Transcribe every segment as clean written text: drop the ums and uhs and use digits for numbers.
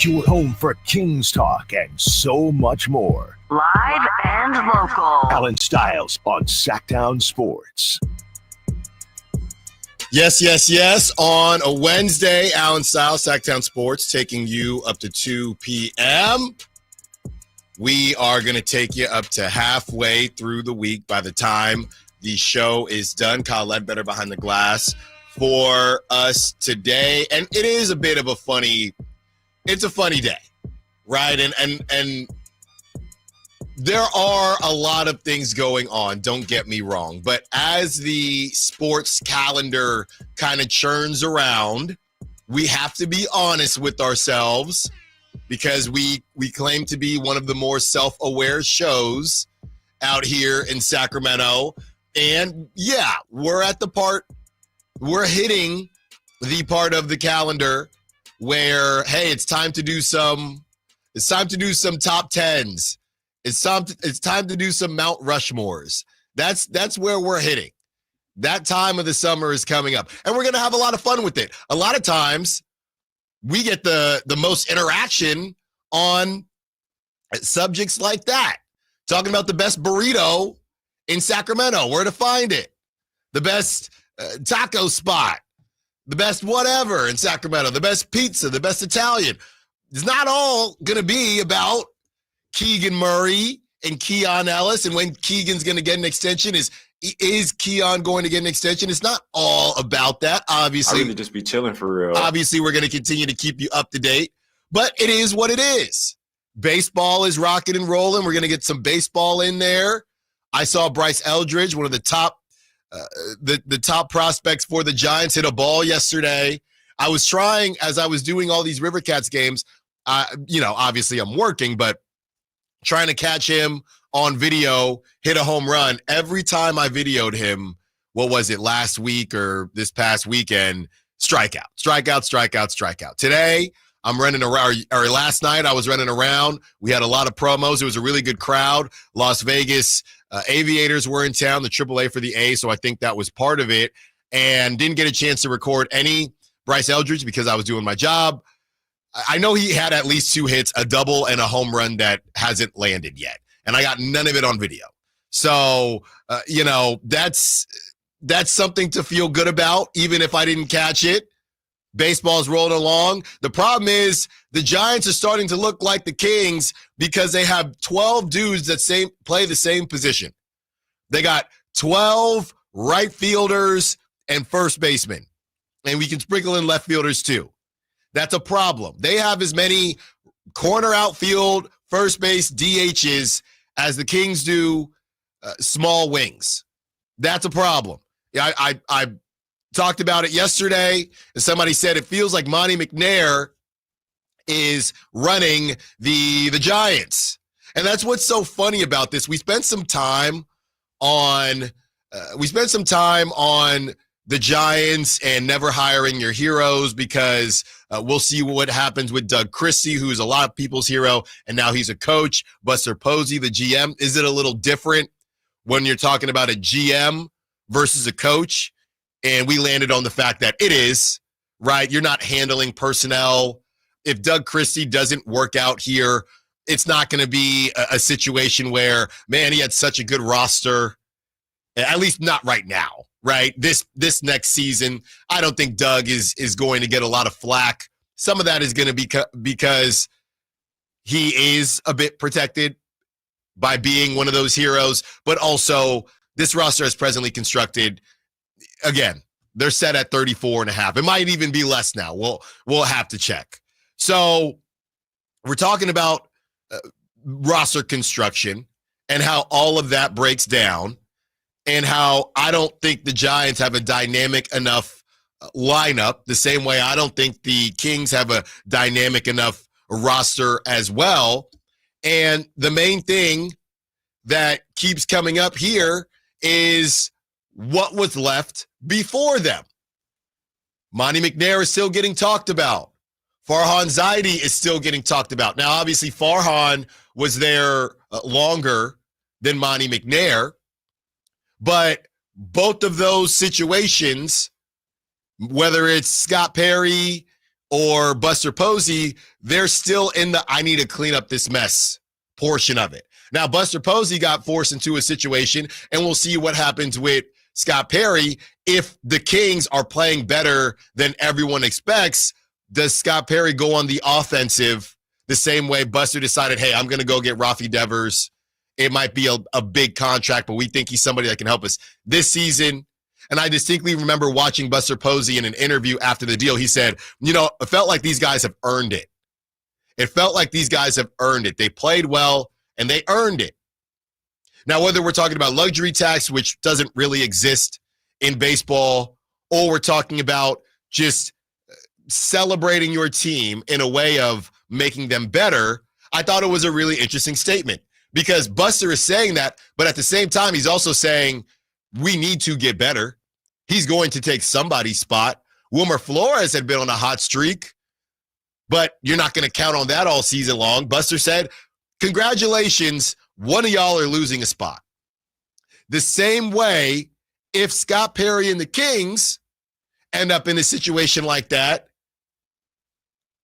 your home for Kings talk and so much more. Live and local. Allen Stiles on Sacktown Sports. Yes. On a Wednesday, Allen Stiles, Sacktown Sports, taking you up to 2 p.m. We are going to take you up to halfway through the week by the time the show is done. Kyle Ledbetter behind the glass for us today. And it is a bit of a funny day, right? And there are a lot of things going on, don't get me wrong. But as the sports calendar kind of churns around, we have to be honest with ourselves because we claim to be one of the more self-aware shows out here in Sacramento. And yeah, we're hitting the part of the calendar where, hey, it's time to do some top tens. It's time to do some Mount Rushmores. That's where we're hitting. That time of the summer is coming up. And we're going to have a lot of fun with it. A lot of times we get the most interaction on subjects like that. Talking about the best burrito in Sacramento, where to find it. The best taco spot. The best whatever in Sacramento. The best pizza. The best Italian. It's not all going to be about Keegan Murray and Keon Ellis and when Keegan's going to get an extension. Is Keon going to get an extension? It's not all about that, obviously. I really just be chilling for real. Obviously, we're going to continue to keep you up to date, but it is what it is. Baseball is rocking and rolling. We're going to get some baseball in there. I saw Bryce Eldridge, one of the top the top prospects for the Giants, hit a ball yesterday. I was trying, as I was doing all these River Cats games, obviously I'm working, but trying to catch him on video, hit a home run. Every time I videoed him, what was it, last week or this past weekend, strikeout. Today, I'm running around, or last night I was running around. We had a lot of promos. It was a really good crowd. Las Vegas Aviators were in town, the AAA for the A, so I think that was part of it. And didn't get a chance to record any Bryce Eldridge because I was doing my job. I know he had at least 2 hits, a double and a home run that hasn't landed yet. And I got none of it on video. So, that's something to feel good about, even if I didn't catch it. Baseball's rolling along. The problem is the Giants are starting to look like the Kings because they have 12 dudes that play the same position. They got 12 right fielders and first basemen. And we can sprinkle in left fielders too. That's a problem. They have as many corner outfield, first base, DHs as the Kings do small wings. That's a problem. Yeah, I talked about it yesterday, and somebody said it feels like Monty McNair is running the Giants. And that's what's so funny about this. We spent some time on the Giants and never hiring your heroes because we'll see what happens with Doug Christie, who's a lot of people's hero, and now he's a coach. Buster Posey, the GM. Is it a little different when you're talking about a GM versus a coach? And we landed on the fact that it is, right? You're not handling personnel. If Doug Christie doesn't work out here, it's not going to be a situation where, man, he had such a good roster. At least not right now, right? This next season, I don't think Doug is going to get a lot of flack. Some of that is going to be because he is a bit protected by being one of those heroes, but also this roster is presently constructed. Again, they're set at 34.5. It might even be less now. We'll have to check. So we're talking about roster construction and how all of that breaks down and how I don't think the Giants have a dynamic enough lineup the same way I don't think the Kings have a dynamic enough roster as well. And the main thing that keeps coming up here is what was left before them. Monty McNair is still getting talked about. Farhan Zaidi is still getting talked about. Now, obviously, Farhan was there longer than Monty McNair, but both of those situations, whether it's Scott Perry or Buster Posey, they're still in the I need to clean up this mess portion of it. Now, Buster Posey got forced into a situation, and we'll see what happens with Scott Perry. If the Kings are playing better than everyone expects, does Scott Perry go on the offensive the same way Buster decided, hey, I'm going to go get Rafi Devers. It might be a big contract, but we think he's somebody that can help us this season. And I distinctly remember watching Buster Posey in an interview after the deal. He said, it felt like these guys have earned it. It felt like these guys have earned it. They played well, and they earned it. Now, whether we're talking about luxury tax, which doesn't really exist in baseball, or we're talking about just celebrating your team in a way of making them better, I thought it was a really interesting statement because Buster is saying that, but at the same time, he's also saying we need to get better. He's going to take somebody's spot. Wilmer Flores had been on a hot streak, but you're not going to count on that all season long. Buster said, congratulations, one of y'all are losing a spot. The same way, if Scott Perry and the Kings end up in a situation like that,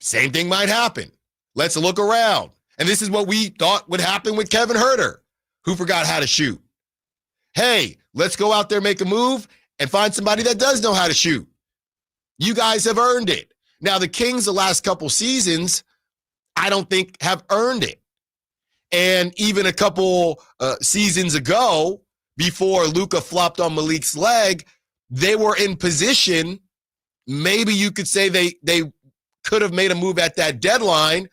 same thing might happen. Let's look around. And this is what we thought would happen with Kevin Huerter, who forgot how to shoot. Hey, let's go out there, make a move, and find somebody that does know how to shoot. You guys have earned it. Now, the Kings the last couple seasons, I don't think have earned it. And even a couple seasons ago, before Luka flopped on Malik's leg, they were in position. Maybe you could say they could have made a move at that deadline,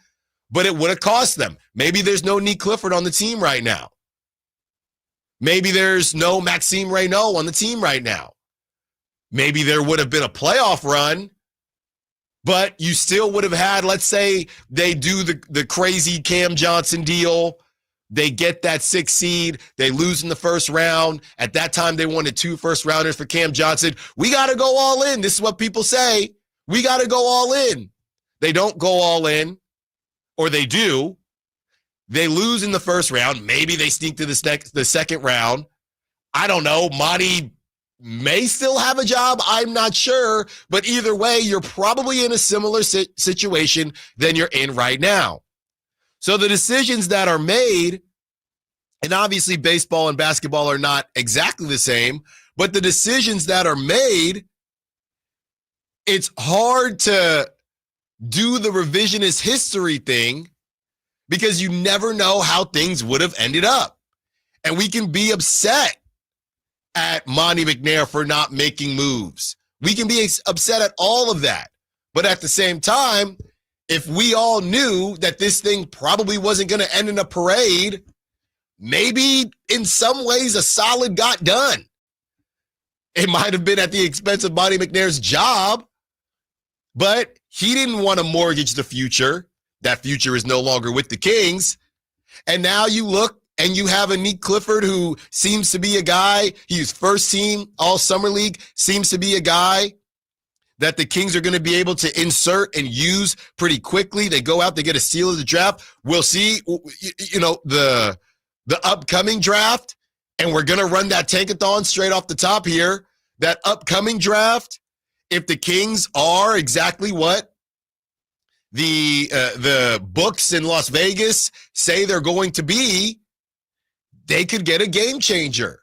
but it would have cost them. Maybe there's no Nique Clifford on the team right now. Maybe there's no Maxime Reynaud on the team right now. Maybe there would have been a playoff run, but you still would have had, let's say they do the crazy Cam Johnson deal. They get that 6th seed. They lose in the first round. At that time, they wanted 2 first-rounders for Cam Johnson. We got to go all in. This is what people say. We got to go all in. They don't go all in, or they do. They lose in the first round. Maybe they sneak to the second round. I don't know. Monty may still have a job. I'm not sure. But either way, you're probably in a similar situation than you're in right now. So the decisions that are made, and obviously baseball and basketball are not exactly the same, but the decisions that are made, it's hard to do the revisionist history thing because you never know how things would have ended up. And we can be upset at Monte McNair for not making moves. We can be upset at all of that. But at the same time, if we all knew that this thing probably wasn't going to end in a parade, maybe in some ways a solid got done. It might have been at the expense of Monte McNair's job, but he didn't want to mortgage the future. That future is no longer with the Kings. And now you look and you have a Nique Clifford who seems to be a guy, he's first team all summer league, seems to be a guy that the Kings are going to be able to insert and use pretty quickly. They go out, they get a steal of the draft. We'll see, the upcoming draft, and we're going to run that tankathon straight off the top here. That upcoming draft, if the Kings are exactly what the books in Las Vegas say they're going to be, they could get a game changer.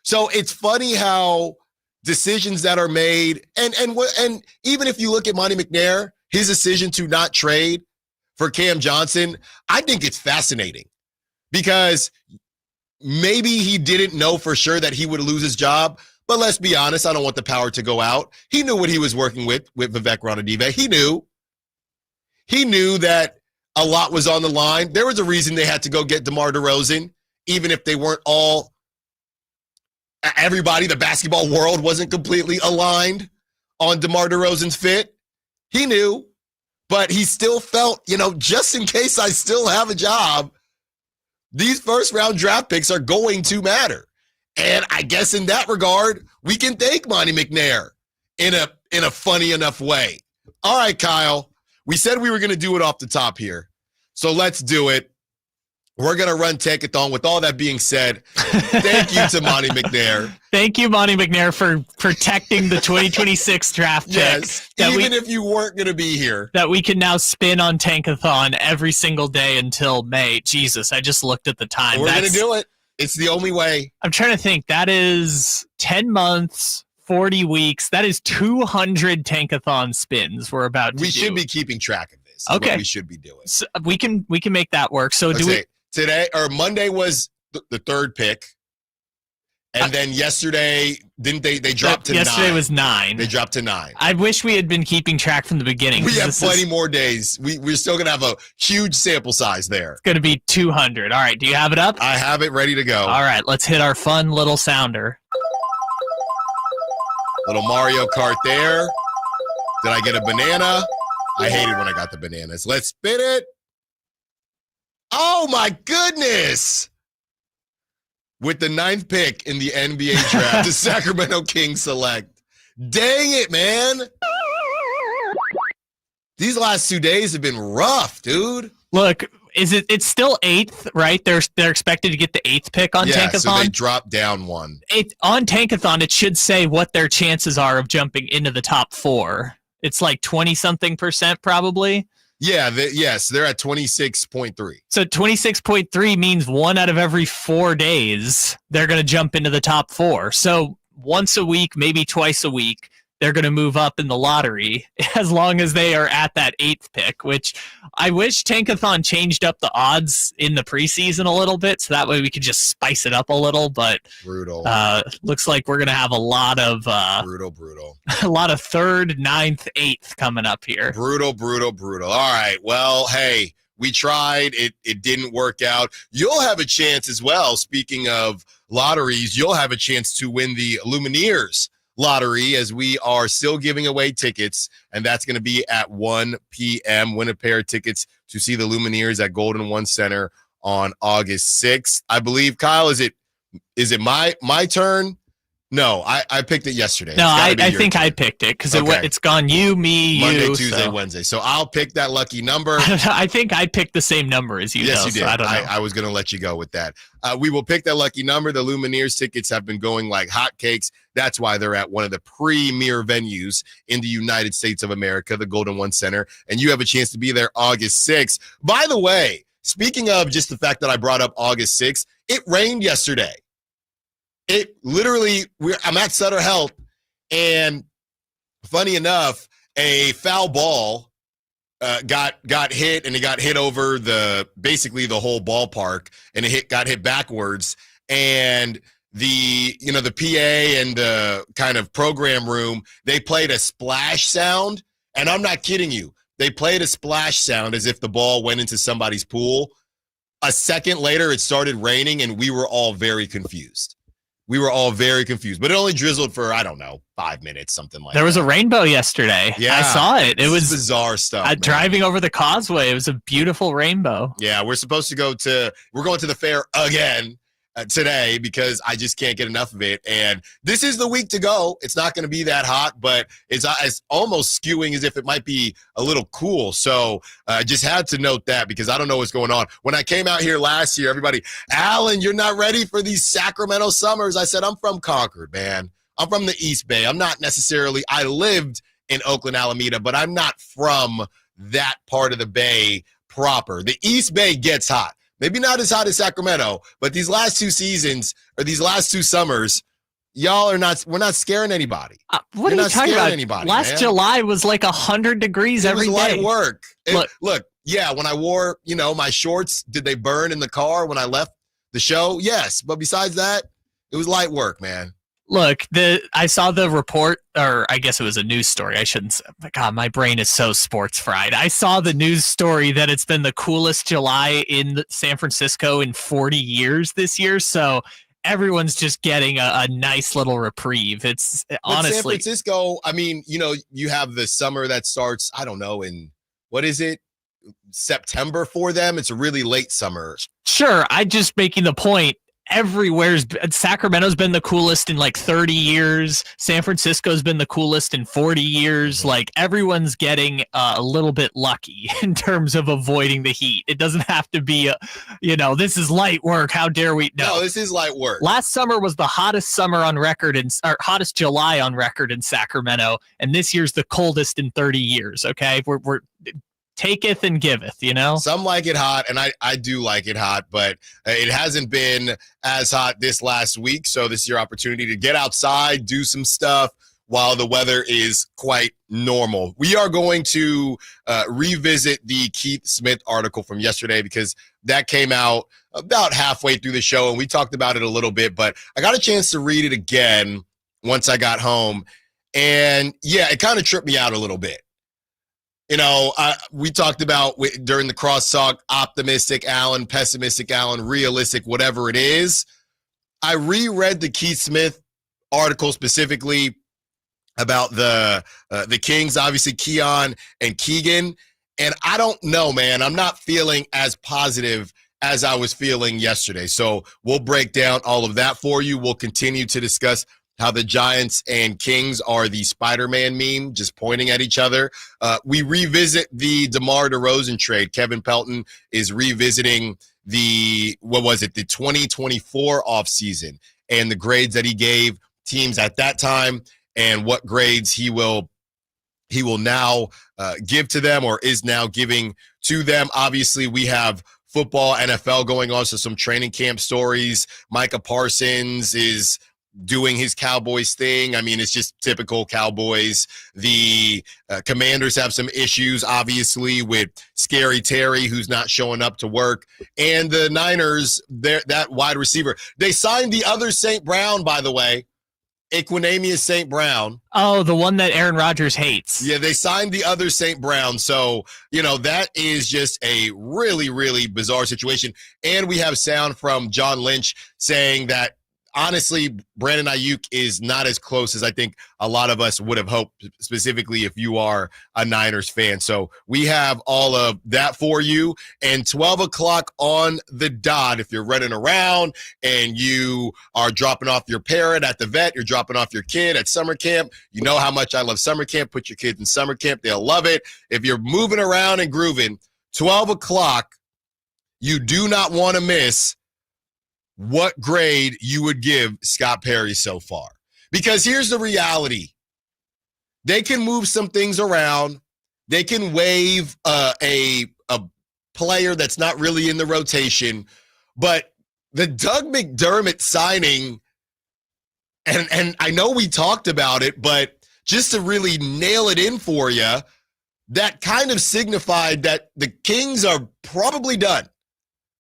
So it's funny how decisions that are made, and even if you look at Monte McNair, his decision to not trade for Cam Johnson, I think it's fascinating because maybe he didn't know for sure that he would lose his job. But let's be honest, I don't want the power to go out. He knew what he was working with Vivek Ranadive. He knew that a lot was on the line. There was a reason they had to go get DeMar DeRozan, even if they weren't all, everybody, the basketball world wasn't completely aligned on DeMar DeRozan's fit. He knew, but he still felt, just in case I still have a job, these first-round draft picks are going to matter. And I guess in that regard, we can thank Monte McNair in a funny enough way. All right, Kyle, we said we were going to do it off the top here. So let's do it. We're going to run Tankathon. With all that being said, thank you to Monty McNair. Thank you, Monty McNair, for protecting the 2026 draft pick. Yes, even if you weren't going to be here. That we can now spin on Tankathon every single day until May. Jesus, I just looked at the time. We're going to do it. It's the only way. I'm trying to think. That is 10 months, 40 weeks. That is 200 Tankathon spins we're about to do. We should be keeping track of this. Okay. What we should be doing. So we can make that work. So today or Monday was the third pick. And then yesterday, didn't they dropped to 9? Yesterday was 9. They dropped to 9. I wish we had been keeping track from the beginning. We have plenty more days. We're still going to have a huge sample size there. It's going to be 200. All right. Do you have it up? I have it ready to go. All right. Let's hit our fun little sounder. Little Mario Kart there. Did I get a banana? I hated when I got the bananas. Let's spin it. Oh, my goodness. With the 9th pick in the NBA draft, the Sacramento Kings select. Dang it, man. These last 2 days have been rough, dude. Look, it's still 8th, right? They're expected to get the 8th pick on Tankathon. So they dropped down one. On Tankathon, it should say what their chances are of jumping into the top 4. It's like 20-something% probably. Yeah, they're at 26.3. So 26.3 means 1 out of every 4 days they're going to jump into the top 4. So once a week, maybe twice a week, they're going to move up in the lottery as long as they are at that 8th pick, which I wish Tankathon changed up the odds in the preseason a little bit so that way we could just spice it up a little, but brutal. Looks like we're going to have a lot of brutal. A lot of 3rd, 9th, 8th coming up here. Brutal. All right. Well, hey, we tried. It didn't work out. You'll have a chance as well. Speaking of lotteries, you'll have a chance to win the Lumineers lottery as we are still giving away tickets, and that's going to be at 1 p.m. Win a pair of tickets to see the Lumineers at Golden One Center on August 6th. I believe, Kyle, is it my turn? No, I picked it yesterday. No, I think I picked it because it's gone you, me, Monday, you. Tuesday, Wednesday. So I'll pick that lucky number. I think I picked the same number as you. Yes, you did. So I don't know. I was going to let you go with that. We will pick that lucky number. The Lumineers tickets have been going like hotcakes. That's why they're at one of the premier venues in the United States of America, the Golden One Center. And you have a chance to be there August 6th. By the way, speaking of just the fact that I brought up August 6th, it rained yesterday. It literally, I'm at Sutter Health, and funny enough, a foul ball got hit, and it got hit over basically the whole ballpark, and it got hit backwards, and the PA and the kind of program room, they played a splash sound, and I'm not kidding you. They played a splash sound as if the ball went into somebody's pool. A second later, it started raining, and we were all very confused. But it only drizzled for, I don't know, 5 minutes, something like that. There was a rainbow yesterday. Yeah. I saw it. It was bizarre stuff. Driving over the causeway, it was a beautiful rainbow. Yeah, we're going to the fair again today because I just can't get enough of it. And this is the week to go. It's not going to be that hot, but it's almost skewing as if it might be a little cool. So I just had to note that because I don't know what's going on. When I came out here last year, everybody, Allen, you're not ready for these Sacramento summers. I said, I'm from Concord, man. I'm from the East Bay. I lived in Oakland, Alameda, but I'm not from that part of the Bay proper. The East Bay gets hot. Maybe not as hot as Sacramento, but these last 2 seasons or these last 2 summers, we're not scaring anybody. What are you talking about? Anybody, last July was like 100 degrees every day. It was light work. Look, yeah, when I wore, my shorts, did they burn in the car when I left the show? Yes. But besides that, it was light work, man. Look, I saw the report, or I guess it was a news story. I shouldn't say. God, my brain is so sports fried. I saw the news story that it's been the coolest July in San Francisco in 40 years this year. So everyone's just getting a nice little reprieve. It's honestly San Francisco. I mean, you have the summer that starts, I don't know, in what is it? September for them. It's a really late summer. Sure. I'm just making the point. Sacramento's been the coolest in like 30 years. San Francisco's been the coolest in 40 years. Like everyone's getting a little bit lucky in terms of avoiding the heat. It doesn't have to be, this is light work. How dare we? No, this is light work. Last summer was the hottest summer on record or hottest July on record in Sacramento. And this year's the coldest in 30 years. Okay. We're taketh and giveth, Some like it hot, and I do like it hot, but it hasn't been as hot this last week. So this is your opportunity to get outside, do some stuff while the weather is quite normal. We are going to revisit the Keith Smith article from yesterday because that came out about halfway through the show, and we talked about it a little bit, but I got a chance to read it again once I got home. And yeah, it kind of tripped me out a little bit. We talked about during the crosstalk, optimistic Allen, pessimistic Allen, realistic, whatever it is. I reread the Keith Smith article specifically about the Kings, obviously Keon and Keegan. And I don't know, man. I'm not feeling as positive as I was feeling yesterday. So we'll break down all of that for you. We'll continue to discuss how the Giants and Kings are the Spider-Man meme, just pointing at each other. We revisit the DeMar DeRozan trade. Kevin Pelton is revisiting the 2024 offseason and the grades that he gave teams at that time and what grades he will now give to them or is now giving to them. Obviously, we have football, NFL going on, so some training camp stories. Micah Parsons is doing his Cowboys thing. I mean, it's just typical Cowboys. The Commanders have some issues, obviously, with Scary Terry, who's not showing up to work. And the Niners, that wide receiver. They signed the other St. Brown, by the way, Equinemius St. Brown. Oh, the one that Aaron Rodgers hates. Yeah, they signed the other St. Brown. So, that is just a really, really bizarre situation. And we have sound from John Lynch saying that honestly, Brandon Ayuk is not as close as I think a lot of us would have hoped, specifically if you are a Niners fan. So we have all of that for you. And 12 o'clock on the dot, if you're running around and you are dropping off your parent at the vet, you're dropping off your kid at summer camp, you know how much I love summer camp. Put your kids in summer camp. They'll love it. If you're moving around and grooving, 12 o'clock, you do not want to miss what grade you would give Scott Perry so far. Because here's the reality. They can move some things around. They can waive a player that's not really in the rotation. But the Doug McDermott signing, and I know we talked about it, but just to really nail it in for you, that kind of signified that the Kings are probably done.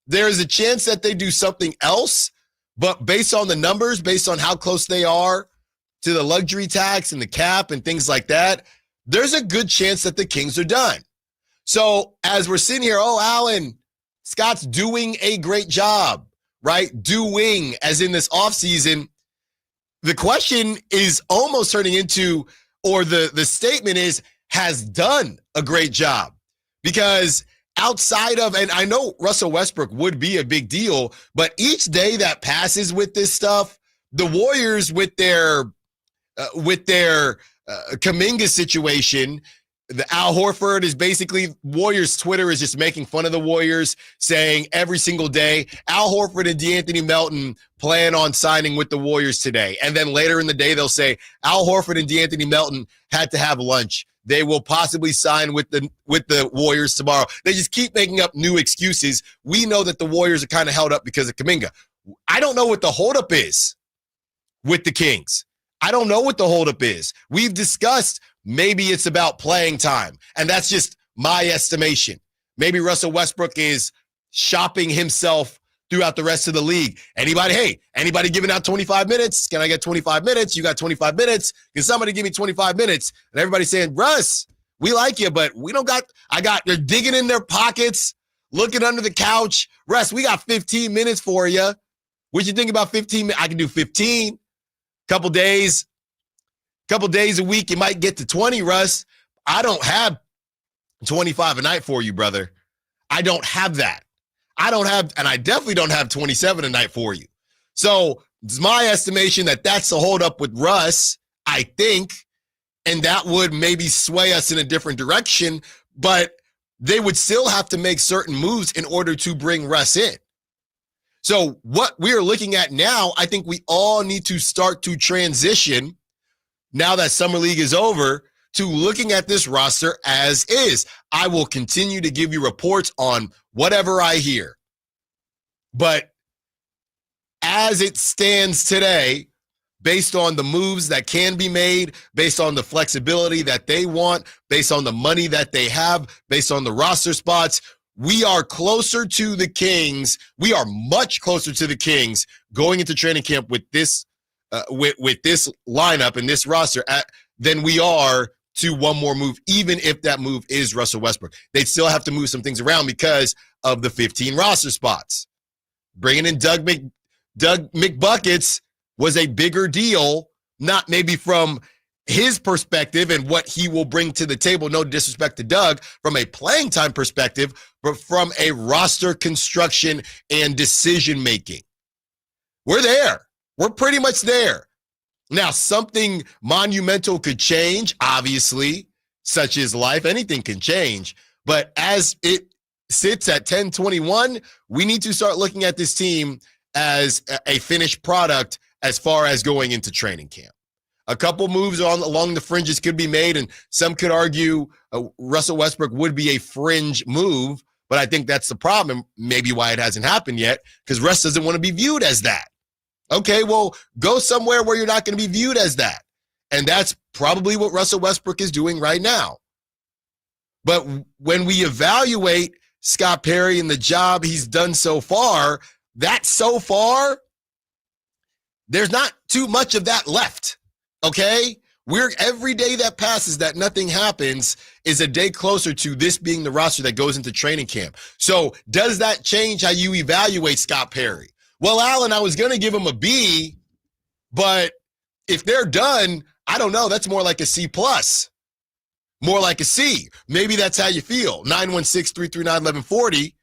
There's a chance that they do something else, but based on the numbers, based on how close they are to the luxury tax and the cap and things like that, there's a good chance that the Kings are done. So as we're sitting here, Allen, Scott's doing a great job, right? Doing, as in this offseason. The question is almost turning into, or the statement is, has done a great job. Because outside of, and I know Russell Westbrook would be a big deal, but each day that passes with this stuff, the Warriors with their Kaminga situation, the Al Horford is basically, Warriors Twitter is just making fun of the Warriors, saying every single day, Al Horford and DeAnthony Melton plan on signing with the Warriors today. And then later in the day, they'll say Al Horford and DeAnthony Melton had to have lunch. They will possibly sign with the Warriors tomorrow. They just keep making up new excuses. We know that the Warriors are kind of held up because of Kaminga. I don't know what the holdup is with the Kings. I don't know what the holdup is. We've discussed maybe it's about playing time, and that's just my estimation. Maybe Russell Westbrook is shopping himself throughout the rest of the league. Anybody giving out 25 minutes? Can I get 25 minutes? You got 25 minutes? Can somebody give me 25 minutes? And everybody's saying, Russ, we like you, but we don't got, they're digging in their pockets, looking under the couch. Russ, we got 15 minutes for you. What you think about 15 minutes? I can do 15. Couple days a week, you might get to 20, Russ. I don't have 25 a night for you, brother. I don't have that. And I definitely don't have 27 a night for you. So it's my estimation that that's a holdup with Russ, I think, and that would maybe sway us in a different direction, but they would still have to make certain moves in order to bring Russ in. So what we are looking at now, I think we all need to start to transition, now that Summer League is over, to looking at this roster as is. I will continue to give you reports on whatever I hear. But as it stands today, based on the moves that can be made, based on the flexibility that they want, based on the money that they have, based on the roster spots, we are closer to the Kings. We are much closer to the Kings going into training camp with this with this lineup and this roster than we are to one more move, even if that move is Russell Westbrook. They'd still have to move some things around because of the 15 roster spots. Bringing in Doug McBuckets was a bigger deal, not maybe from his perspective and what he will bring to the table, no disrespect to Doug, from a playing time perspective, but from a roster construction and decision-making. We're there. We're pretty much there. Now, something monumental could change, obviously, such as life. Anything can change. But as it sits at 10-21, we need to start looking at this team as a finished product as far as going into training camp. A couple moves along the fringes could be made, and some could argue Russell Westbrook would be a fringe move, but I think that's the problem, maybe why it hasn't happened yet, because Russ doesn't want to be viewed as that. Okay, well, go somewhere where you're not going to be viewed as that. And that's probably what Russell Westbrook is doing right now. But when we evaluate Scott Perry and the job he's done so far, there's not too much of that left, okay? Every day that passes that nothing happens is a day closer to this being the roster that goes into training camp. So does that change how you evaluate Scott Perry? Well, Allen, I was going to give him a B, but if they're done, I don't know. That's more like a C+, more like a C. Maybe that's how you feel. 916-339-1140,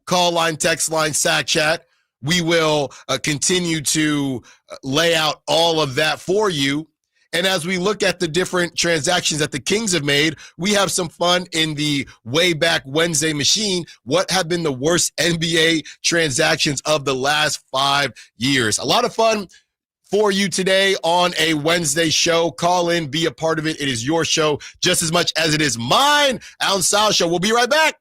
call line, text line, Sack Chat. We will continue to lay out all of that for you. And as we look at the different transactions that the Kings have made, we have some fun in the way back Wednesday machine. What have been the worst NBA transactions of the last 5 years? A lot of fun for you today on a Wednesday show. Call in, be a part of it. It is your show just as much as it is mine. Allen Stiles Show. We'll be right back.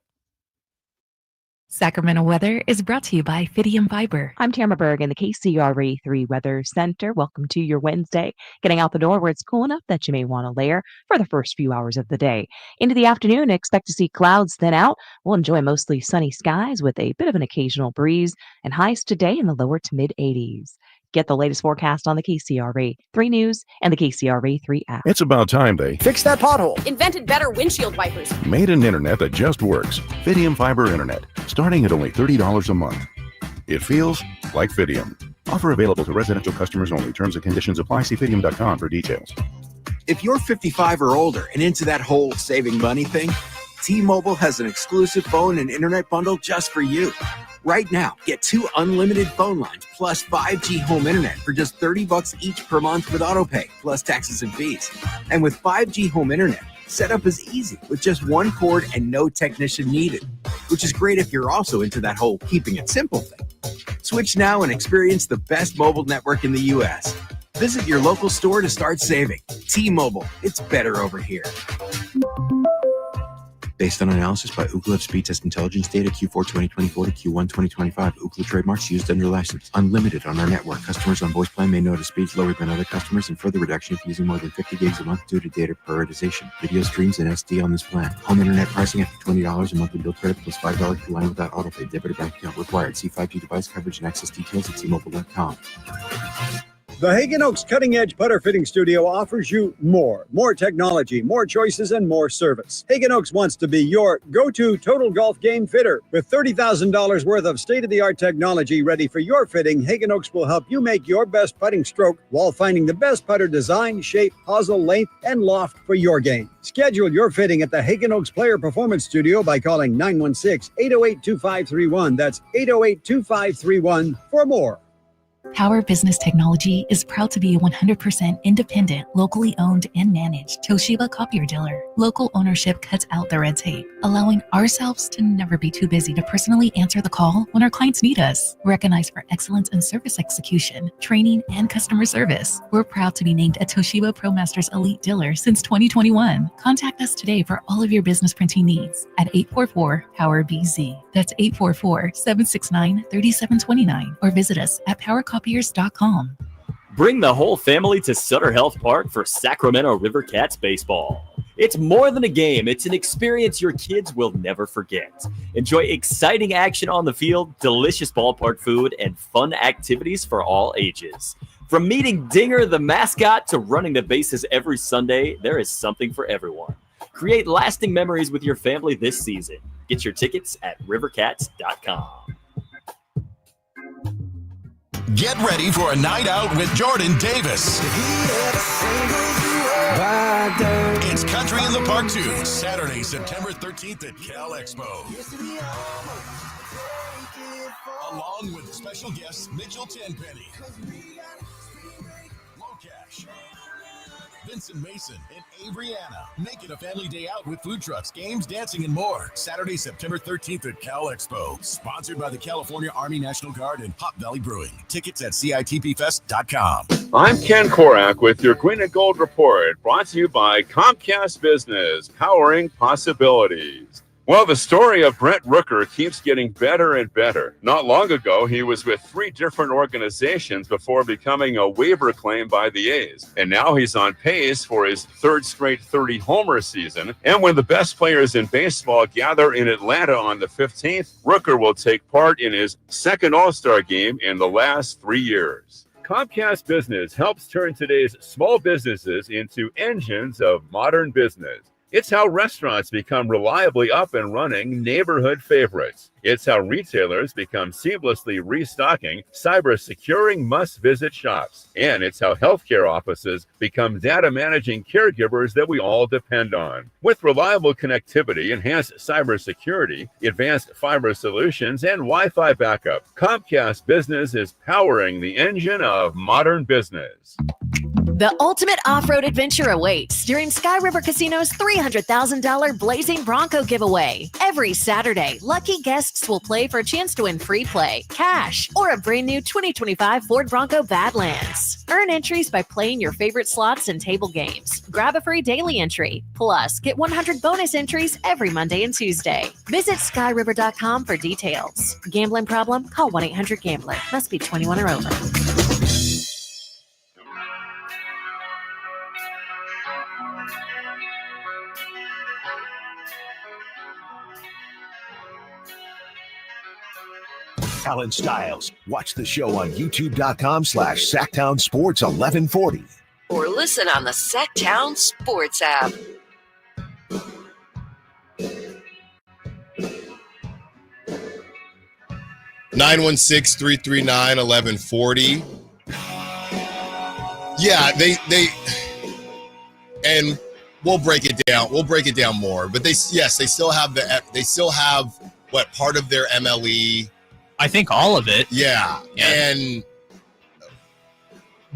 Sacramento weather is brought to you by Fidium Fiber. I'm Tamara Berg in the KCRA 3 Weather Center. Welcome to your Wednesday. Getting out the door where it's cool enough that you may want to layer for the first few hours of the day. Into the afternoon, expect to see clouds thin out. We'll enjoy mostly sunny skies with a bit of an occasional breeze and highs today in the lower to mid 80s. Get the latest forecast on the KCRA 3 News and the KCRA 3 app. It's about time they fix that pothole. Invented better windshield wipers. made an internet that just works. Fidium Fiber Internet, starting at only $30 a month. It feels like Fidium. Offer available to residential customers only. Terms and conditions apply. See Fidium.com for details. If you're 55 or older and into that whole saving money thing, T-Mobile has an exclusive phone and internet bundle just for you. Right now, get 2 unlimited phone lines plus 5G home internet for just $30 each per month with autopay, plus taxes and fees. And with 5G home internet, setup is easy with just 1 cord and no technician needed, which is great if you're also into that whole keeping it simple thing. Switch now and experience the best mobile network in the U.S. Visit your local store to start saving. T-Mobile, it's better over here. Based on analysis by Ookla Speed Test Intelligence data Q4 2024 to Q1 2025. Ookla trademarks used under license. Unlimited on our network. Customers on voice plan may notice speeds lower than other customers and further reduction if using more than 50 gigs a month due to data prioritization. Video streams and SD on this plan. Home internet pricing after $20 a monthly bill credit plus $5 per line without autopay. Debit or bank account required. See 5G device coverage and access details at T-Mobile.com. The Hagen Oaks Cutting Edge Putter Fitting Studio offers you more technology, more choices, and more service. Hagen Oaks wants to be your go-to total golf game fitter. With $30,000 worth of state-of-the-art technology ready for your fitting, Hagen Oaks will help you make your best putting stroke while finding the best putter design, shape, hosel, length, and loft for your game. Schedule your fitting at the Hagen Oaks Player Performance Studio by calling 916-808-2531. That's 808-2531 for more. Power Business Technology is proud to be a 100% independent, locally owned and managed Toshiba copier dealer. Local ownership cuts out the red tape, allowing ourselves to never be too busy to personally answer the call when our clients need us. Recognized for excellence in service execution, training, and customer service, we're proud to be named a Toshiba ProMasters Elite Dealer since 2021. Contact us today for all of your business printing needs at 844-POWER-BZ. That's 844-769-3729, or visit us at powercopiers.com. Bring the whole family to Sutter Health Park for Sacramento River Cats baseball. It's more than a game. It's an experience your kids will never forget. Enjoy exciting action on the field, delicious ballpark food, and fun activities for all ages. From meeting Dinger the mascot to running the bases every Sunday, there is something for everyone. Create lasting memories with your family this season. Get your tickets at rivercats.com. Get ready for a night out with Jordan Davis. It's Country in the Park 2, Saturday, September 13th at Cal Expo. Along with special guests Mitchell Tenpenny, Locash, Vincent Mason, and Avery-Anna. Make it a family day out with food trucks, games, dancing, and more. Saturday, September 13th at Cal Expo. Sponsored by the California Army National Guard and Hop Valley Brewing. Tickets at CITPFest.com. I'm Ken Korak with your Green and Gold Report, brought to you by Comcast Business, powering possibilities. Well, the story of Brent Rooker keeps getting better and better. Not long ago, he was with 3 different organizations before becoming a waiver claim by the A's. And now he's on pace for his 3rd straight 30-homer season. And when the best players in baseball gather in Atlanta on the 15th, Rooker will take part in his 2nd All-Star game in the last 3 years. Comcast Business helps turn today's small businesses into engines of modern business. It's how restaurants become reliably up and running neighborhood favorites. It's how retailers become seamlessly restocking, cyber-securing must-visit shops. And it's how healthcare offices become data-managing caregivers that we all depend on. With reliable connectivity, enhanced cybersecurity, advanced fiber solutions, and Wi-Fi backup, Comcast Business is powering the engine of modern business. The ultimate off-road adventure awaits during Sky River Casino's $300,000 Blazing Bronco giveaway. Every Saturday, lucky guests will play for a chance to win free play, cash, or a brand new 2025 Ford Bronco Badlands. Earn entries by playing your favorite slots and table games. Grab a free daily entry. Plus, get 100 bonus entries every Monday and Tuesday. Visit skyriver.com for details. Gambling problem? Call 1-800-GAMBLER. Must be 21 or over. Allen Stiles. Watch the show on youtube.com/Sacktown Sports 1140. Or listen on the Sacktown Sports app. (916-339-1140). Yeah, they and we'll break it down. We'll break it down more. But they still have what part of their MLE. I think all of it. Yeah. And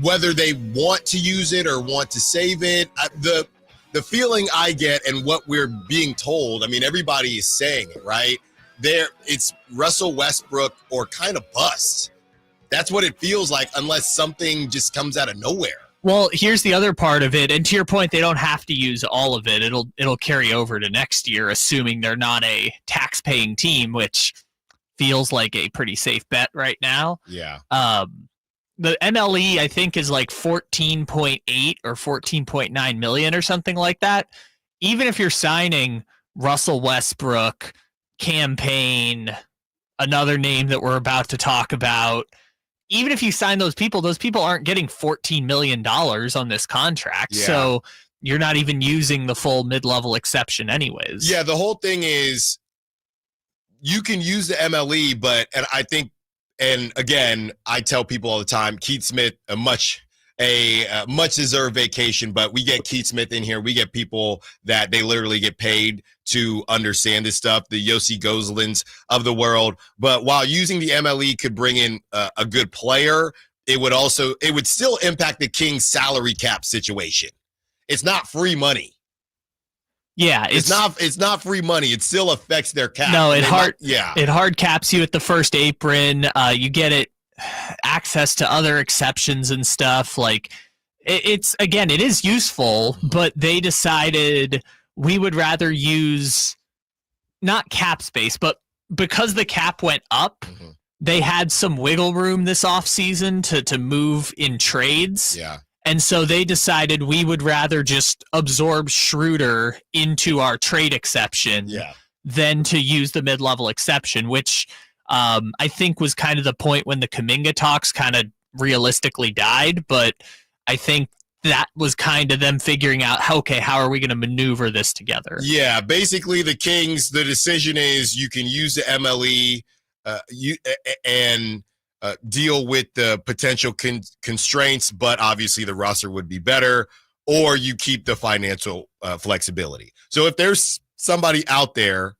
whether they want to use it or want to save it, the feeling I get and what we're being told, I mean, everybody is saying it, right? It's Russell Westbrook or kind of bust. That's what it feels like unless something just comes out of nowhere. Well, here's the other part of it, and to your point, they don't have to use all of it. It'll carry over to next year, assuming they're not a tax-paying team, which feels like a pretty safe bet right now. Yeah. The MLE, I think, is like 14.8 or 14.9 million or something like that. Even if you're signing Russell Westbrook, Campaign, another name that we're about to talk about, even if you sign those people aren't getting $14 million on this contract. Yeah. So you're not even using the full mid-level exception anyways. Yeah, the whole thing is you can use the MLE, and again, I tell people all the time, Keith Smith, a much deserved vacation, but we get Keith Smith in here. We get people that they literally get paid to understand this stuff, the Yossi Gozlins of the world. But while using the MLE could bring in a good player, it would still impact the Kings salary cap situation. It's not free money. Yeah, it's not free money. It still affects their cap. No, it it hard caps you at the first apron. You get access to other exceptions and stuff. Like it is useful, but they decided we would rather use not cap space, but because the cap went up, they had some wiggle room this offseason to move in trades. Yeah. And so they decided we would rather just absorb Schroeder into our trade exception than to use the mid-level exception, which I think was kind of the point when the Kaminga talks kind of realistically died. But I think that was kind of them figuring out, okay, how are we going to maneuver this together? Yeah, basically the Kings, the decision is you can use the MLE and deal with the potential constraints, but obviously the roster would be better, or you keep the financial flexibility. So if there's somebody out there,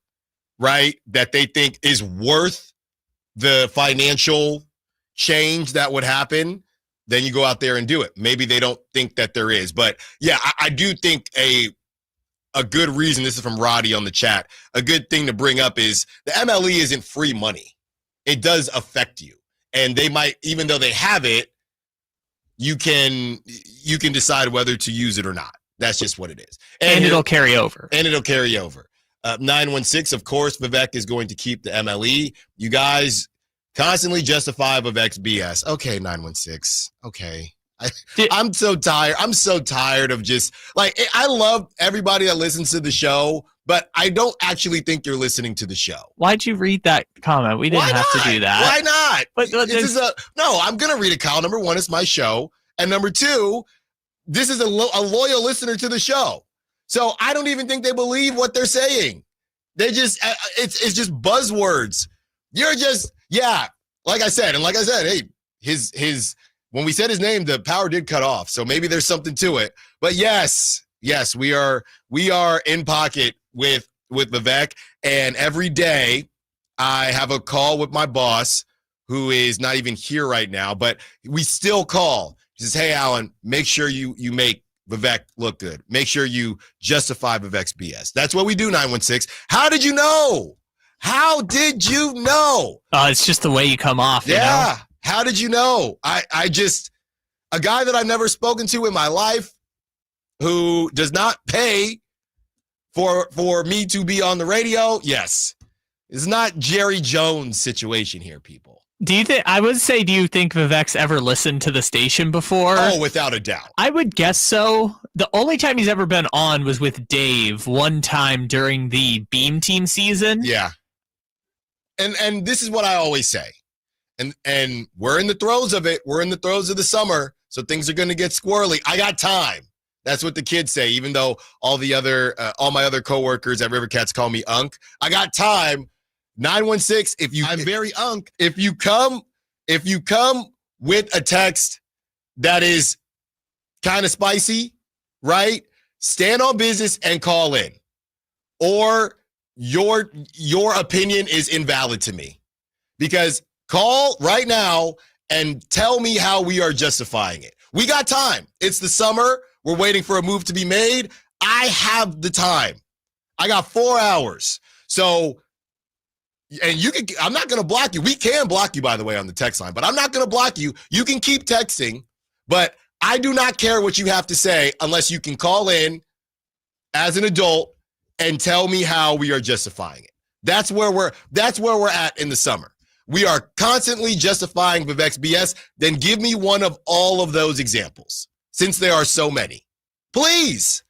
right, that they think is worth the financial change that would happen, then you go out there and do it. Maybe they don't think that there is. But, yeah, I do think a good reason, this is from Roddy on the chat, a good thing to bring up is the MLE isn't free money. It does affect you. And they might, even though they have it, you can decide whether to use it or not. That's just what it is. And it'll carry over. 916, of course, Vivek is going to keep the MLE. You guys constantly justify Vivek's BS. Okay, 916. Okay. I'm so tired. I'm so tired of just, like, I love everybody that listens to the show, but I don't actually think you're listening to the show. Why'd you read that comment? We didn't have to do that. Why not? But no, I'm going to read a comment. Number one, it's my show. And number two, this is a loyal listener to the show. So I don't even think they believe what they're saying. They just, it's just buzzwords. You're just, yeah, like I said, hey, his when we said his name, the power did cut off. So maybe there's something to it. But yes, we are in pocket with Vivek. And every day I have a call with my boss, who is not even here right now, but we still call. He says, hey, Allen, make sure you make Vivek look good. Make sure you justify Vivek's BS. That's what we do, 916. How did you know? How did you know? It's just the way you come off. Yeah. You know? How did you know? I just, a guy that I've never spoken to in my life, who does not pay for me to be on the radio. Yes. It's not Jerry Jones situation here, people. Do you think Vivek's ever listened to the station before? Oh, without a doubt. I would guess so. The only time he's ever been on was with Dave one time during the Beam Team season. Yeah. And this is what I always say. And we're in the throes of it. We're in the throes of the summer, so things are going to get squirrely. I got time. That's what the kids say, even though all my other coworkers at River Cats call me Unk. I got time. 916, I'm very Unk. If you come with a text that is kind of spicy, right? Stand on business and call in. Or your opinion is invalid to me. Because call right now and tell me how we are justifying it. We got time. It's the summer. We're waiting for a move to be made. I have the time. I got 4 hours. So, and I'm not going to block you. We can block you, by the way, on the text line, but I'm not going to block you. You can keep texting, but I do not care what you have to say unless you can call in as an adult and tell me how we are justifying it. That's where we're at in the summer. We are constantly justifying Vivek's BS. Then give me one of all of those examples, since there are so many. Please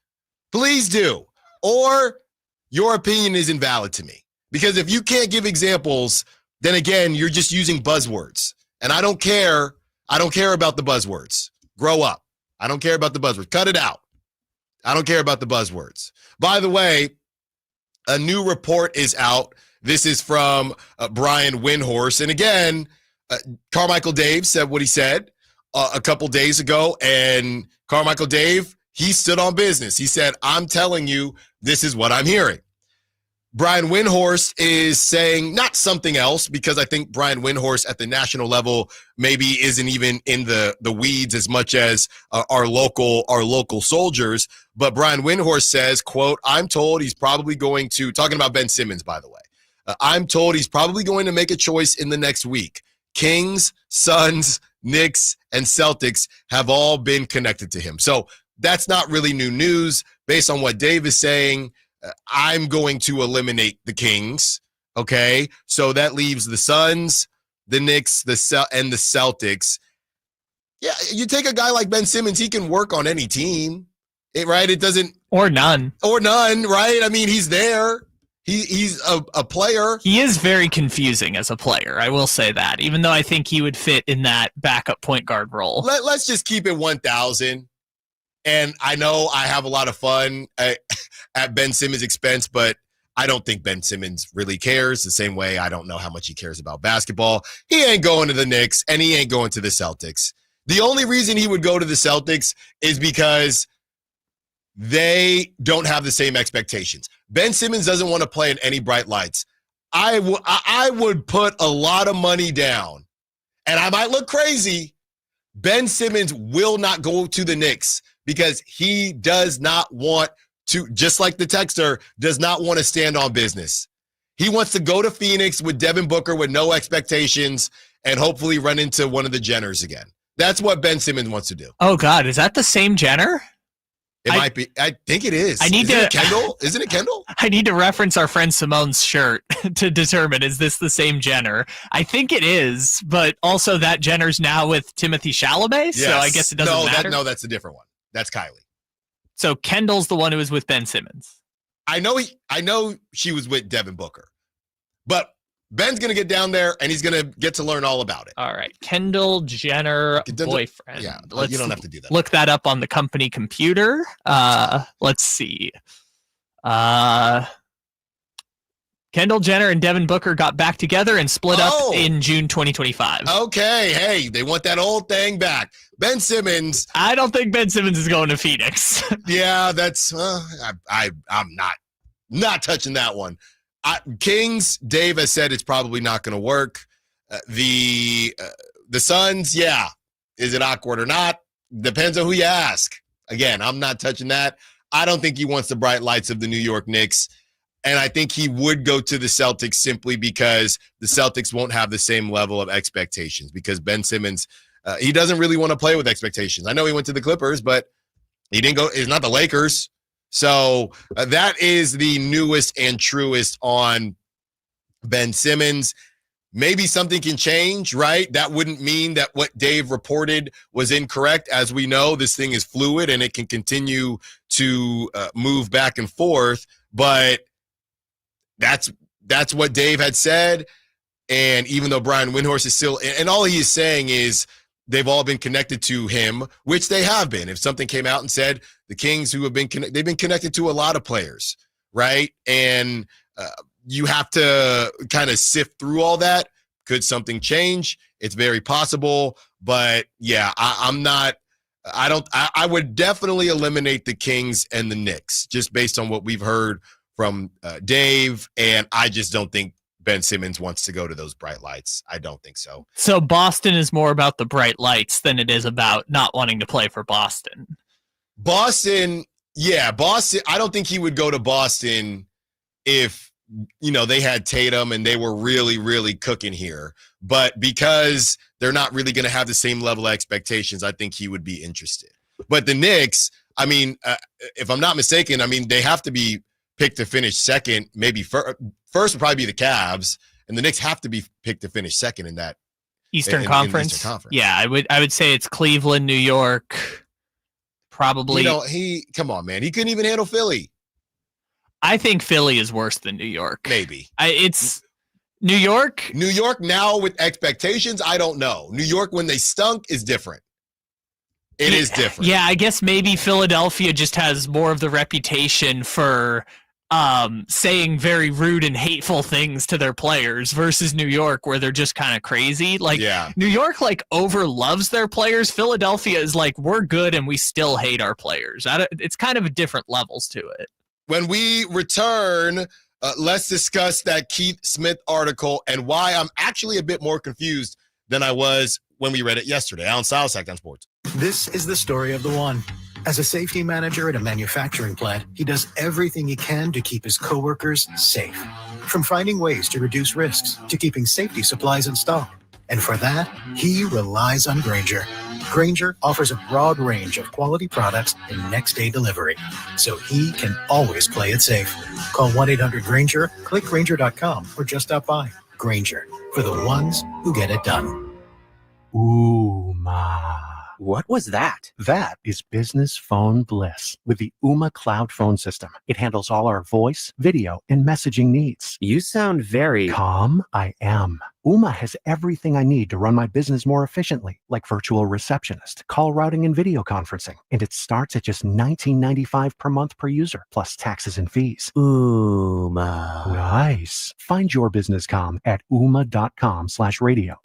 do. Or your opinion is invalid to me. Because if you can't give examples, then again, you're just using buzzwords. And I don't care. I don't care about the buzzwords. Grow up. I don't care about the buzzwords. Cut it out. I don't care about the buzzwords. By the way, a new report is out. This is from Brian Windhorst. And again, Carmichael Dave said what he said a couple days ago. And Carmichael Dave, he stood on business. He said, I'm telling you, this is what I'm hearing. Brian Windhorst is saying not something else, because I think Brian Windhorst at the national level maybe isn't even in the weeds as much as our local soldiers. But Brian Windhorst says, quote, I'm told he's probably going to, talking about Ben Simmons, by the way, I'm told he's probably going to make a choice in the next week. Kings, Suns, Knicks, and Celtics have all been connected to him. So that's not really new news. Based on what Dave is saying, I'm going to eliminate the Kings, okay? So that leaves the Suns, the Knicks, and the Celtics. Yeah, you take a guy like Ben Simmons, he can work on any team, right? It doesn't... Or none, right? I mean, he's there. He's a player. He is very confusing as a player, I will say that, even though I think he would fit in that backup point guard role. Let's just keep it 1,000. And I know I have a lot of fun at Ben Simmons' expense, but I don't think Ben Simmons really cares the same way I don't know how much he cares about basketball. He ain't going to the Knicks, and he ain't going to the Celtics. The only reason he would go to the Celtics is because they don't have the same expectations. Ben Simmons doesn't want to play in any bright lights. I would put a lot of money down, and I might look crazy. Ben Simmons will not go to the Knicks because he does not want to, just like the texter, does not want to stand on business. He wants to go to Phoenix with Devin Booker with no expectations and hopefully run into one of the Jenners again. That's what Ben Simmons wants to do. Oh, God. Is that the same Jenner? It might be. I think it is. Isn't it Kendall? Isn't it Kendall? I need to reference our friend Simone's shirt to determine, is this the same Jenner? I think it is, but also that Jenner's now with Timothy Chalamet, so I guess it doesn't matter. No, that's a different one. That's Kylie. So Kendall's the one who was with Ben Simmons. I know she was with Devin Booker, but Ben's going to get down there and he's going to get to learn all about it. All right. Kendall Jenner boyfriend. Yeah, you don't have to do that. Look that up on the company computer. Let's see. Kendall Jenner and Devin Booker got back together and split up in June 2025. Okay. Hey, they want that old thing back. Ben Simmons. I don't think Ben Simmons is going to Phoenix. Yeah, that's I'm not touching that one. Kings, Dave has said it's probably not going to work. The Suns, yeah. Is it awkward or not? Depends on who you ask. Again, I'm not touching that. I don't think he wants the bright lights of the New York Knicks. And I think he would go to the Celtics simply because the Celtics won't have the same level of expectations, because Ben Simmons, he doesn't really want to play with expectations. I know he went to the Clippers, but he didn't go. It's not the Lakers. So that is the newest and truest on Ben Simmons. Maybe something can change, right? That wouldn't mean that what Dave reported was incorrect. As we know, this thing is fluid and it can continue to move back and forth. But that's what Dave had said. And even though Brian Windhorst is still, and all he is saying is they've all been connected to him, which they have been. If something came out and said the Kings, who have been they've been connected to a lot of players, right? And you have to kind of sift through all that. Could something change? It's very possible, but yeah, I would definitely eliminate the Kings and the Knicks just based on what we've heard from Dave, and I just don't think Ben Simmons wants to go to those bright lights. I don't think so. So Boston is more about the bright lights than it is about not wanting to play for Boston. Boston, I don't think he would go to Boston if, they had Tatum and they were really, really cooking here. But because they're not really going to have the same level of expectations, I think he would be interested. But the Knicks, if I'm not mistaken, they have to be picked to finish second, maybe first would probably be the Cavs, and the Knicks have to be picked to finish second in that Eastern Conference. Yeah, I would say it's Cleveland, New York, probably. Come on, man. He couldn't even handle Philly. I think Philly is worse than New York. Maybe. It's New York. New York now with expectations, I don't know. New York when they stunk is different. It is different. Yeah, I guess maybe Philadelphia just has more of the reputation for saying very rude and hateful things to their players versus New York, where they're just kind of crazy. New York over loves their players. Philadelphia is like, we're good and we still hate our players. It's kind of different levels to it. When we return, let's discuss that Keith Smith article and why I'm actually a bit more confused than I was when we read it yesterday. Allen Stiles, Sacktown Sports. This is the story of the one. As a safety manager at a manufacturing plant, he does everything he can to keep his coworkers safe. From finding ways to reduce risks to keeping safety supplies in stock. And for that, he relies on Grainger. Grainger offers a broad range of quality products and next-day delivery, so he can always play it safe. Call 1-800-GRAINGER, click Grainger.com, or just stop by. Grainger, for the ones who get it done. Ooh, ma. What was that? That is business phone bliss with the Ooma cloud phone system. It handles all our voice, video, and messaging needs. You sound very calm. I am. Ooma has everything I need to run my business more efficiently, like virtual receptionist, call routing, and video conferencing. And it starts at just $19.95 per month per user, plus taxes and fees. Ooma. Nice. Find your business calm at ooma.com/radio.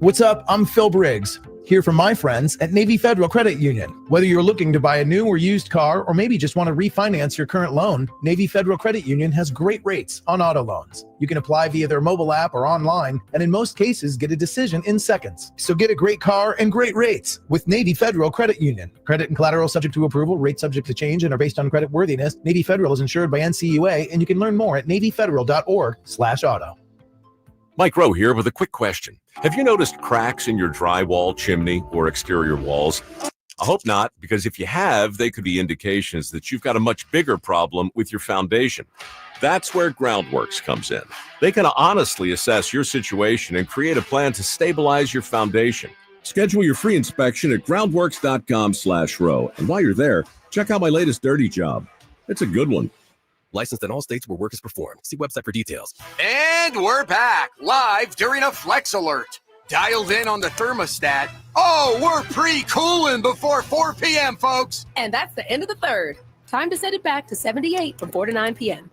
What's up? I'm Phil Briggs, here from my friends at Navy Federal Credit Union. Whether you're looking to buy a new or used car, or maybe just want to refinance your current loan, Navy Federal Credit Union has great rates on auto loans. You can apply via their mobile app or online, and in most cases, get a decision in seconds. So get a great car and great rates with Navy Federal Credit Union. Credit and collateral subject to approval, rates subject to change, and are based on credit worthiness. Navy Federal is insured by NCUA, and you can learn more at NavyFederal.org/auto. Mike Rowe here with a quick question. Have you noticed cracks in your drywall, chimney, or exterior walls? I hope not, because if you have, they could be indications that you've got a much bigger problem with your foundation. That's where Groundworks comes in. They can honestly assess your situation and create a plan to stabilize your foundation. Schedule your free inspection at groundworks.com/row. And while you're there, check out my latest dirty job. It's a good one. Licensed in all states where work is performed. See website for details. And we're back, live during a Flex Alert. Dialed in on the thermostat. Oh, we're pre-cooling before 4 p.m., folks. And that's the end of the third. Time to set it back to 78 from 4 to 9 p.m.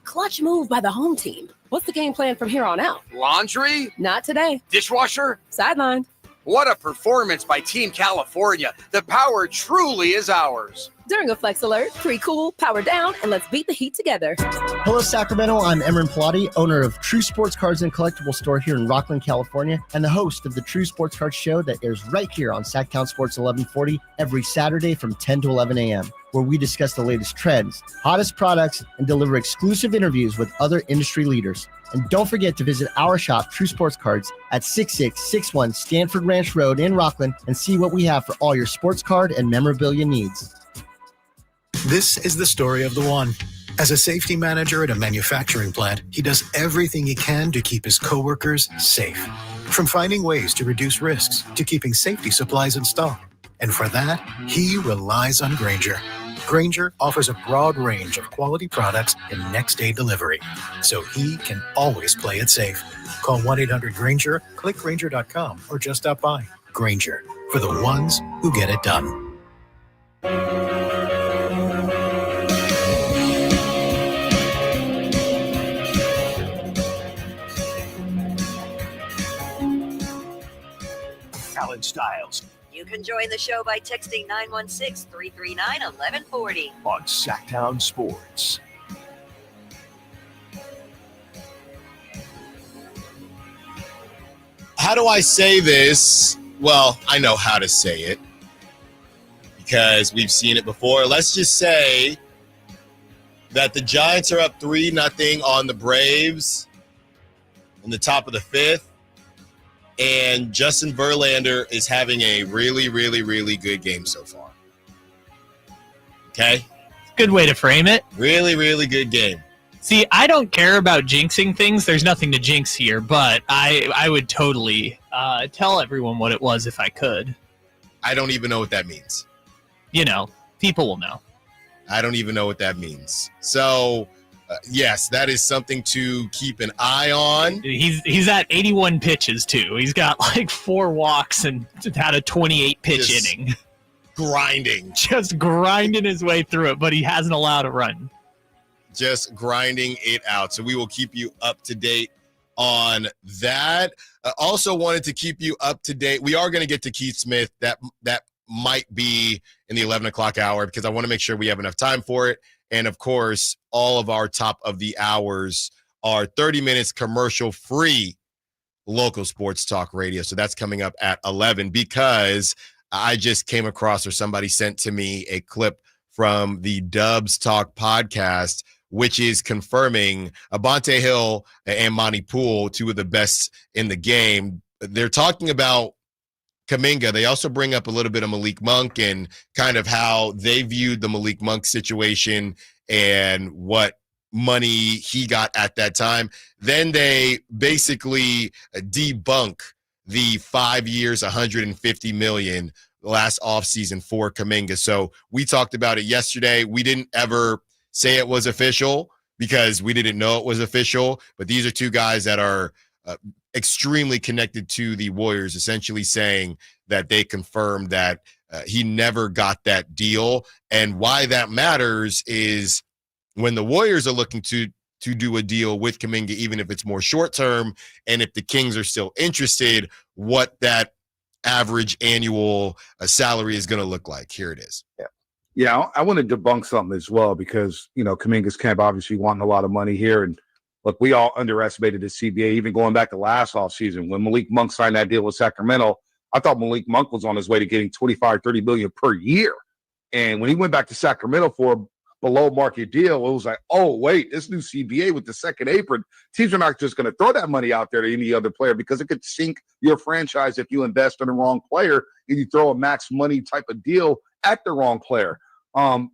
Clutch move by the home team. What's the game plan from here on out? Laundry? Not today. Dishwasher? Sidelined. What a performance by Team California. The power truly is ours. During a Flex Alert, pre-cool, power down, and let's beat the heat together. Hello, Sacramento. I'm Emran Pilati, owner of True Sports Cards and Collectible Store here in Rockland, California, and the host of the True Sports Cards Show that airs right here on Sactown Sports 1140 every Saturday from 10 to 11 a.m., where we discuss the latest trends, hottest products, and deliver exclusive interviews with other industry leaders. And don't forget to visit our shop, True Sports Cards, at 6661 Stanford Ranch Road in Rockland, and see what we have for all your sports card and memorabilia needs. This is the story of the one. As a safety manager at a manufacturing plant, he does everything he can to keep his coworkers safe. From finding ways to reduce risks to keeping safety supplies in stock. And for that, he relies on Grainger. Grainger offers a broad range of quality products and next-day delivery, so he can always play it safe. Call 1-800-GRAINGER, click Grainger.com, or just stop by. Grainger, for the ones who get it done. Allen Stiles You can join the show by texting 916-339-1140 on Sactown Sports. How do I say this? Well, I know how to say it because we've seen it before. Let's just say that the Giants are up 3-0 on the Braves in the top of the fifth, and Justin Verlander is having a really, really, really good game so far. Okay? Good way to frame it. Really, really good game. See, I don't care about jinxing things. There's nothing to jinx here, but I would totally tell everyone what it was if I could. I don't even know what that means. You know, people will know. I don't even know what that means. So, yes, that is something to keep an eye on. He's at 81 pitches, too. He's got like 4 walks and had a 28-pitch inning. Grinding. Just grinding his way through it, but he hasn't allowed a run. Just grinding it out. So we will keep you up to date on that. Also wanted to keep you up to date. We are going to get to Keith Smith. That might be in the 11 o'clock hour because I want to make sure we have enough time for it. And of course, all of our top of the hours are 30 minutes commercial-free local sports talk radio. So that's coming up at 11 because I just came across, or somebody sent to me, a clip from the Dubs Talk podcast, which is confirming Bonte Hill and Monty Poole, two of the best in the game. They're talking about Kaminga. They also bring up a little bit of Malik Monk and kind of how they viewed the Malik Monk situation and what money he got at that time. Then they basically debunk the 5 years, $150 million last offseason for Kaminga. So we talked about it yesterday. We didn't ever say it was official because we didn't know it was official, but these are two guys that are extremely connected to the Warriors, essentially saying that they confirmed that he never got that deal. And why that matters is when the Warriors are looking to do a deal with Kaminga, even if it's more short-term, and if the Kings are still interested, what that average annual salary is going to look like. Here it is. Yeah, I want to debunk something as well because, Kaminga's camp obviously wanting a lot of money here. And look, we all underestimated the CBA, even going back to last offseason. When Malik Monk signed that deal with Sacramento, I thought Malik Monk was on his way to getting $25-30 million per year. And when he went back to Sacramento for a below market deal, it was like, oh, wait, this new CBA with the second apron, teams are not just going to throw that money out there to any other player because it could sink your franchise if you invest in the wrong player and you throw a max money type of deal at the wrong player. The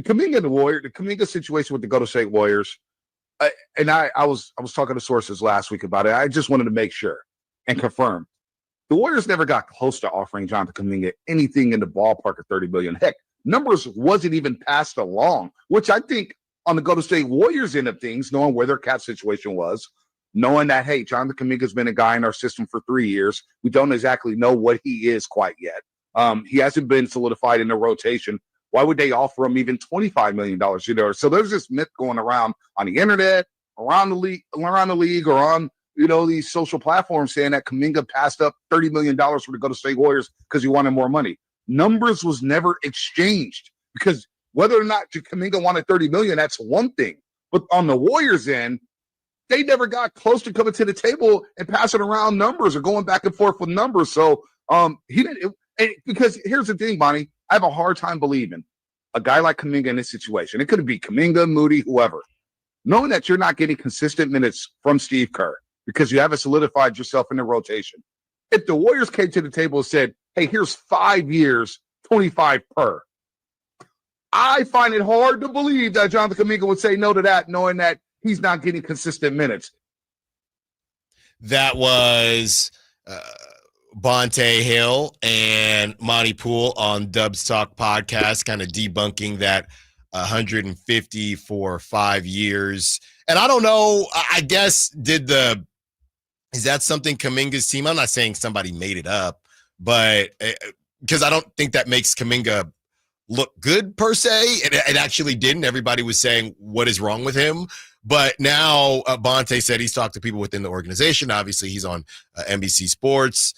Kaminga situation with the Golden State Warriors, I was talking to sources last week about it. I just wanted to make sure and confirm. The Warriors never got close to offering Jonathan Kaminga anything in the ballpark of $30 billion. Heck, numbers wasn't even passed along, which I think on the Golden State Warriors end of things, knowing where their cap situation was, knowing that, hey, Jonathan Kaminga's been a guy in our system for 3 years. We don't exactly know what he is quite yet. He hasn't been solidified in the rotation. Why would they offer him even $25 million? So there's this myth going around on the internet, around the league, or on these social platforms saying that Kaminga passed up $30 million for the Golden State Warriors because he wanted more money. Numbers was never exchanged because whether or not Kaminga wanted $30 million, that's one thing. But on the Warriors end, they never got close to coming to the table and passing around numbers or going back and forth with numbers. So he didn't. Because here's the thing, Bonnie, I have a hard time believing a guy like Kaminga in this situation. It could be Kaminga, Moody, whoever. Knowing that you're not getting consistent minutes from Steve Kerr because you haven't solidified yourself in the rotation. If the Warriors came to the table and said, hey, here's 5 years, 25 per. I find it hard to believe that Jonathan Kaminga would say no to that, knowing that he's not getting consistent minutes. That was Bonte Hill and Monty Poole on Dubs Talk podcast, kind of debunking that 150 for 5 years. And I don't know, I guess, is that something Kaminga's team? I'm not saying somebody made it up, but because I don't think that makes Kaminga look good per se. It actually didn't. Everybody was saying, what is wrong with him? But now Bonte said he's talked to people within the organization. Obviously, he's on NBC Sports,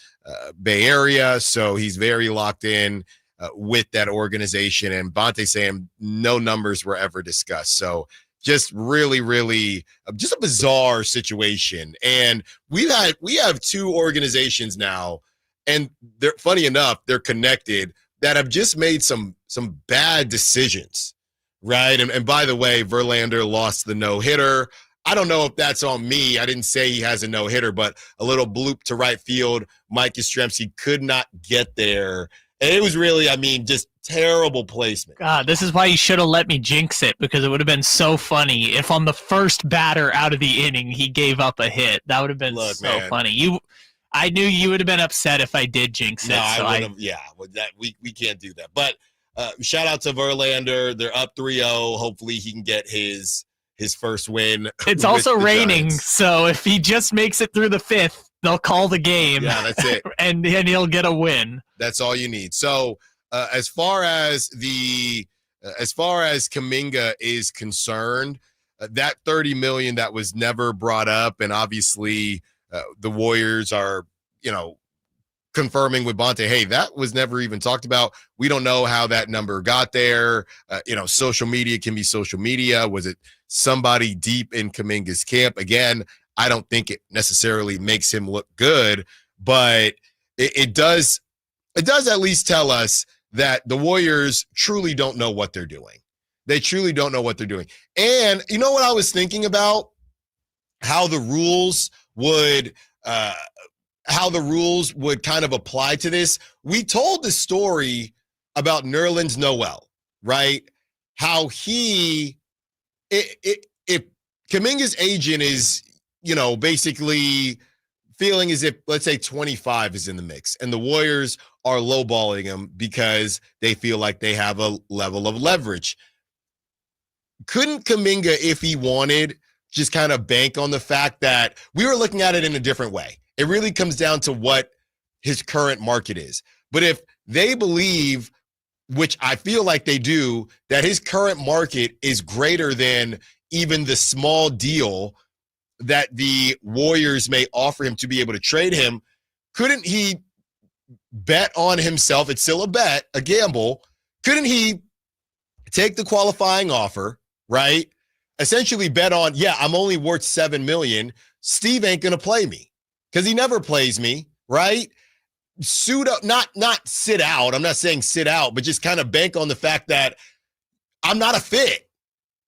Bay Area, so he's very locked in with that organization. And Bonte saying no numbers were ever discussed. So just really, really just a bizarre situation. And we have two organizations now, and they're funny enough, they're connected, that have just made some bad decisions, right? And by the way, Verlander lost the no-hitter. I don't know if that's on me. I didn't say he has a no-hitter, but a little bloop to right field. Mike Yastrzemski could not get there. And it was really, just terrible placement. God, this is why you should have let me jinx it, because it would have been so funny if on the first batter out of the inning he gave up a hit. That would have been funny. I knew you would have been upset if I did jinx it. No, I would have. Yeah, we can't do that. But shout out to Verlander. They're up 3-0. Hopefully he can get his first win. It's also raining, so if he just makes it through the fifth, they'll call the game. Yeah, that's it. and he'll get a win. That's all you need. So as far as Kaminga is concerned, that $30 million that was never brought up, and obviously the Warriors are, confirming with Bonte, hey, that was never even talked about. We don't know how that number got there. Social media can be social media. Was it somebody deep in Kaminga's camp? Again, I don't think it necessarily makes him look good, but it does at least tell us that the Warriors truly don't know what they're doing. They truly don't know what they're doing. And you know what I was thinking about? How the rules would kind of apply to this. We told the story about Nerlens Noel, right? How if Kaminga's agent is, basically feeling as if, let's say 25 is in the mix and the Warriors are lowballing him because they feel like they have a level of leverage. Couldn't Kaminga, if he wanted, just kind of bank on the fact that we were looking at it in a different way? It really comes down to what his current market is. But if they believe, which I feel like they do, that his current market is greater than even the small deal that the Warriors may offer him to be able to trade him, couldn't he bet on himself? It's still a bet, a gamble. Couldn't he take the qualifying offer, right? Essentially bet on, I'm only worth $7 million. Steve ain't going to play me because he never plays me, right? Suit up, not sit out. I'm not saying sit out, but just kind of bank on the fact that I'm not a fit.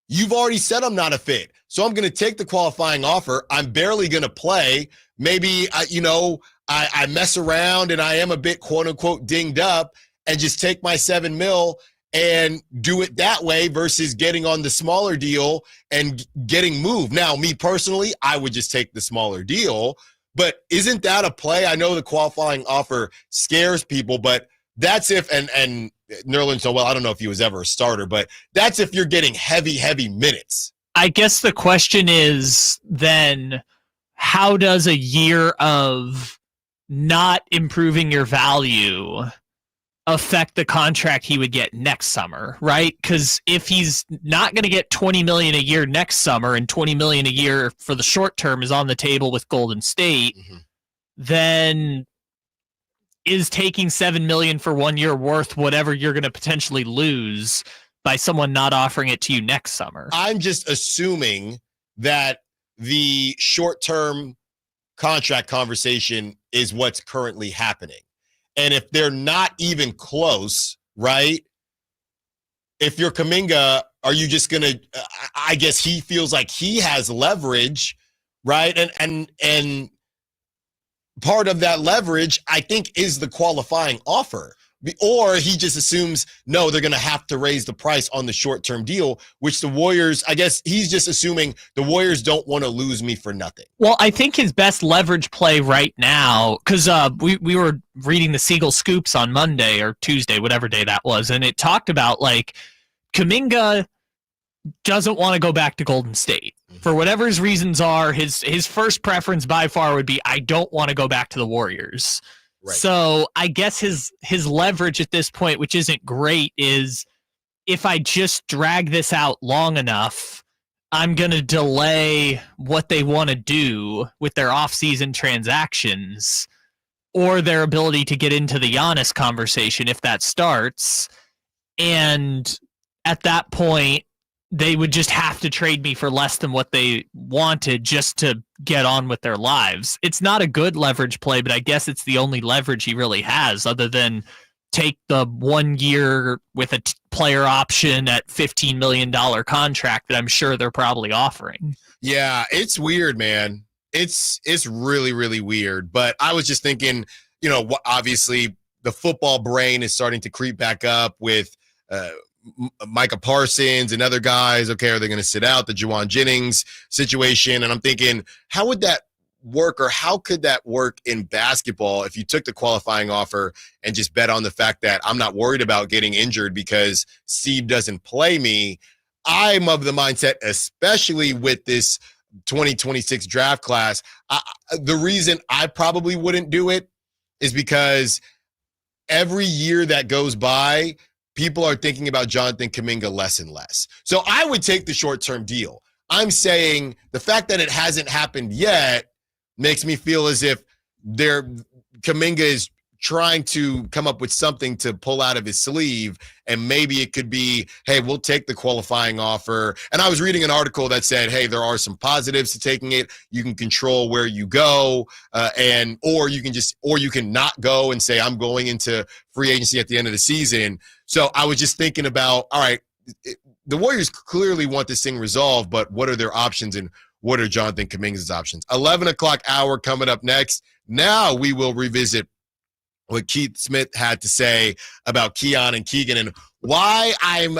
You've already said I'm not a fit. So I'm going to take the qualifying offer. I'm barely going to play. Maybe, I mess around and I am a bit, quote unquote, dinged up and just take my $7 million and do it that way versus getting on the smaller deal and getting moved. Now, me personally, I would just take the smaller deal, but isn't that a play? I know the qualifying offer scares people, but that's if, and Nerlens Noel, I don't know if he was ever a starter, but that's if you're getting heavy minutes. I guess the question is then, how does a year of not improving your value affect the contract he would get next summer, right? Because if he's not going to get $20 million a year next summer and $20 million a year for the short term is on the table with Golden State, then is taking $7 million for 1 year worth whatever you're going to potentially lose by someone not offering it to you next summer? I'm just assuming that the short-term contract conversation is what's currently happening. And if they're not even close, right? If you're Kaminga, are you just going to, I guess he feels like he has leverage, right? And part of that leverage, I think, is the qualifying offer. Or he just assumes, no, they're going to have to raise the price on the short-term deal, which the Warriors, I guess he's just assuming the Warriors don't want to lose me for nothing. Well, I think his best leverage play right now, because we were reading the Siegel Scoops on Monday or Tuesday, whatever day that was, and it talked about, like, Kaminga doesn't want to go back to Golden State. For whatever his reasons are, his first preference by far would be, I don't want to go back to the Warriors. Right. So I guess his leverage at this point, which isn't great, is if I just drag this out long enough, I'm going to delay what they want to do with their offseason transactions or their ability to get into the Giannis conversation if that starts. And at that point, they would just have to trade me for less than what they wanted just to get on with their lives. It's not a good leverage play, but I guess it's the only leverage he really has other than take the 1 year with a player option at $15 million contract that I'm sure they're probably offering. Yeah, it's weird, man. It's really, really weird. But I was just thinking, obviously the football brain is starting to creep back up with Micah Parsons and other guys. Okay, are they going to sit out the Juwan Jennings situation? And I'm thinking, how would that work, or how could that work in basketball if you took the qualifying offer and just bet on the fact that I'm not worried about getting injured because Steve doesn't play me? I'm of the mindset, especially with this 2026 draft class, the reason I probably wouldn't do it is because every year that goes by, people are thinking about Jonathan Kaminga less and less. So I would take the short-term deal. I'm saying the fact that it hasn't happened yet makes me feel as if Kaminga is trying to come up with something to pull out of his sleeve, and maybe it could be, hey, we'll take the qualifying offer. And I was reading an article that said, hey, there are some positives to taking it. You can control where you go, or you can not go and say, I'm going into free agency at the end of the season. So I was just thinking about, all right, the Warriors clearly want this thing resolved, but what are their options, and what are Jonathan Kaminga's options? 11 o'clock hour coming up next. Now we will revisit what Keith Smith had to say about Keon and Keegan, and why I'm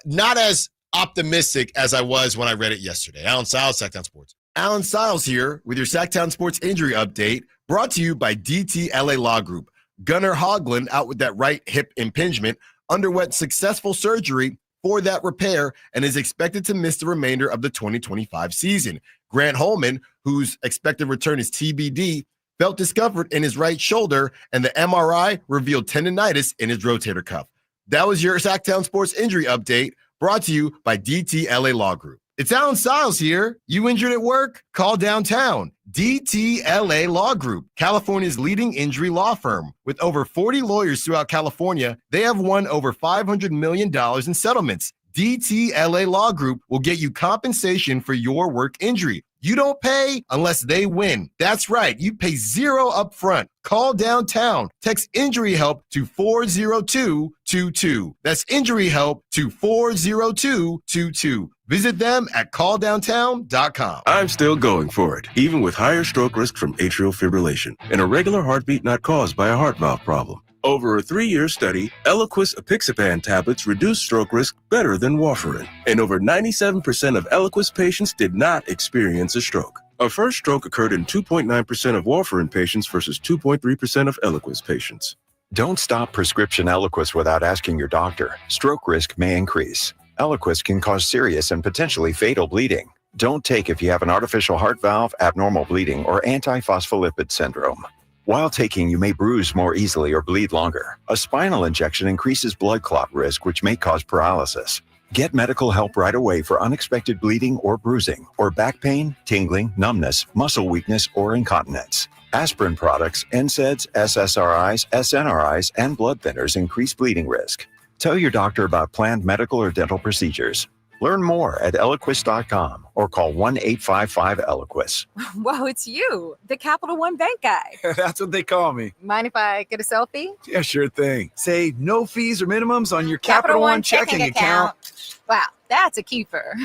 not as optimistic as I was when I read it yesterday. Allen Stiles, Sacktown Sports. Allen Stiles here with your Sacktown Sports injury update, brought to you by DTLA Law Group. Gunnar Hoglund out with that right hip impingement, underwent successful surgery for that repair and is expected to miss the remainder of the 2025 season. Grant Holman, whose expected return is TBD, felt discomfort in his right shoulder, and the MRI revealed tendonitis in his rotator cuff. That was your Sacktown Sports injury update, brought to you by DTLA Law Group. It's Allen Stiles here. You injured at work? Call downtown. DTLA Law Group, California's leading injury law firm. With over 40 lawyers throughout California, they have won over $500 million in settlements. DTLA Law Group will get you compensation for your work injury. You don't pay unless they win. That's right. You pay zero up front. Call downtown. Text injury help to 40222. That's injury help to 40222. Visit them at calldowntown.com. I'm still going for it, even with higher stroke risk from atrial fibrillation, an irregular heartbeat not caused by a heart valve problem. Over a 3-year study, Eliquis apixaban tablets reduced stroke risk better than warfarin, and over 97% of Eliquis patients did not experience a stroke. A first stroke occurred in 2.9% of warfarin patients versus 2.3% of Eliquis patients. Don't stop prescription Eliquis without asking your doctor. Stroke risk may increase. Eliquis can cause serious and potentially fatal bleeding. Don't take if you have an artificial heart valve, abnormal bleeding, or antiphospholipid syndrome. While taking, you may bruise more easily or bleed longer. A spinal injection increases blood clot risk, which may cause paralysis. Get medical help right away for unexpected bleeding or bruising, or back pain, tingling, numbness, muscle weakness, or incontinence. Aspirin products, NSAIDs, SSRIs, SNRIs, and blood thinners increase bleeding risk. Tell your doctor about planned medical or dental procedures. Learn more at Eliquis.com or call 1-855-ELIQUIS. Whoa, it's you, the Capital One Bank guy. That's what they call me. Mind if I get a selfie? Yeah, sure thing. Say no fees or minimums on your Capital One checking account. Wow, that's a keeper.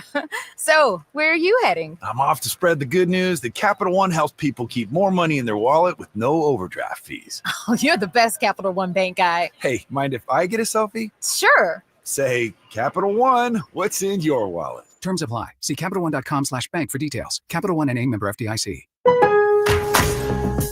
So, where are you heading? I'm off to spread the good news that Capital One helps people keep more money in their wallet with no overdraft fees. Oh, you're the best Capital One Bank guy. Hey, mind if I get a selfie? Sure. Say, Capital One, what's in your wallet? Terms apply. See CapitalOne.com/bank for details. Capital One N.A. member FDIC.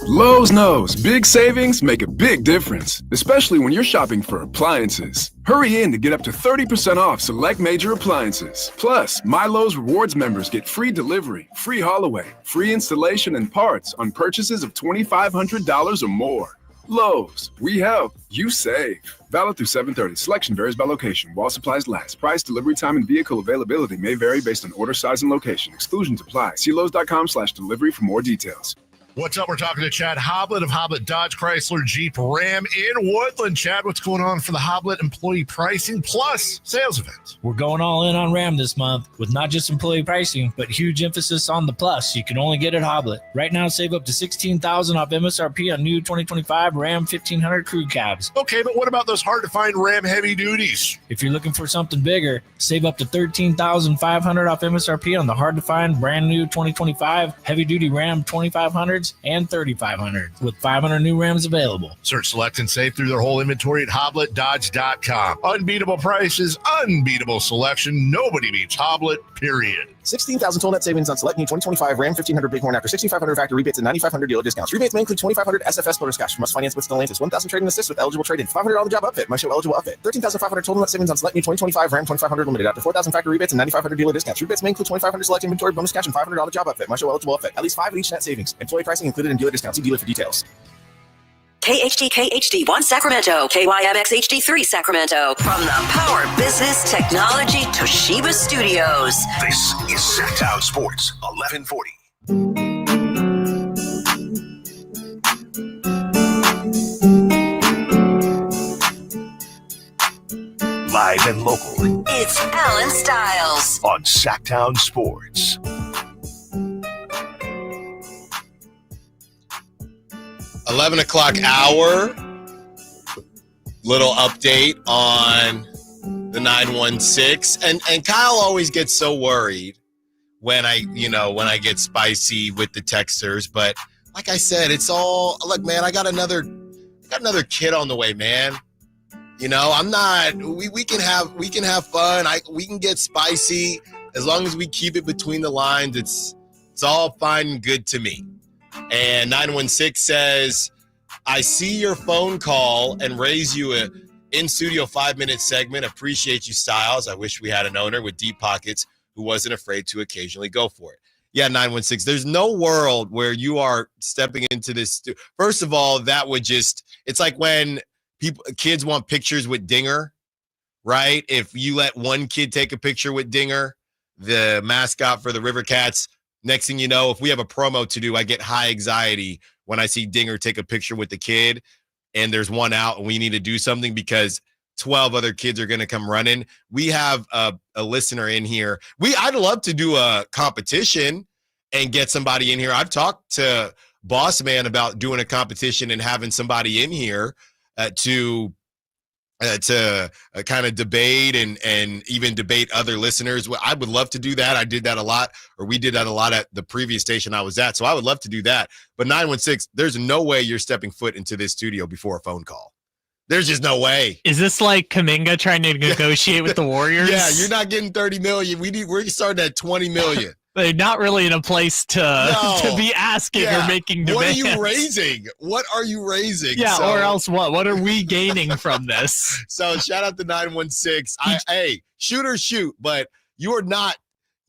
Lowe's knows big savings make a big difference, especially when you're shopping for appliances. Hurry in to get up to 30% off select major appliances. Plus, My Lowe's Rewards members get free delivery, free haul away, free installation and parts on purchases of $2,500 or more. Lowe's, we help, you save. Valid through 7/30. Selection varies by location. While supplies last. Price, delivery time, and vehicle availability may vary based on order size and location. Exclusions apply. See Lowe's.com/delivery for more details. What's up? We're talking to Chad Hoblet of Hoblet Dodge Chrysler Jeep Ram in Woodland. Chad, what's going on for the Hoblet Employee Pricing Plus sales event? We're going all in on Ram this month with not just employee pricing, but huge emphasis on the plus. You can only get at Hoblet. Right now, save up to $16,000 off MSRP on new 2025 Ram 1500 crew cabs. Okay, but what about those hard-to-find Ram heavy duties? If you're looking for something bigger, save up to $13,500 off MSRP on the hard-to-find brand new 2025 heavy-duty Ram 2500s and 3500s with 500 new Rams available. Search, select, and save through their whole inventory at HobletDodge.com. Unbeatable prices, unbeatable selection. Nobody beats Hoblet, period. 16,000 total net savings on select new 2025 Ram 1500 Bighorn after 6,500 factory rebates and 9,500 dealer discounts. Rebates may include 2,500 SFS motor cash. Must finance with Stellantis. 1,000 trade-in assist with eligible trade-in. $500 job outfit. Must show eligible outfit. 13,500 total net savings on select new 2025 Ram 2500 limited after 4,000 factory rebates and 9,500 dealer discounts. Rebates may include 2,500 select inventory bonus cash and $500 job outfit. Must show eligible outfit. At least 5 of each net savings. Employee pricing included in dealer discounts. See dealer for details. KHD1 Sacramento, KYMX HD3 Sacramento. From the Power Business Technology Toshiba Studios. This is Sacktown Sports 1140. live and local. It's Allen Stiles on Sacktown Sports. $11 hour. Little update on the 916. And Kyle always gets so worried when I get spicy with the texters. But like I said, it's all, look, man, I got another kid on the way, man. I'm not, we can have fun. We can get spicy as long as we keep it between the lines. It's all fine and good to me. And 916 says, I see your phone call and raise you a in-studio 5-minute segment. Appreciate you, Styles. I wish we had an owner with deep pockets who wasn't afraid to occasionally go for it. Yeah, 916. There's no world where you are stepping into this. First of all, that would just, it's like when kids want pictures with Dinger, right? If you let one kid take a picture with Dinger, the mascot for the River Cats, next thing you know, if we have a promo to do, I get high anxiety when I see Dinger take a picture with the kid and there's one out and we need to do something because 12 other kids are going to come running. We have a listener in here. I'd love to do a competition and get somebody in here. I've talked to Boss Man about doing a competition and having somebody in here to kind of debate and even debate other listeners. I would love to do that. I did that a lot, or we did that a lot at the previous station I was at. So I would love to do that. But 916, there's no way you're stepping foot into this studio before a phone call. There's just no way. Is this like Kaminga trying to negotiate with the Warriors? Yeah, you're not getting 30 million. We're starting at 20 million. They're not really in a place to be asking or making demands. What are you raising? What are you raising? Yeah, or else what? What are we gaining from this? So shout out to 916. Hey, shoot or shoot, but you're not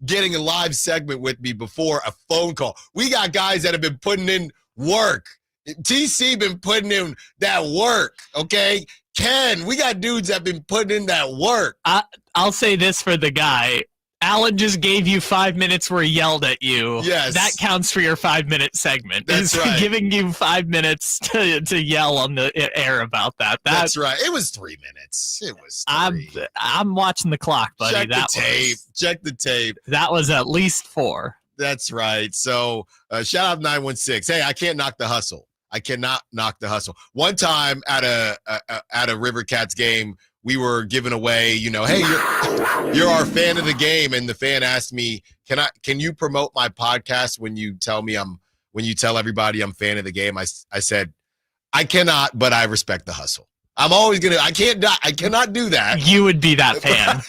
getting a live segment with me before a phone call. We got guys that have been putting in work. TC been putting in that work, okay? Ken, we got dudes that have been putting in that work. I'll say this for the guy. Alan just gave you 5 minutes where he yelled at you. Yes. That counts for your 5-minute segment. That's He's right. giving you 5 minutes to yell on the air about that. That's right. It was 3 minutes. It was 3. I'm watching the clock, buddy. Check the tape. That was at least 4. That's right. So shout out 916. Hey, I can't knock the hustle. I cannot knock the hustle. One time at a River Cats game, we were giving away, hey, you're our fan of the game, and the fan asked me, can you promote my podcast when you tell everybody I'm fan of the game? I said, I cannot, but I respect the hustle. I cannot do that. You would be that fan.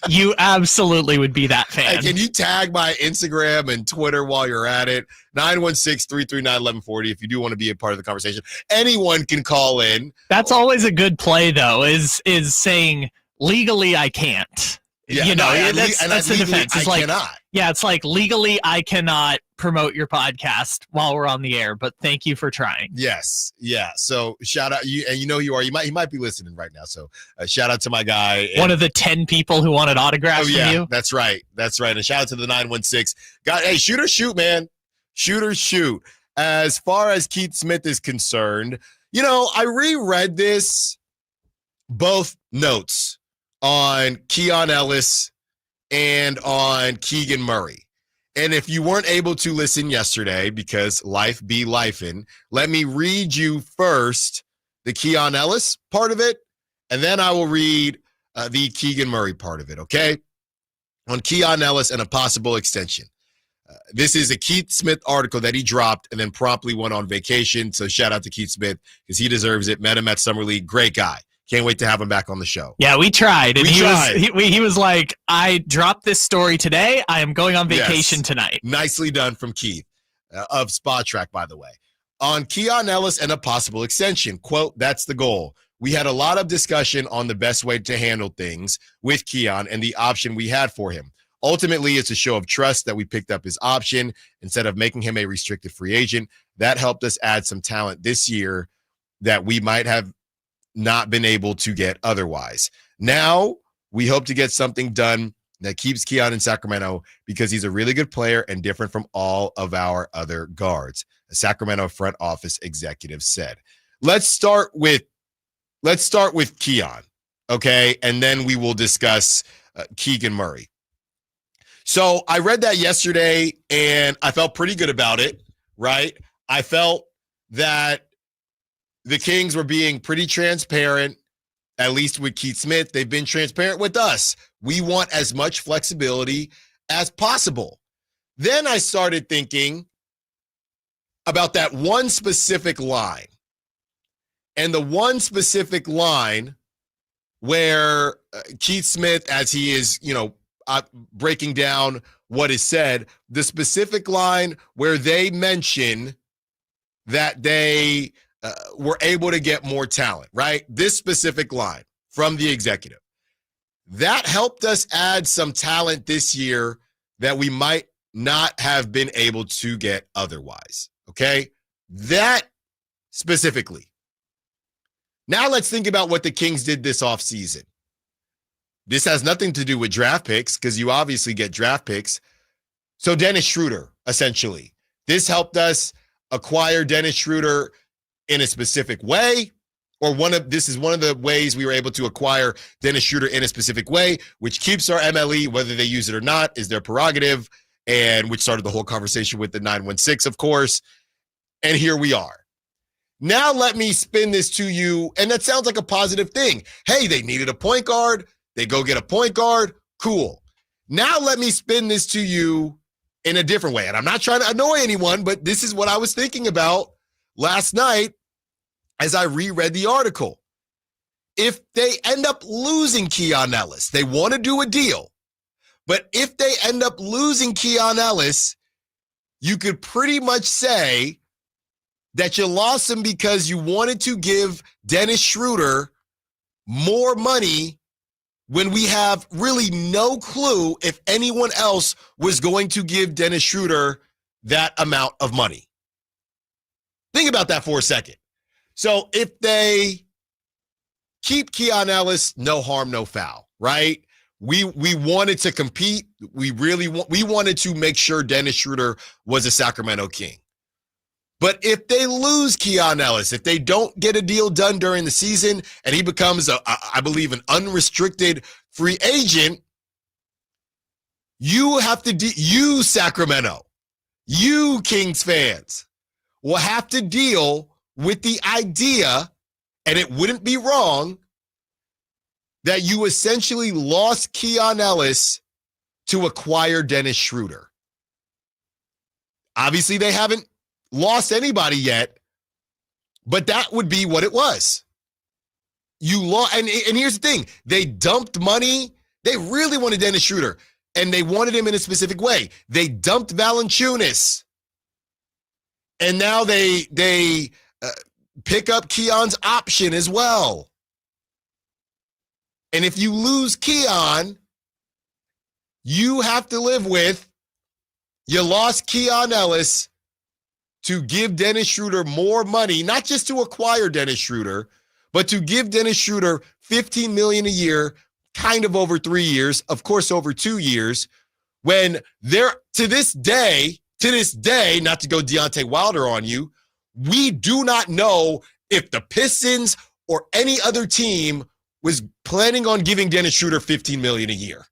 You absolutely would be that fan. Hey, can you tag my Instagram and Twitter while you're at it? 916-339-1140 if you do want to be a part of the conversation. Anyone can call in. That's always a good play, though, is saying, legally, I can't. Yeah, that's the defense. It's I cannot. Yeah, it's like, legally, I cannot promote your podcast while we're on the air, but thank you for trying. Yes. Yeah. So shout out you, and you are. He might be listening right now. So shout out to my guy. One of the 10 people who wanted autographs from you. That's right. That's right. And shout out to the 916. Hey, shoot or shoot, man. Shoot or shoot. As far as Keith Smith is concerned, I reread both notes on Keon Ellis and on Keegan Murray. And if you weren't able to listen yesterday because life be lifing, let me read you first the Keon Ellis part of it, and then I will read the Keegan Murray part of it, okay? On Keon Ellis and a possible extension. This is a Keith Smith article that he dropped and then promptly went on vacation. So shout out to Keith Smith because he deserves it. Met him at Summer League. Great guy. Can't wait to have him back on the show. Yeah, we tried. And he was like, I dropped this story today. I am going on vacation tonight. Nicely done from Keith of Spa Track, by the way. On Keon Ellis and a possible extension, quote, that's the goal. We had a lot of discussion on the best way to handle things with Keon and the option we had for him. Ultimately, it's a show of trust that we picked up his option instead of making him a restricted free agent. That helped us add some talent this year that we might have not been able to get otherwise. Now, we hope to get something done that keeps Keon in Sacramento because he's a really good player and different from all of our other guards, a Sacramento front office executive said. Let's start with Keon. okay? And then we will discuss Keegan Murray. So I read that yesterday, and I felt pretty good about it, right? I felt that the Kings were being pretty transparent, at least with Keith Smith. They've been transparent with us. We want as much flexibility as possible. Then I started thinking about that one specific line. And the one specific line where Keith Smith, as he is, breaking down what is said, the specific line where they mention that they were able to get more talent, right? This specific line from the executive. That helped us add some talent this year that we might not have been able to get otherwise, okay? That specifically. Now let's think about what the Kings did this offseason. This has nothing to do with draft picks because you obviously get draft picks. So Dennis Schroeder, essentially. This helped us acquire Dennis Schroeder in a specific way, or this is one of the ways we were able to acquire Dennis Schroeder in a specific way, which keeps our MLE, whether they use it or not, is their prerogative, and which started the whole conversation with the 916, of course. And here we are. Now let me spin this to you, and that sounds like a positive thing. Hey, they needed a point guard. They go get a point guard. Cool. Now let me spin this to you in a different way. And I'm not trying to annoy anyone, but this is what I was thinking about last night as I reread the article. If they end up losing Keon Ellis, they want to do a deal. But if they end up losing Keon Ellis, you could pretty much say that you lost him because you wanted to give Dennis Schroeder more money when we have really no clue if anyone else was going to give Dennis Schroeder that amount of money. Think about that for a second. So if they keep Keon Ellis, no harm, no foul, right? We wanted to compete. We wanted to make sure Dennis Schroeder was a Sacramento King. But if they lose Keon Ellis, if they don't get a deal done during the season and he becomes, I believe, an unrestricted free agent, you have to, you Sacramento, you Kings fans will have to deal with the idea, and it wouldn't be wrong, that you essentially lost Keon Ellis to acquire Dennis Schroeder. Obviously, they haven't lost anybody yet, but that would be what it was. You lost, and here's the thing: they dumped money. They really wanted Dennis Schroeder, and they wanted him in a specific way. They dumped Valanciunas, and now they pick up Keon's option as well. And if you lose Keon, you have to live with you lost Keon Ellis to give Dennis Schroeder more money, not just to acquire Dennis Schroeder, but to give Dennis Schroeder $15 million a year, kind of over 3 years, of course, over 2 years, when they're, to this day, not to go Deontay Wilder on you, we do not know if the Pistons or any other team was planning on giving Dennis Schroeder $15 million a year.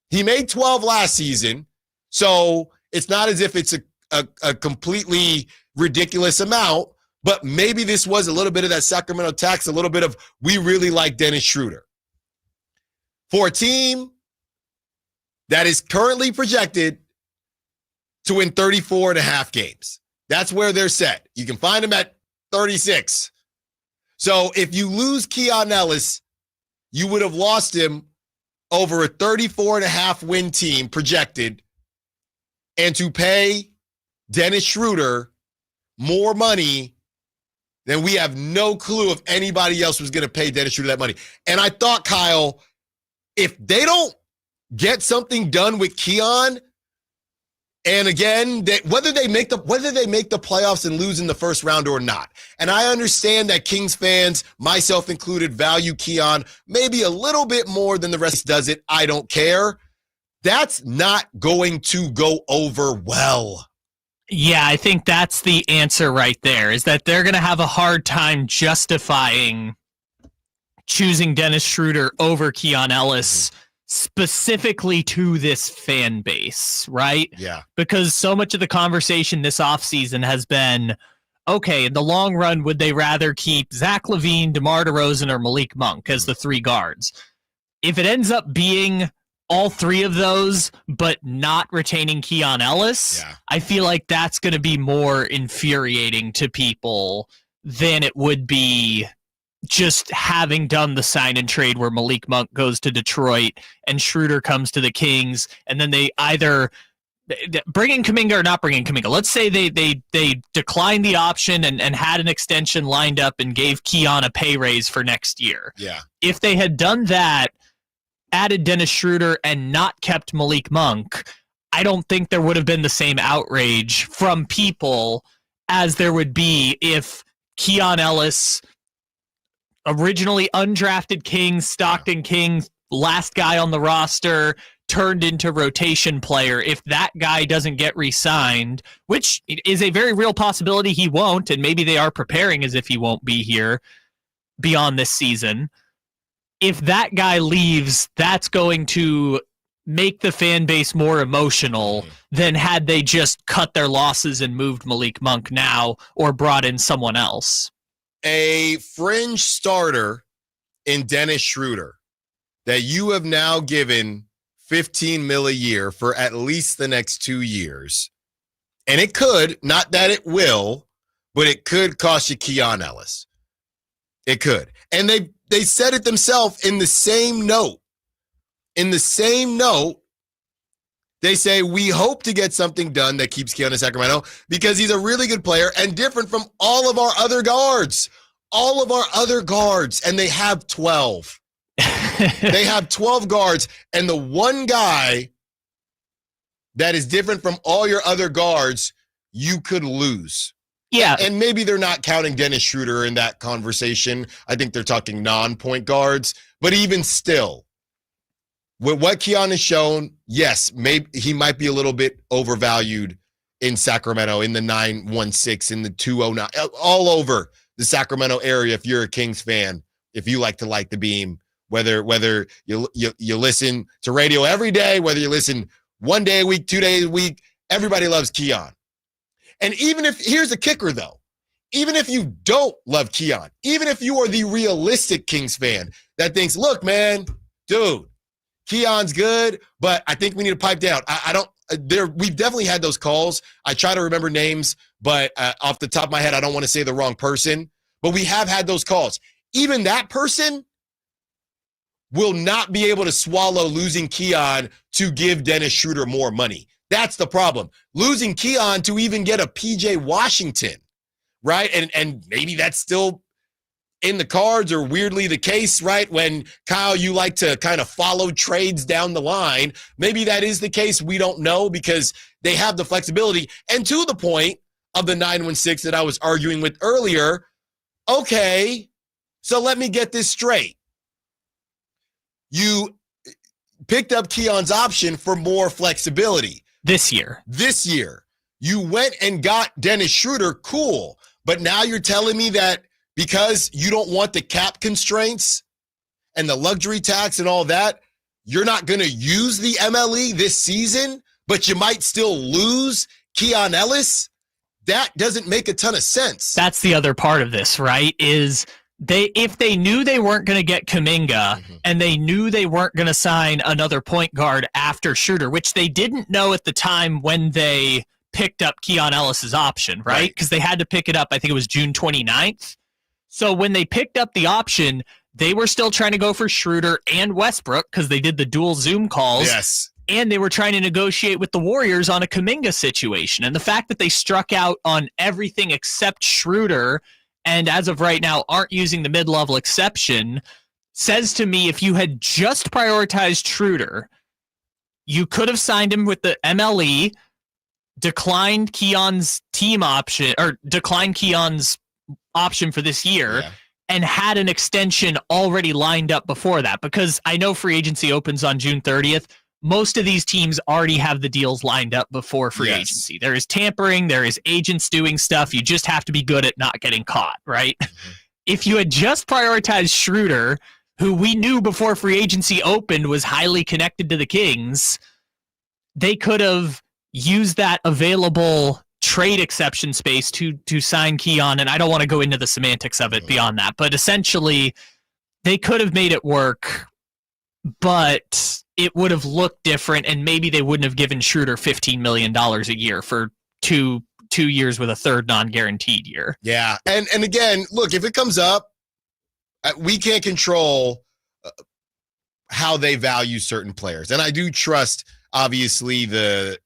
He made 12 last season, so it's not as if it's a completely ridiculous amount, but maybe this was a little bit of that Sacramento tax, a little bit of we really like Dennis Schroeder. For a team that is currently projected to win 34 and a half games. That's where they're set. You can find them at 36. So if you lose Keon Ellis, you would have lost him over a 34 and a half win team projected, and to pay Dennis Schroeder more money than we have no clue if anybody else was going to pay Dennis Schroeder that money. And I thought, Kyle, if they don't get something done with Keon, and again, whether they make the playoffs and lose in the first round or not, and I understand that Kings fans, myself included, value Keon maybe a little bit more than the rest does it. I don't care. That's not going to go over well. Yeah, I think that's the answer right there, is that they're going to have a hard time justifying choosing Dennis Schroeder over Keon Ellis specifically to this fan base, right? Yeah. Because so much of the conversation this offseason has been, okay, in the long run, would they rather keep Zach LaVine, DeMar DeRozan, or Malik Monk as the three guards? If it ends up being all three of those, but not retaining Keon Ellis, I feel like that's going to be more infuriating to people than it would be just having done the sign and trade where Malik Monk goes to Detroit and Schroeder comes to the Kings, and then they either bring in Kaminga or not bring in Kaminga. Let's say they declined the option and had an extension lined up and gave Keon a pay raise for next year. Yeah. If they had done that, added Dennis Schroeder and not kept Malik Monk, I don't think there would have been the same outrage from people as there would be if Keon Ellis, originally undrafted Kings, Stockton Kings, last guy on the roster, turned into rotation player. If that guy doesn't get re-signed, which is a very real possibility he won't, and maybe they are preparing as if he won't be here beyond this season. If that guy leaves, that's going to make the fan base more emotional than had they just cut their losses and moved Malik Monk now or brought in someone else. A fringe starter in Dennis Schroeder that you have now given $15 million a year for at least the next 2 years. And it could, not that it will, but it could cost you Keon Ellis. It could. And they said it themselves in the same note. In the same note, they say, we hope to get something done that keeps Keon in Sacramento because he's a really good player and different from all of our other guards. All of our other guards. And they have 12. They have 12 guards. And the one guy that is different from all your other guards, you could lose. Yeah. And maybe they're not counting Dennis Schroeder in that conversation. I think they're talking non-point guards. But even still, with what Keon has shown, yes, maybe he might be a little bit overvalued in Sacramento, in the 916, in the 209, all over the Sacramento area. If you're a Kings fan, if you like to light the beam, whether you listen to radio every day, whether you listen 1 day a week, 2 days a week, everybody loves Keon. And even if, here's the kicker though, even if you don't love Keon, even if you are the realistic Kings fan that thinks, look, man, dude, Keon's good, but I think we need to pipe down. We've definitely had those calls. I try to remember names, but off the top of my head, I don't want to say the wrong person, but we have had those calls. Even that person will not be able to swallow losing Keon to give Dennis Schroeder more money. That's the problem. Losing Keon to even get a PJ Washington, right? And maybe that's still in the cards or weirdly the case, right? When, Kyle, you like to kind of follow trades down the line. Maybe that is the case. We don't know because they have the flexibility. And to the point of the 916 that I was arguing with earlier, okay, so let me get this straight. You picked up Keon's option for more flexibility. This year. You went and got Dennis Schroeder, cool. But now you're telling me that because you don't want the cap constraints and the luxury tax and all that, you're not going to use the MLE this season, but you might still lose Keon Ellis? That doesn't make a ton of sense. That's the other part of this, right? Is if they knew they weren't going to get Kaminga and they knew they weren't going to sign another point guard after Schroeder, which they didn't know at the time when they picked up Keon Ellis's option, right? Because they had to pick it up, I think it was June 29th. So when they picked up the option, they were still trying to go for Schroeder and Westbrook because they did the dual Zoom calls. Yes. And they were trying to negotiate with the Warriors on a Kaminga situation. And the fact that they struck out on everything except Schroeder and as of right now aren't using the mid-level exception says to me if you had just prioritized Schroeder, you could have signed him with the MLE, declined Keon's team option or declined Keon's option for this year and had an extension already lined up before that, because I know free agency opens on June 30th. Most of these teams already have the deals lined up before free agency. There is tampering, there is agents doing stuff. You just have to be good at not getting caught, right? If you had just prioritized Schroeder, who we knew before free agency opened was highly connected to the Kings, they could have used that available trade exception space to sign Keon. And I don't want to go into the semantics of it beyond that, but essentially they could have made it work, but it would have looked different, and maybe they wouldn't have given Schroeder $15 million a year for two years with a third non-guaranteed year. Yeah. And again, look, if it comes up, we can't control how they value certain players. And I do trust, obviously, the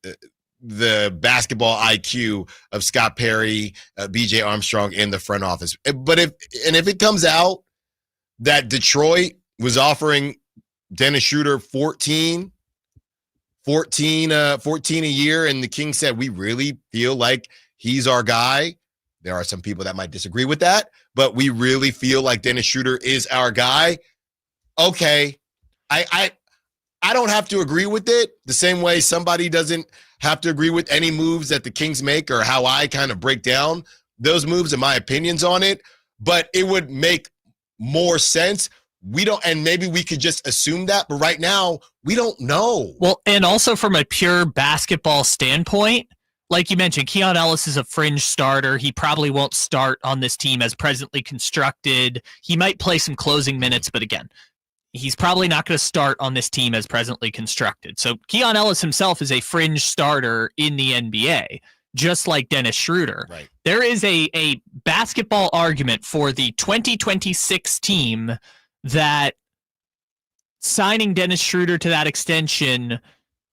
basketball IQ of Scott Perry, BJ Armstrong in the front office. But if it comes out that Detroit was offering Dennis Schroeder 14 a year, and the Kings said, we really feel like he's our guy. There are some people that might disagree with that, but we really feel like Dennis Schroeder is our guy. Okay. I don't have to agree with it the same way somebody doesn't have to agree with any moves that the Kings make or how I kind of break down those moves and my opinions on it, but it would make more sense. We don't, and maybe we could just assume that, but right now we don't know. Well, and also from a pure basketball standpoint, like you mentioned, Keon Ellis is a fringe starter. He probably won't start on this team as presently constructed. He might play some closing minutes, but again, he's probably not going to start on this team as presently constructed. So Keon Ellis himself is a fringe starter in the NBA, just like Dennis Schroeder. Right. There is a basketball argument for the 2026 team that signing Dennis Schroeder to that extension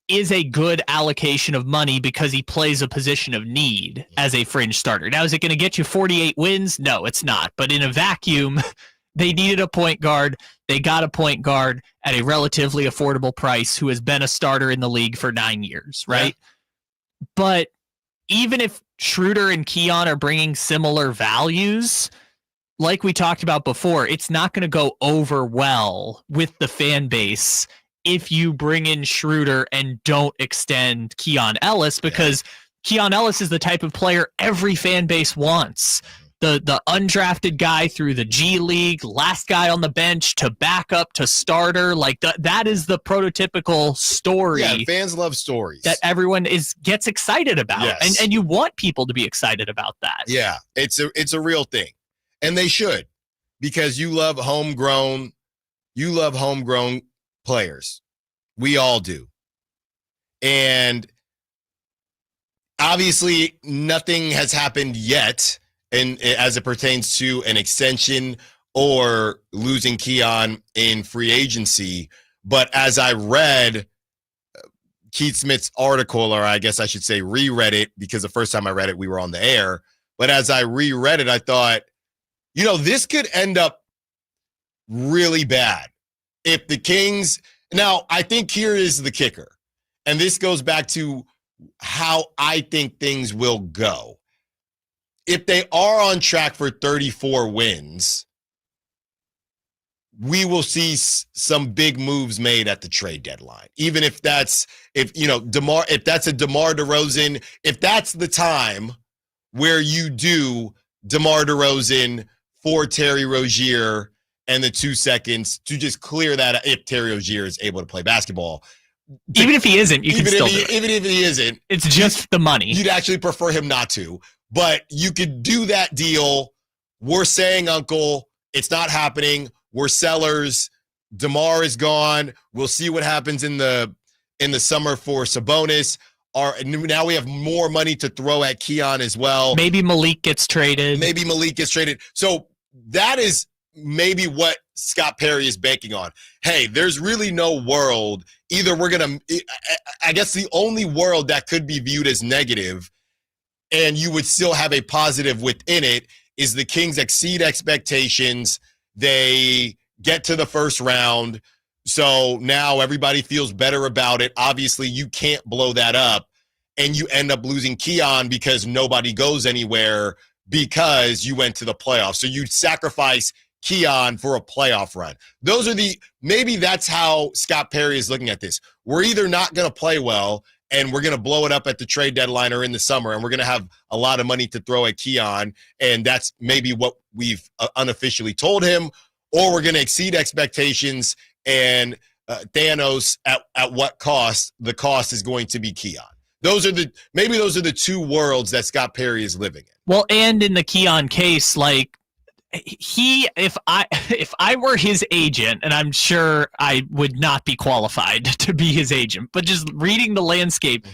is a good allocation of money because he plays a position of need as a fringe starter. Now, is it going to get you 48 wins? No, it's not. But in a vacuum, they needed a point guard. They got a point guard at a relatively affordable price who has been a starter in the league for 9 years, right? Yeah. But even if Schroeder and Keon are bringing similar values, like we talked about before, it's not going to go over well with the fan base if you bring in Schroeder and don't extend Keon Ellis, because Keon Ellis is the type of player every fan base wants. The undrafted guy through the G League, last guy on the bench to backup to starter, like that is the prototypical story. Yeah, fans love stories that everyone gets excited about, yes. and you want people to be excited about that. Yeah, it's a real thing, and they should, because you love homegrown players. We all do, and obviously nothing has happened yet. And as it pertains to an extension or losing Keon in free agency. But as I read Keith Smith's article, or I guess I should say reread it, because the first time I read it, we were on the air. But as I reread it, I thought, this could end up really bad. If the Kings, now I think here is the kicker. And this goes back to how I think things will go. If they are on track for 34 wins, we will see some big moves made at the trade deadline. Even if that's a DeMar DeRozan, if that's the time where you do DeMar DeRozan for Terry Rozier and the 2 seconds to just clear that if Terry Rozier is able to play basketball. Even if he isn't, you can still do it. Even if he isn't. It's just the money. You'd actually prefer him not to. But you could do that deal. We're saying, Uncle, it's not happening. We're sellers. DeMar is gone. We'll see what happens in the summer for Sabonis. Now we have more money to throw at Keon as well. Maybe Malik gets traded. So that is maybe what Scott Perry is banking on. Hey, there's really no world. Either we're going to – I guess the only world that could be viewed as negative and you would still have a positive within it is the Kings exceed expectations. They get to the first round. So now everybody feels better about it. Obviously, you can't blow that up, and you end up losing Keon because nobody goes anywhere because you went to the playoffs. So you sacrifice Keon for a playoff run. Maybe that's how Scott Perry is looking at this. We're either not going to play well and we're going to blow it up at the trade deadline or in the summer, and we're going to have a lot of money to throw at Keon, and that's maybe what we've unofficially told him, or we're going to exceed expectations and Thanos at what cost? The cost is going to be Keon. Those are the two worlds that Scott Perry is living in. Well, and in the Keon case, like if I were his agent, and I'm sure I would not be qualified to be his agent, but just reading the landscape,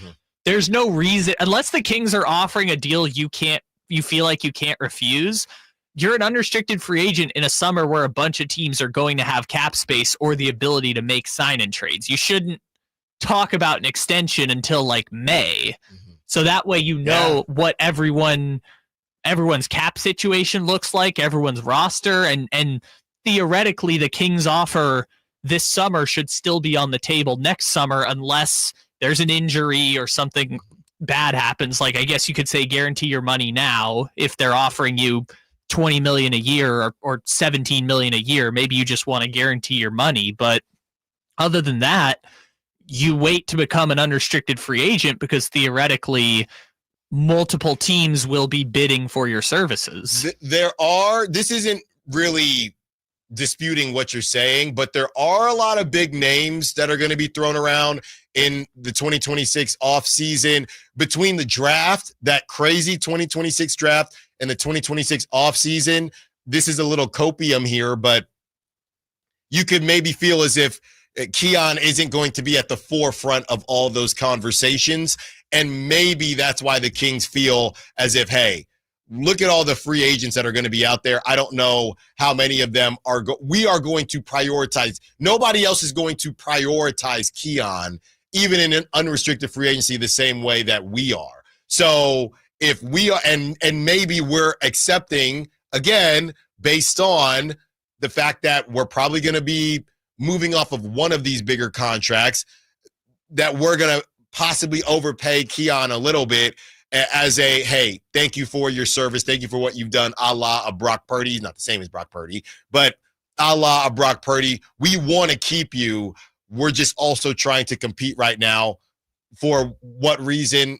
there's no reason, unless the Kings are offering a deal you feel like you can't refuse. You're an unrestricted free agent in a summer where a bunch of teams are going to have cap space or the ability to make sign-in trades. You shouldn't talk about an extension until like May. So that way you know what everyone's cap situation looks like, everyone's roster, and theoretically the Kings offer this summer should still be on the table next summer unless there's an injury or something bad happens. Like, I guess you could say guarantee your money now if they're offering you $20 million a year or $17 million a year. Maybe you just want to guarantee your money. But other than that, you wait to become an unrestricted free agent because theoretically multiple teams will be bidding for your services. This isn't really disputing what you're saying, but there are a lot of big names that are going to be thrown around in the 2026 offseason between the draft, that crazy 2026 draft, and the 2026 offseason. This is a little copium here, but you could maybe feel as if Keon isn't going to be at the forefront of all those conversations. And maybe that's why the Kings feel as if, hey, look at all the free agents that are going to be out there. I don't know how many of them we are going to prioritize. Nobody else is going to prioritize Keon, even in an unrestricted free agency, the same way that we are. So if we are, and maybe we're accepting, again, based on the fact that we're probably going to be moving off of one of these bigger contracts, that we're going to possibly overpay Keon a little bit as a, hey, thank you for your service. Thank you for what you've done, a la a Brock Purdy. He's not the same as Brock Purdy, but a la a Brock Purdy. We want to keep you. We're just also trying to compete right now. For what reason?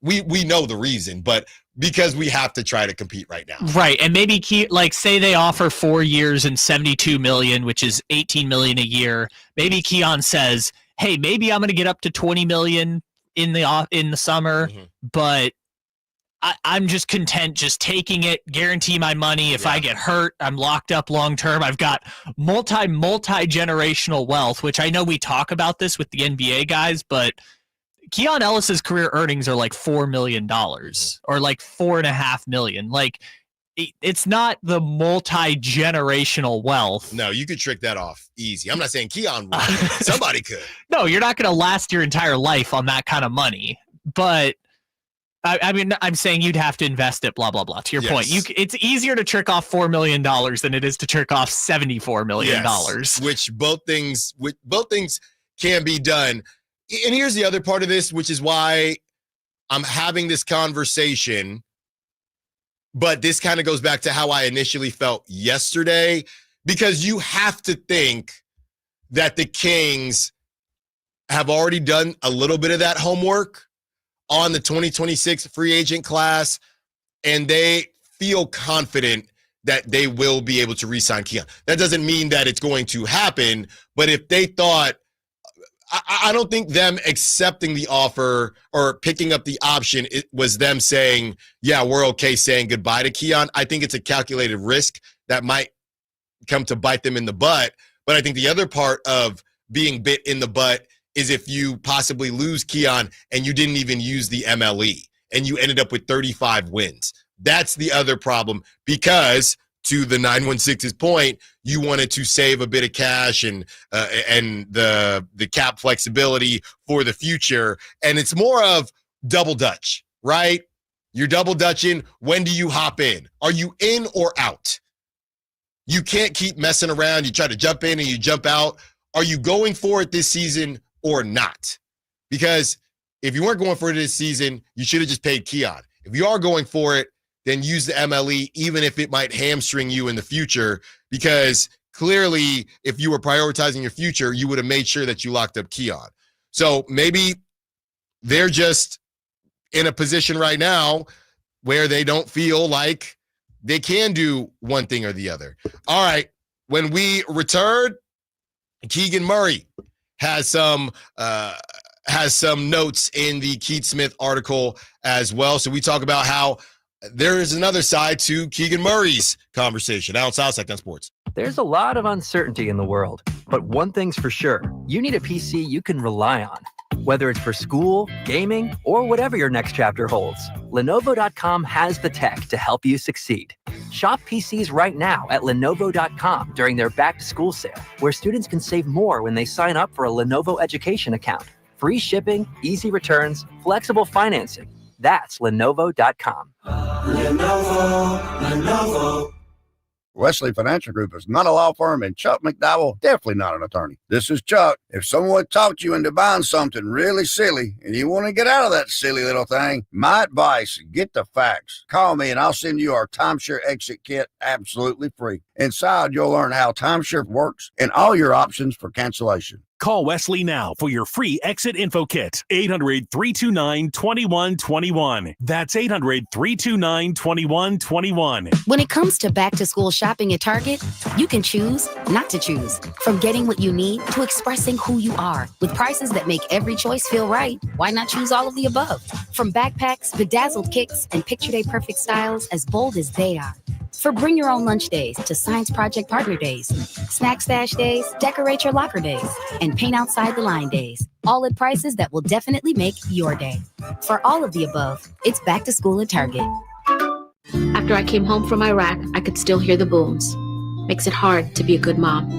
We know the reason, but because we have to try to compete right now. Right. And maybe say they offer 4 years and $72 million, which is $18 million a year. Maybe Keon says, hey, maybe I'm going to get up to $20 million in the summer, but I'm just content just taking it, guarantee my money. If I get hurt, I'm locked up long term. I've got multi-generational wealth, which I know we talk about this with the NBA guys, but Keon Ellis's career earnings are like $4 million or like $4.5 million. Like, it's not the multi-generational wealth. No, you could trick that off easy. I'm not saying Keon would. Somebody could. No, you're not going to last your entire life on that kind of money. But I mean, I'm saying you'd have to invest it, blah, blah, blah. To your point, it's easier to trick off $4 million than it is to trick off $74 million. Yes, which both things can be done. And here's the other part of this, which is why I'm having this conversation. But this kind of goes back to how I initially felt yesterday, because you have to think that the Kings have already done a little bit of that homework on the 2026 free agent class, and they feel confident that they will be able to re-sign Keon. That doesn't mean that it's going to happen, but if they thought, I don't think them accepting the offer or picking up the option, it was them saying, yeah, we're okay saying goodbye to Keon. I think it's a calculated risk that might come to bite them in the butt. But I think the other part of being bit in the butt is if you possibly lose Keon and you didn't even use the MLE and you ended up with 35 wins. That's the other problem, because to the 916's point, you wanted to save a bit of cash and the cap flexibility for the future. And it's more of double dutch, right? You're double dutching. When do you hop in? Are you in or out? You can't keep messing around. You try to jump in and you jump out. Are you going for it this season or not? Because if you weren't going for it this season, you should have just paid Keon. If you are going for it, then use the MLE, even if it might hamstring you in the future, because clearly if you were prioritizing your future, you would have made sure that you locked up Keon. So maybe they're just in a position right now where they don't feel like they can do one thing or the other. All right, When we return, Keegan Murray has some notes in the Keith Smith article as well. So we talk about how there is another side to Keegan Murray's conversation. Allen Stiles, Sacktown Sports. There's a lot of uncertainty in the world, but one thing's for sure. You need a PC you can rely on. Whether it's for school, gaming, or whatever your next chapter holds, Lenovo.com has the tech to help you succeed. Shop PCs right now at Lenovo.com during their back-to-school sale, where students can save more when they sign up for a Lenovo education account. Free shipping, easy returns, flexible financing. That's Lenovo.com. Lenovo. Wesley Financial Group is not a law firm, and Chuck McDowell, definitely not an attorney. This is Chuck. If someone talked you into buying something really silly and you want to get out of that silly little thing, my advice, get the facts. Call me and I'll send you our timeshare exit kit absolutely free. Inside, you'll learn how timeshare works and all your options for cancellation. Call Wesley now for your free exit info kit. 800-329-2121. That's 800-329-2121. When it comes to back-to-school shopping at Target, you can choose not to choose. From getting what you need to expressing who you are. With prices that make every choice feel right, why not choose all of the above? From backpacks, bedazzled kicks, and picture day perfect styles as bold as they are. For bring your own lunch days to science project partner days, snack stash days, decorate your locker days, and paint outside the line days. All at prices that will definitely make your day. For all of the above, it's back to school at Target. After I came home from Iraq, I could still hear the booms. Makes it hard to be a good mom.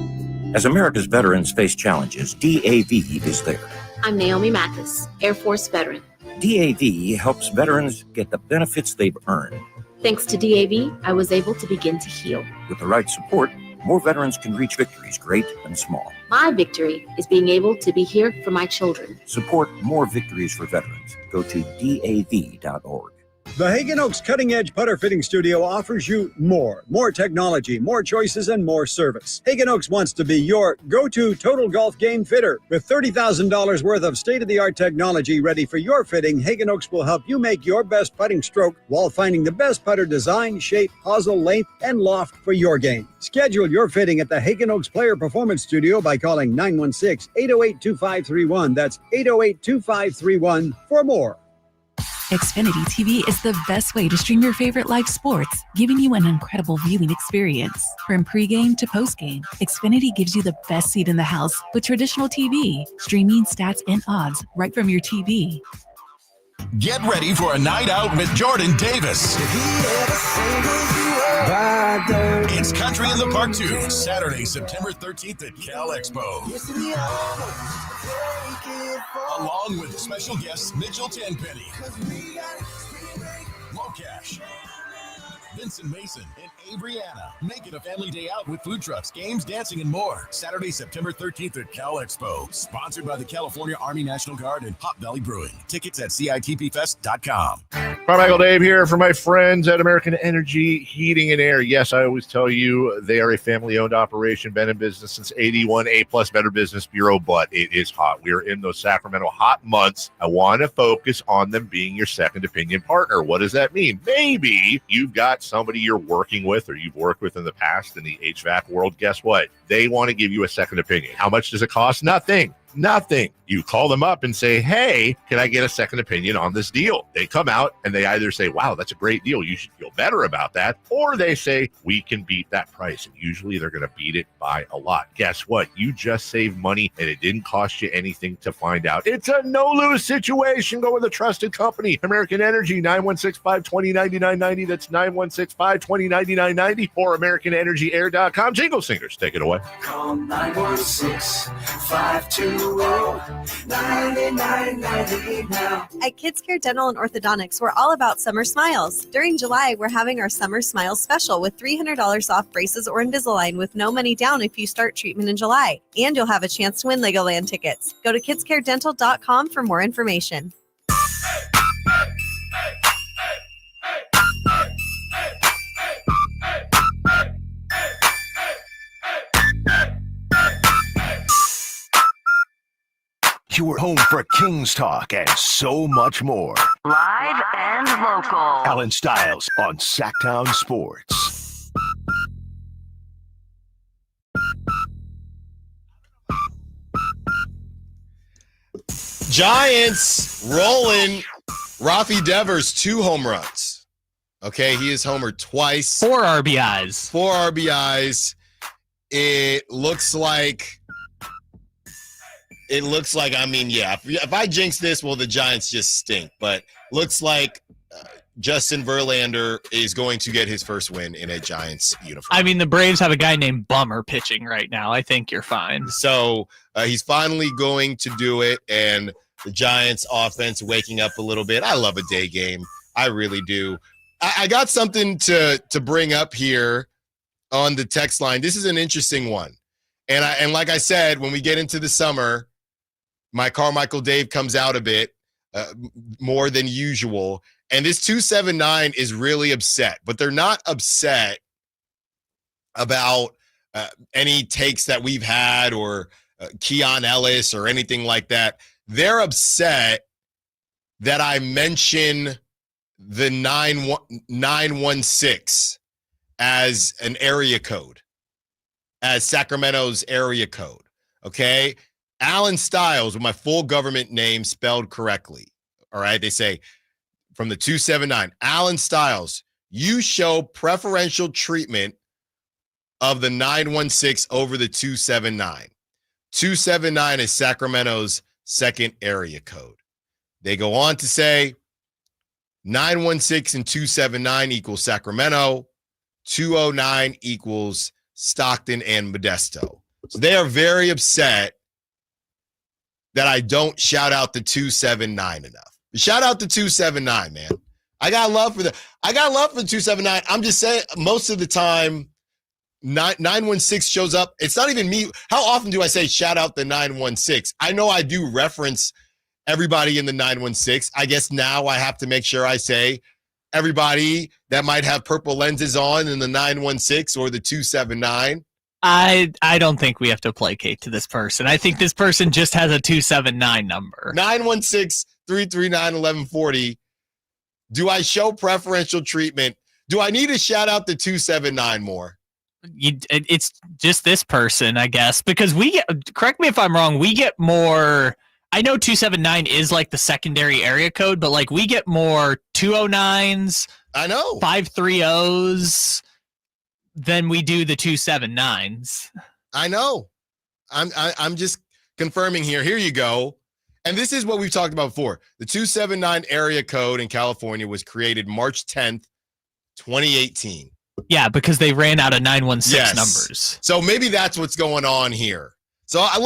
As America's veterans face challenges, DAV is there. I'm Naomi Mathis, Air Force veteran. DAV helps veterans get the benefits they've earned. Thanks to DAV, I was able to begin to heal. With the right support, more veterans can reach victories, great and small. My victory is being able to be here for my children. Support more victories for veterans. Go to DAV.org. The Hagen Oaks Cutting Edge Putter Fitting Studio offers you more technology, more choices, and more service. Hagen Oaks wants to be your go-to total golf game fitter. With $30,000 worth of state-of-the-art technology ready for your fitting, Hagen Oaks will help you make your best putting stroke while finding the best putter design, shape, hosel, length, and loft for your game. Schedule your fitting at the Hagen Oaks Player Performance Studio by calling 916-808-2531. That's 808-2531 for more. Xfinity TV is the best way to stream your favorite live sports, giving you an incredible viewing experience. From pregame to postgame, Xfinity gives you the best seat in the house with traditional TV, streaming stats and odds right from your TV. Get ready for a night out with Jordan Davis. It's Country in the Park 2, Saturday, September 13th at Cal Expo. Along with special guests Mitchell Tenpenny, Locash, Vincent Mason, and Abriana. Make it a family day out with food trucks, games, dancing, and more. Saturday, September 13th at Cal Expo. Sponsored by the California Army National Guard and Hot Valley Brewing. Tickets at CITPFest.com. Carmichael Dave here for my friends at American Energy Heating and Air. Yes, I always tell you they are a family-owned operation, been in business since 81, A-plus Better Business Bureau, but it is hot. We are in those Sacramento hot months. I want to focus on them being your second opinion partner. What does that mean? Maybe you've got somebody you're working with or you've worked with in the past in the HVAC world. Guess what? They want to give you a second opinion. How much does it cost? Nothing. You call them up and say, hey, can I get a second opinion on this deal? They come out and they either say, wow, that's a great deal. You should feel better about that. Or they say, we can beat that price. And usually they're going to beat it by a lot. Guess what? You just saved money and it didn't cost you anything to find out. It's a no-lose situation. Go with a trusted company. American Energy, 916-520-9990. That's 916-520-9990 or AmericanEnergyAir.com. Jingle Singers, take it away. Call 916-520-9990 now. At Kids Care Dental and Orthodontics, we're all about summer smiles. During July, we're having our Summer Smiles special with $300 off braces or Invisalign with no money down if you start treatment in July. And you'll have a chance to win Legoland tickets. Go to kidscaredental.com for more information. Your home for Kings Talk and so much more. Live and local. Allen Stiles on Sacktown Sports. Giants rolling. Rafi Devers, 2 home runs. Okay, he has homered twice. 4 RBIs. 4 RBIs. It looks like, I mean, yeah, if I jinx this, well, the Giants just stink. But looks like Justin Verlander is going to get his first win in a Giants uniform. I mean, the Braves have a guy named Bummer pitching right now. I think you're fine. So he's finally going to do it, and the Giants offense waking up a little bit. I love a day game. I really do. I got something to bring up here on the text line. This is an interesting one. And like I said, when we get into the summer, my Carmichael Dave comes out a bit more than usual. And this 279 is really upset, but they're not upset about any takes that we've had or Keon Ellis or anything like that. They're upset that I mention the 916 as an area code, as Sacramento's area code. Okay. Allen Stiles, with my full government name spelled correctly. All right. They say from the 279, Allen Stiles, you show preferential treatment of the 916 over the 279. 279 is Sacramento's second area code. They go on to say 916 and 279 equals Sacramento. 209 equals Stockton and Modesto. So they are very upset that I don't shout out the 279 enough. Shout out the 279, man. I got love for the 279. I'm just saying, most of the time, 916 shows up. It's not even me. How often do I say shout out the 916? I know I do reference everybody in the 916. I guess now I have to make sure I say everybody that might have purple lenses on in the 916 or the 279. I don't think we have to placate to this person. I think this person just has a 279 number. 916-339-1140. Do I show preferential treatment? Do I need to shout out the 279 more? It's just this person, I guess, because we get, correct me if I'm wrong, we get more. I know 279 is like the secondary area code, but like we get more 209s. I know 530s than we do the 279s. I know. I'm just confirming here. Here you go. And this is what we've talked about before. The 279 area code in California was created March 10th, 2018. Yeah, because they ran out of 916 numbers. So maybe that's what's going on here. So I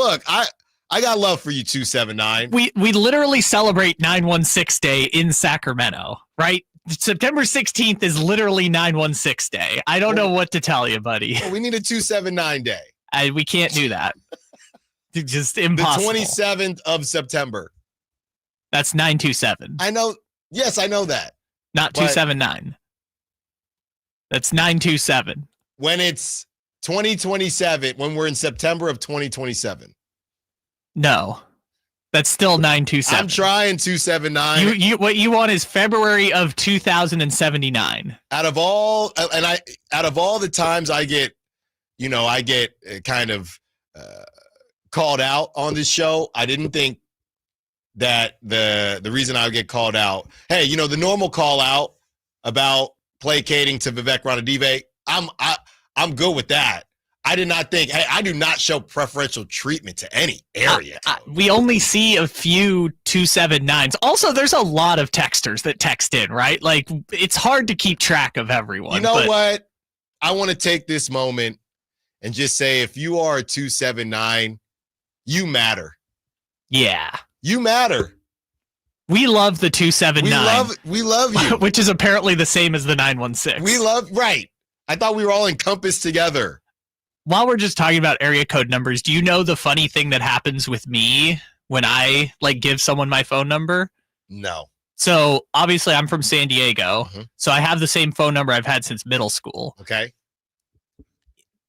got love for you, 279. We literally celebrate 916 Day in Sacramento, right? September 16th is literally 916 Day. I don't know what to tell you, buddy. Well, we need a 279 day. We can't do that. It's just impossible. The 27th of September. That's 927. I know. Yes, I know that. Not 279. That's 927. When it's 2027, when we're in September of 2027. No. That's still 927. I'm trying 279. You what you want is February of 2079. Out of all the times I get kind of called out on this show, I didn't think that the reason I would get called out, hey, the normal call out about placating to Vivek Ranadive, I'm good with that. I did not think, hey, I do not show preferential treatment to any area. We only see a few 279s. Also, there's a lot of texters that text in, right? Like, it's hard to keep track of everyone. You know what? I want to take this moment and just say, if you are a 279, you matter. Yeah. You matter. We love the 279. We love you. Which is apparently the same as the 916. Right. I thought we were all encompassed together. While we're just talking about area code numbers, do you know the funny thing that happens with me when I give someone my phone number? No. So obviously I'm from San Diego. Mm-hmm. So I have the same phone number I've had since middle school. Okay.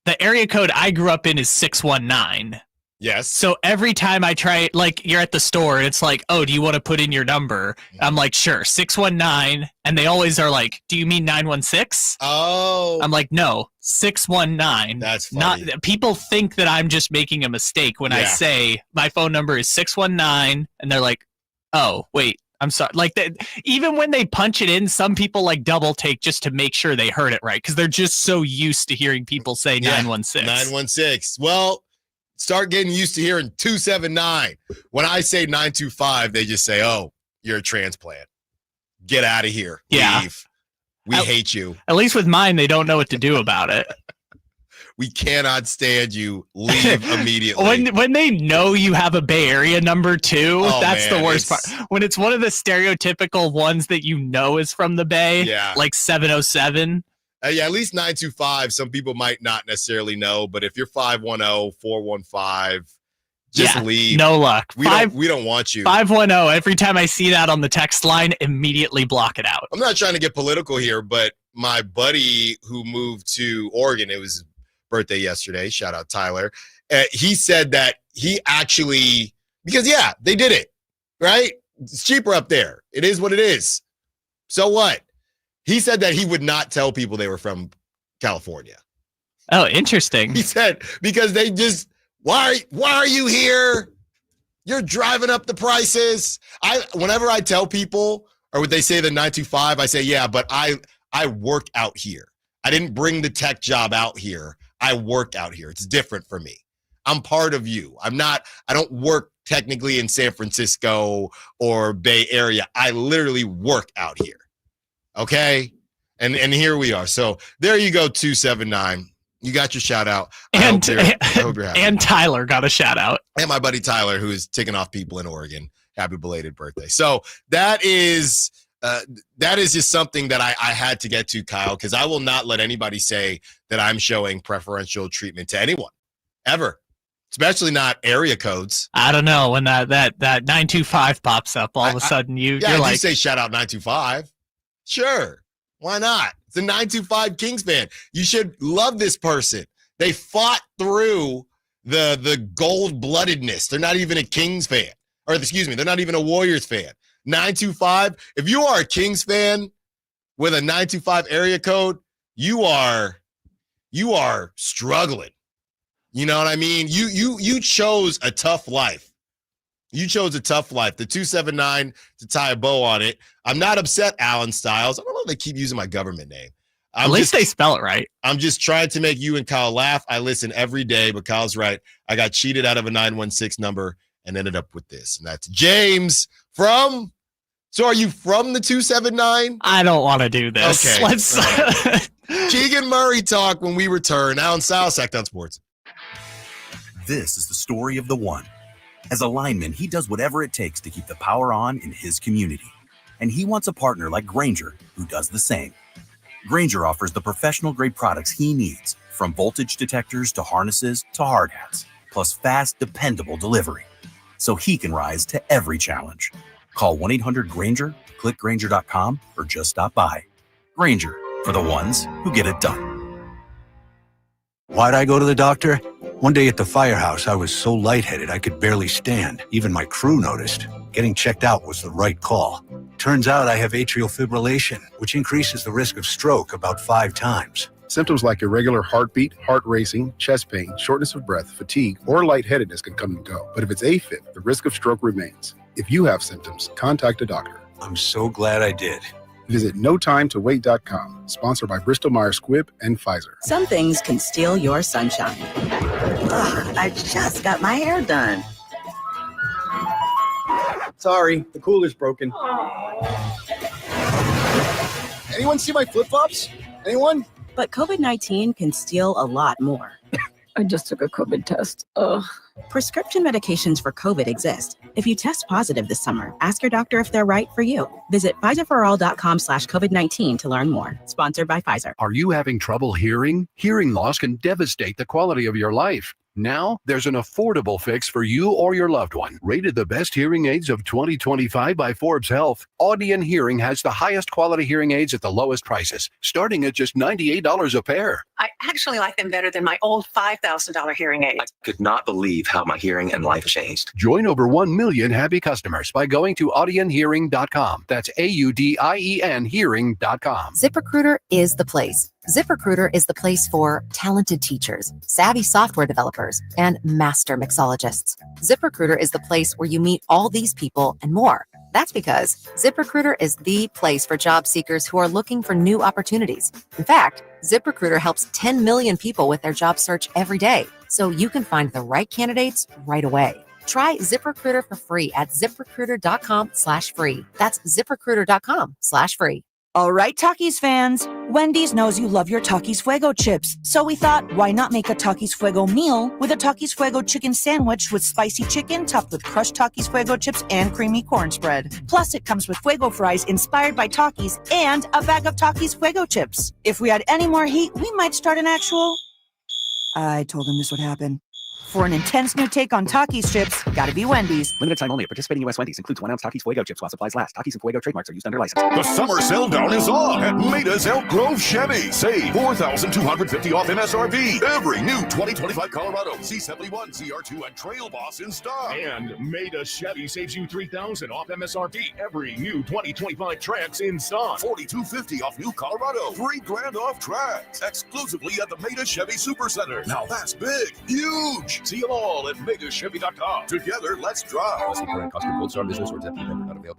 The area code I grew up in is 619. Yes. So every time I try, you're at the store and it's like, oh, do you want to put in your number? I'm like, sure, 619. And they always are like, do you mean 916? Oh. I'm like, no, 619. That's funny. People think that I'm just making a mistake when I say my phone number is 619. And they're like, Oh, wait. I'm sorry. Like even when they punch it in, some people like double take just to make sure they heard it right because they're just so used to hearing people say 916. 916. Well, start getting used to hearing 279. When I say 925, they just say, "Oh, you're a transplant. Get out of here. Yeah. Leave. We hate you." At least with mine, they don't know what to do about it. We cannot stand you. Leave immediately. When they know you have a Bay Area number too, that's the worst part. When it's one of the stereotypical ones that you know is from the Bay, like 707. Yeah, at least 925. Some people might not necessarily know, but if you're 510, 415, just leave. No luck. We don't want you. 510. Every time I see that on the text line, immediately block it out. I'm not trying to get political here, but my buddy who moved to Oregon, it was birthday yesterday, shout out Tyler, he said that he actually, because they did it, right? It's cheaper up there. It is what it is. So what? He said that he would not tell people they were from California. Oh, interesting. He said, because they just, why are you here? You're driving up the prices. Whenever I tell people, or would they say the 925, I say, yeah, but I work out here. I didn't bring the tech job out here. I work out here. It's different for me. I'm part of you. I don't work technically in San Francisco or Bay Area. I literally work out here. Okay? And here we are. So there you go, 279. You got your shout out. I hope you're happy. And Tyler got a shout out. And my buddy Tyler, who is ticking off people in Oregon. Happy belated birthday. So that is just something that I had to get to, Kyle, because I will not let anybody say that I'm showing preferential treatment to anyone, ever, especially not area codes. I don't know. When that 925 pops up, all of a sudden you're like... you say shout out 925. Sure. Why not? It's a 925 Kings fan. You should love this person. They fought through the gold-bloodedness. They're not even a Kings fan. Or, excuse me, they're not even a Warriors fan. 925, if you are a Kings fan with a 925 area code, you are struggling. You know what I mean? You chose a tough life. You chose a tough life. The 279 to tie a bow on it. I'm not upset, Allen Stiles. I don't know if they keep using my government name. At least they spell it right. I'm just trying to make you and Kyle laugh. I listen every day, but Kyle's right. I got cheated out of a 916 number and ended up with this. And that's James from... So are you from the 279? I don't want to do this. Okay. Let's Keegan Murray talk when we return. Allen Stiles, Sackdown Sports. This is the story of the one. As a lineman, he does whatever it takes to keep the power on in his community. And he wants a partner like Grainger who does the same. Grainger offers the professional-grade products he needs, from voltage detectors to harnesses to hard hats, plus fast, dependable delivery, so he can rise to every challenge. Call 1-800-GRAINGER, click Grainger.com, or just stop by. Grainger, for the ones who get it done. Why'd I go to the doctor? One day at the firehouse, I was so lightheaded I could barely stand. Even my crew noticed. Getting checked out was the right call. Turns out I have atrial fibrillation, which increases the risk of stroke about 5 times. Symptoms like irregular heartbeat, heart racing, chest pain, shortness of breath, fatigue, or lightheadedness can come and go. But if it's AFib, the risk of stroke remains. If you have symptoms, contact a doctor. I'm so glad I did. Visit NoTimeToWait.com, sponsored by Bristol-Myers Squibb and Pfizer. Some things can steal your sunshine. Ugh, I just got my hair done. Sorry, the cooler's broken. Anyone see my flip-flops? Anyone? But COVID-19 can steal a lot more. I just took a COVID test. Ugh. Prescription medications for COVID exist. If you test positive this summer, ask your doctor if they're right for you. Visit PfizerForAll.com/COVID-19 to learn more. Sponsored by Pfizer. Are you having trouble hearing? Hearing loss can devastate the quality of your life. Now, there's an affordable fix for you or your loved one. Rated the best hearing aids of 2025 by Forbes Health, Audion Hearing has the highest quality hearing aids at the lowest prices, starting at just $98 a pair. I actually like them better than my old $5,000 hearing aid. I could not believe how my hearing and life changed. Join over 1 million happy customers by going to audionhearing.com. That's AUDIEN hearing.com. ZipRecruiter is the place. ZipRecruiter is the place for talented teachers, savvy software developers, and master mixologists. ZipRecruiter is the place where you meet all these people and more. That's because ZipRecruiter is the place for job seekers who are looking for new opportunities. In fact, ZipRecruiter helps 10 million people with their job search every day, so you can find the right candidates right away. Try ZipRecruiter for free at ZipRecruiter.com/free. That's ZipRecruiter.com/free. All right, Takis fans. Wendy's knows you love your Takis Fuego chips. So we thought, why not make a Takis Fuego meal with a Takis Fuego chicken sandwich with spicy chicken topped with crushed Takis Fuego chips and creamy corn spread. Plus, it comes with Fuego fries inspired by Takis and a bag of Takis Fuego chips. If we had any more heat, we might start an actual... I told him this would happen. For an intense new take on Takis chips, gotta be Wendy's. Limited time only at participating U.S. Wendy's. Includes 1 ounce Takis Fuego chips while supplies last. Takis and Fuego trademarks are used under license. The summer sell down is on at Maida's Elk Grove Chevy. Save $4,250 off MSRP. Every new 2025 Colorado, C71, CR2, and Trail Boss in stock. And Maida Chevy saves you $3,000 off MSRP. Every new 2025 Trax in stock. $4,250 off new Colorado. $3,000 off Trax. Exclusively at the Maida Chevy Supercenter. Now that's big, huge. See them all at MaidaChevy.com. Together, let's drive. Not available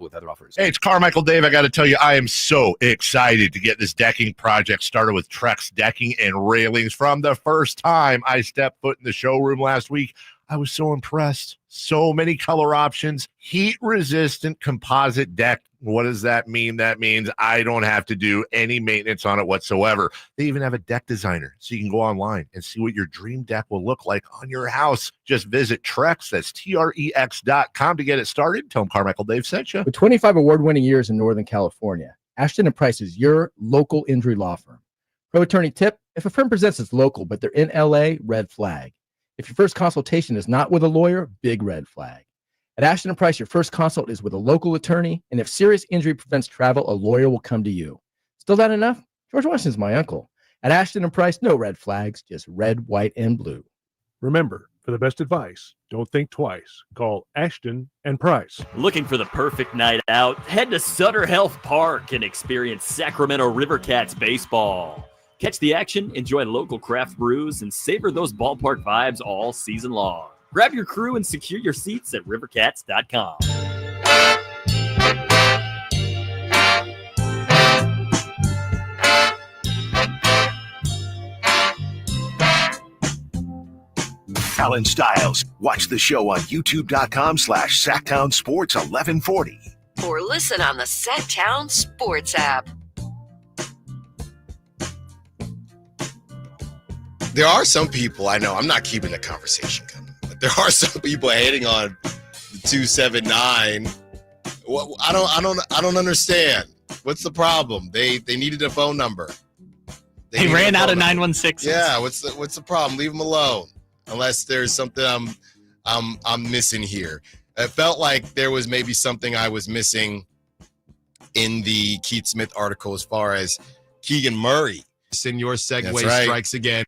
with other offers. Hey, it's Carmichael Dave. I got to tell you, I am so excited to get this decking project started with Trex Decking and Railings. From the first time I stepped foot in the showroom last week, I was so impressed. So many color options, heat-resistant composite deck. What does that mean? That means I don't have to do any maintenance on it whatsoever. They even have a deck designer, so you can go online and see what your dream deck will look like on your house. Just visit Trex, that's Trex.com to get it started. Tell them Carmichael Dave sent you. With 25 award-winning years in Northern California, Ashton & Price is your local injury law firm. Pro attorney tip, if a firm presents as local, but they're in LA, red flag. If your first consultation is not with a lawyer, big red flag. At Ashton & Price, your first consult is with a local attorney, and if serious injury prevents travel, a lawyer will come to you. Still not enough? George Washington's my uncle. At Ashton & Price, no red flags, just red, white, and blue. Remember, for the best advice, don't think twice. Call Ashton & Price. Looking for the perfect night out? Head to Sutter Health Park and experience Sacramento Rivercats baseball. Catch the action, enjoy local craft brews, and savor those ballpark vibes all season long. Grab your crew and secure your seats at rivercats.com. Allen Stiles. Watch the show on youtube.com/SacktownSports1140. Or listen on the Sacktown Sports app. There are some people, I know, I'm not keeping the conversation coming, but there are some people hating on the 279. Well, I don't understand. What's the problem? They needed a phone number. They ran out of 916. Yeah, what's the problem? Leave them alone. Unless there's something I'm missing here. It felt like there was maybe something I was missing in the Keith Smith article as far as Keegan Murray. Senor segue strikes again.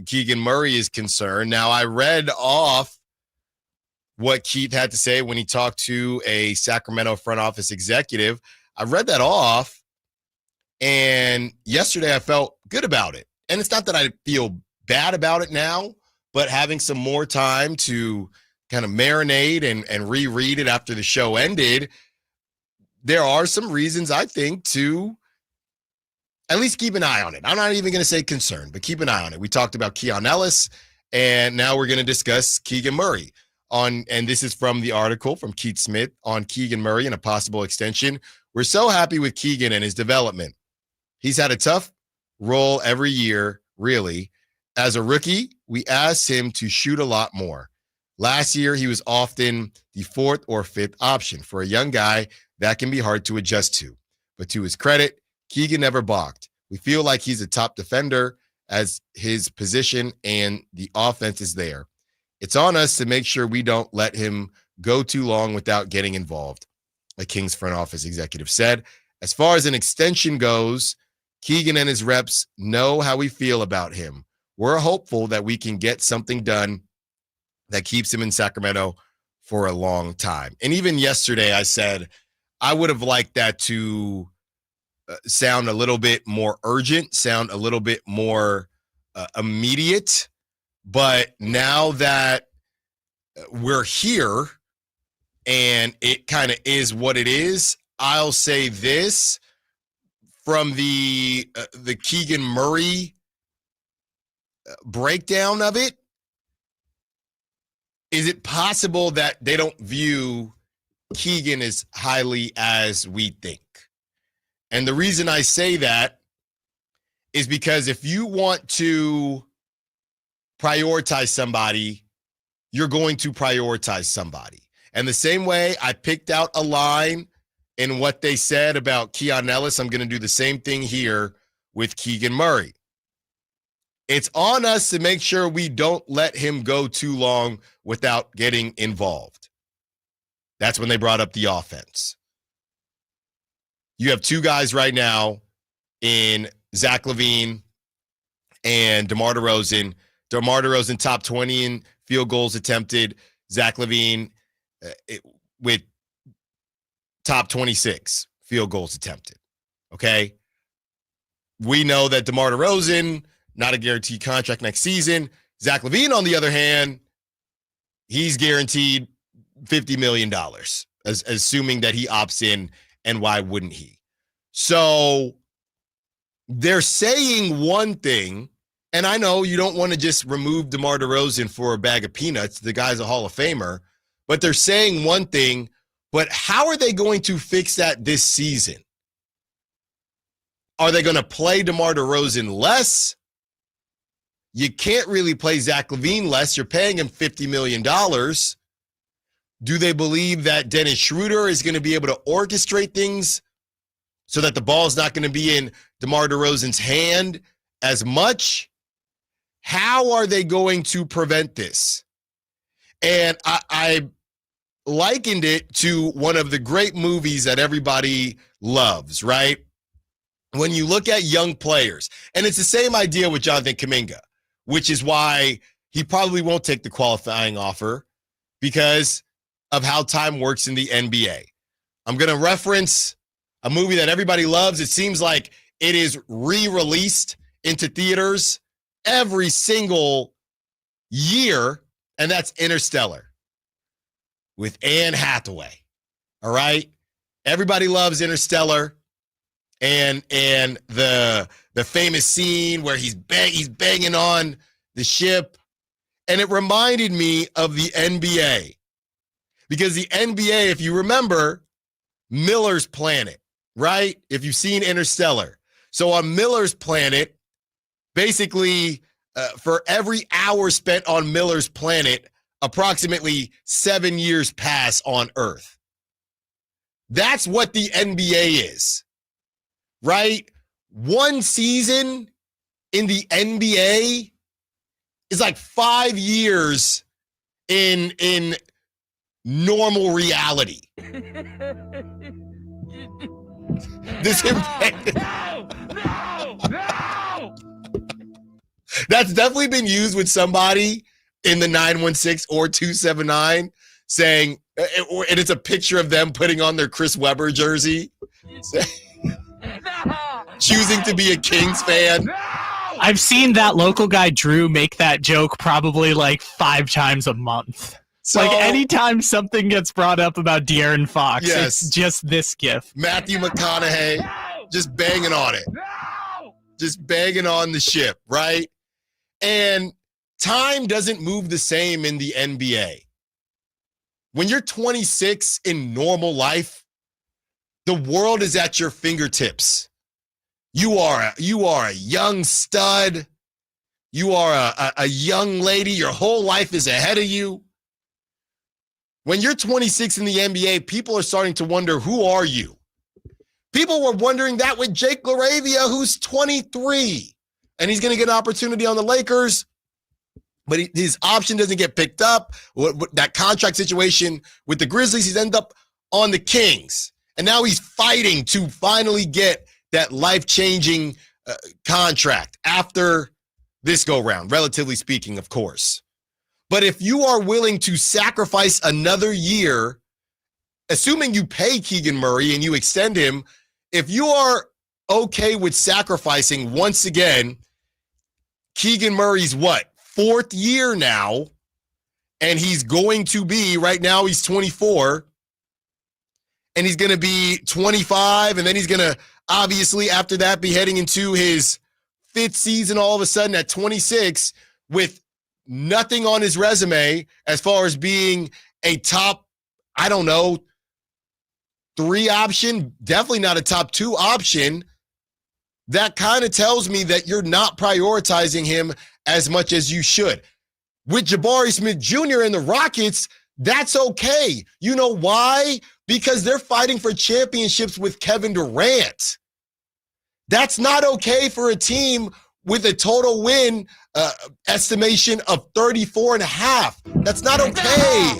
Keegan Murray is concerned. Now, I read off what Keith had to say when he talked to a Sacramento front office executive. I read that off, and yesterday I felt good about it. And it's not that I feel bad about it now, but having some more time to kind of marinate and reread it after the show ended, there are some reasons, I think, to at least keep an eye on it. I'm not even going to say concerned, but keep an eye on it. We talked about Keon Ellis, and now we're going to discuss Keegan Murray. And this is from the article from Keith Smith on Keegan Murray and a possible extension. We're so happy with Keegan and his development. He's had a tough role every year, really. As a rookie, we asked him to shoot a lot more. Last year, he was often the fourth or fifth option. For a young guy, that can be hard to adjust to. But to his credit, Keegan never balked. We feel like he's a top defender as his position and the offense is there. It's on us to make sure we don't let him go too long without getting involved, a Kings front office executive said. As far as an extension goes, Keegan and his reps know how we feel about him. We're hopeful that we can get something done that keeps him in Sacramento for a long time. And even yesterday I said I would have liked that to sound a little bit more urgent, sound a little bit more immediate. But now that we're here, and it kind of is what it is. I'll say this from the Keegan Murray breakdown of it. Is it possible that they don't view Keegan as highly as we think? And the reason I say that is because if you want to prioritize somebody, you're going to prioritize somebody. And the same way I picked out a line in what they said about Keon Ellis, I'm going to do the same thing here with Keegan Murray. It's on us to make sure we don't let him go too long without getting involved. That's when they brought up the offense. You have two guys right now in Zach LaVine and DeMar DeRozan. DeMar DeRozan top 20 in field goals attempted. Zach LaVine with top 26 field goals attempted. Okay? We know that DeMar DeRozan, not a guaranteed contract next season. Zach LaVine, on the other hand, he's guaranteed $50 million, assuming that he opts in, and why wouldn't he? So they're saying one thing, and I know you don't want to just remove DeMar DeRozan for a bag of peanuts. The guy's a Hall of Famer, but they're saying one thing, but how are they going to fix that this season? Are they going to play DeMar DeRozan less? You can't really play Zach LaVine less. You're paying him $50 million. Do they believe that Dennis Schroeder is going to be able to orchestrate things so that the ball is not going to be in DeMar DeRozan's hand as much? How are they going to prevent this? And I likened it to one of the great movies that everybody loves, right? When you look at young players, and it's the same idea with Jonathan Kaminga, which is why he probably won't take the qualifying offer because of how time works in the NBA. I'm going to reference a movie that everybody loves. It seems like it is re-released into theaters every single year, and that's Interstellar with Anne Hathaway. All right? Everybody loves Interstellar and the famous scene where he's banging on the ship. And it reminded me of the NBA. Because the NBA, if you remember, Miller's Planet, right? If you've seen Interstellar. So on Miller's Planet, basically, for every hour spent on Miller's Planet, approximately 7 years pass on Earth. That's what the NBA is, right? One season in the NBA is like 5 years in normal reality. This That's definitely been used with somebody in the 916 or 279 saying, and it's a picture of them putting on their Chris Webber jersey, choosing to be a Kings fan. I've seen that local guy Drew make that joke probably like 5 times a month. So, like anytime something gets brought up about De'Aaron Fox, yes, it's just this gif. Matthew McConaughey just banging on it. Just banging on the ship, right? And time doesn't move the same in the NBA. When you're 26 in normal life, the world is at your fingertips. You are a young stud. You are a young lady. Your whole life is ahead of you. When you're 26 in the NBA, people are starting to wonder, who are you? People were wondering that with Jake LaRavia, who's 23, and he's going to get an opportunity on the Lakers, but his option doesn't get picked up. That contract situation with the Grizzlies, he's ended up on the Kings, and now he's fighting to finally get that life-changing contract after this go-round, relatively speaking, of course. But if you are willing to sacrifice another year, assuming you pay Keegan Murray and you extend him, if you are okay with sacrificing, once again, Keegan Murray's what, 4th year now, and he's going to be, right now he's 24, and he's going to be 25, and then he's going to obviously after that be heading into his 5th season all of a sudden at 26 with nothing on his resume as far as being a top, I don't know, 3 option, definitely not a top 2 option. That kind of tells me that you're not prioritizing him as much as you should. With Jabari Smith Jr. and the Rockets, that's okay. You know why? Because they're fighting for championships with Kevin Durant. That's not okay for a team with a total win estimation of 34.5. That's not okay.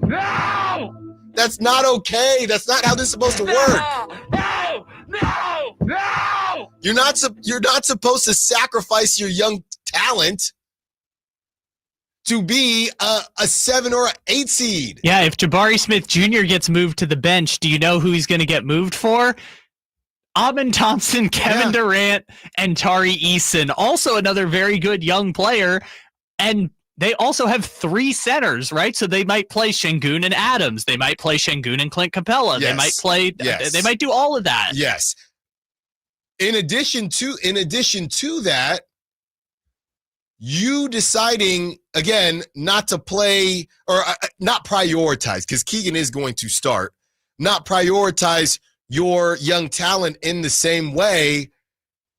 No! That's not okay. That's not how this is supposed to work. No! You're not supposed to sacrifice your young talent to be a 7 or an 8 seed. Yeah, if Jabari Smith Jr. gets moved to the bench, do you know who he's going to get moved for? Amen Thompson, Kevin Durant, and Tari Eason. Also another very good young player. And they also have 3 centers, right? So they might play Şengün and Adams. They might play Şengün and Clint Capella. Yes. They might play. Yes. They might do all of that. Yes. In addition to that, you deciding again not to play or not prioritize, because Keegan is going to start, not prioritize your young talent in the same way.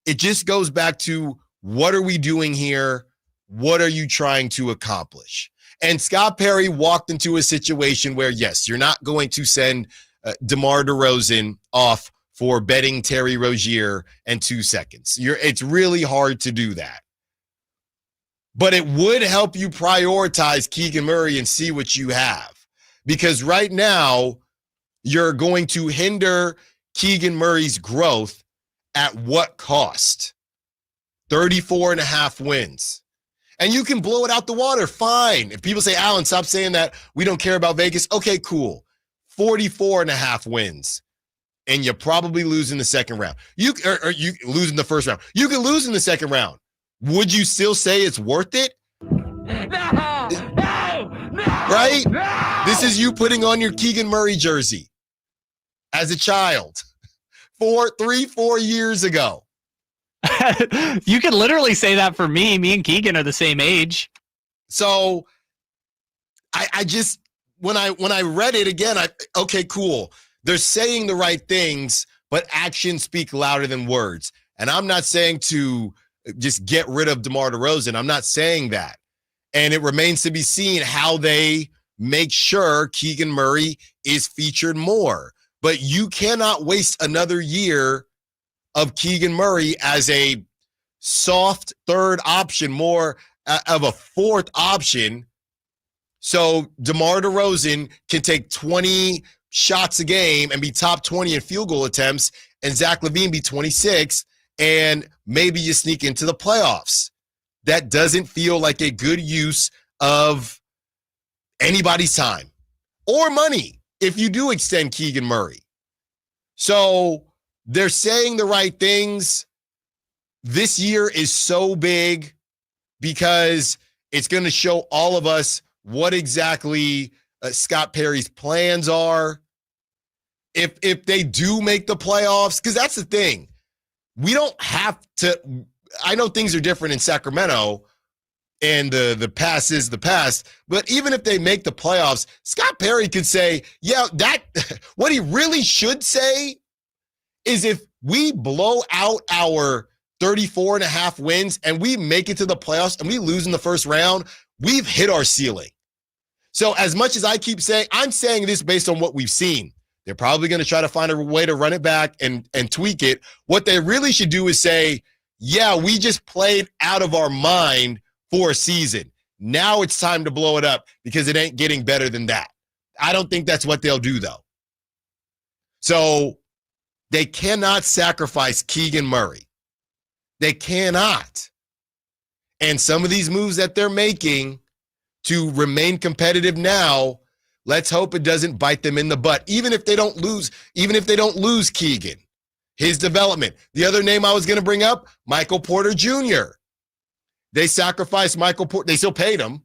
It just goes back to, what are we doing here? What are you trying to accomplish? And Scott Perry walked into a situation where, yes, you're not going to send DeMar DeRozan off for betting Terry Rozier and 2 seconds. It's really hard to do that. But it would help you prioritize Keegan Murray and see what you have. Because right now, you're going to hinder Keegan Murray's growth at what cost? 34.5 wins. And you can blow it out the water, fine. If people say, Allen, stop saying that, we don't care about Vegas. Okay, cool. 44.5 wins. And you're probably losing the second round. You losing the first round. You can lose in the second round. Would you still say it's worth it? No! Right? No! This is you putting on your Keegan Murray jersey as a child 4 years ago. You can literally say that for me. Me and Keegan are the same age. So I just, when I read it again, okay, cool. They're saying the right things, but actions speak louder than words. And I'm not saying to just get rid of DeMar DeRozan. I'm not saying that. And it remains to be seen how they make sure Keegan Murray is featured more. But you cannot waste another year of Keegan Murray as a soft third option, more of a fourth option. So DeMar DeRozan can take 20 shots a game and be top 20 in field goal attempts, and Zach LaVine be 26, and maybe you sneak into the playoffs. That doesn't feel like a good use of anybody's time or money if you do extend Keegan Murray. So they're saying the right things. This year is so big because it's going to show all of us what exactly Scott Perry's plans are. If they do make the playoffs, because that's the thing. We don't have to. I know things are different in Sacramento, and the past is the past. But even if they make the playoffs, Scott Perry could say, yeah, that what he really should say is, if we blow out our 34.5 wins and we make it to the playoffs and we lose in the first round, we've hit our ceiling. So as much as I keep saying, I'm saying this based on what we've seen. They're probably going to try to find a way to run it back and tweak it. What they really should do is say, yeah, we just played out of our mind for a season. Now it's time to blow it up because it ain't getting better than that. I don't think that's what they'll do, though. So they cannot sacrifice Keegan Murray. They cannot. And some of these moves that they're making to remain competitive now, let's hope it doesn't bite them in the butt. Even if they don't lose Keegan, his development. The other name I was going to bring up, Michael Porter Jr. They sacrificed Michael Porter. They still paid him.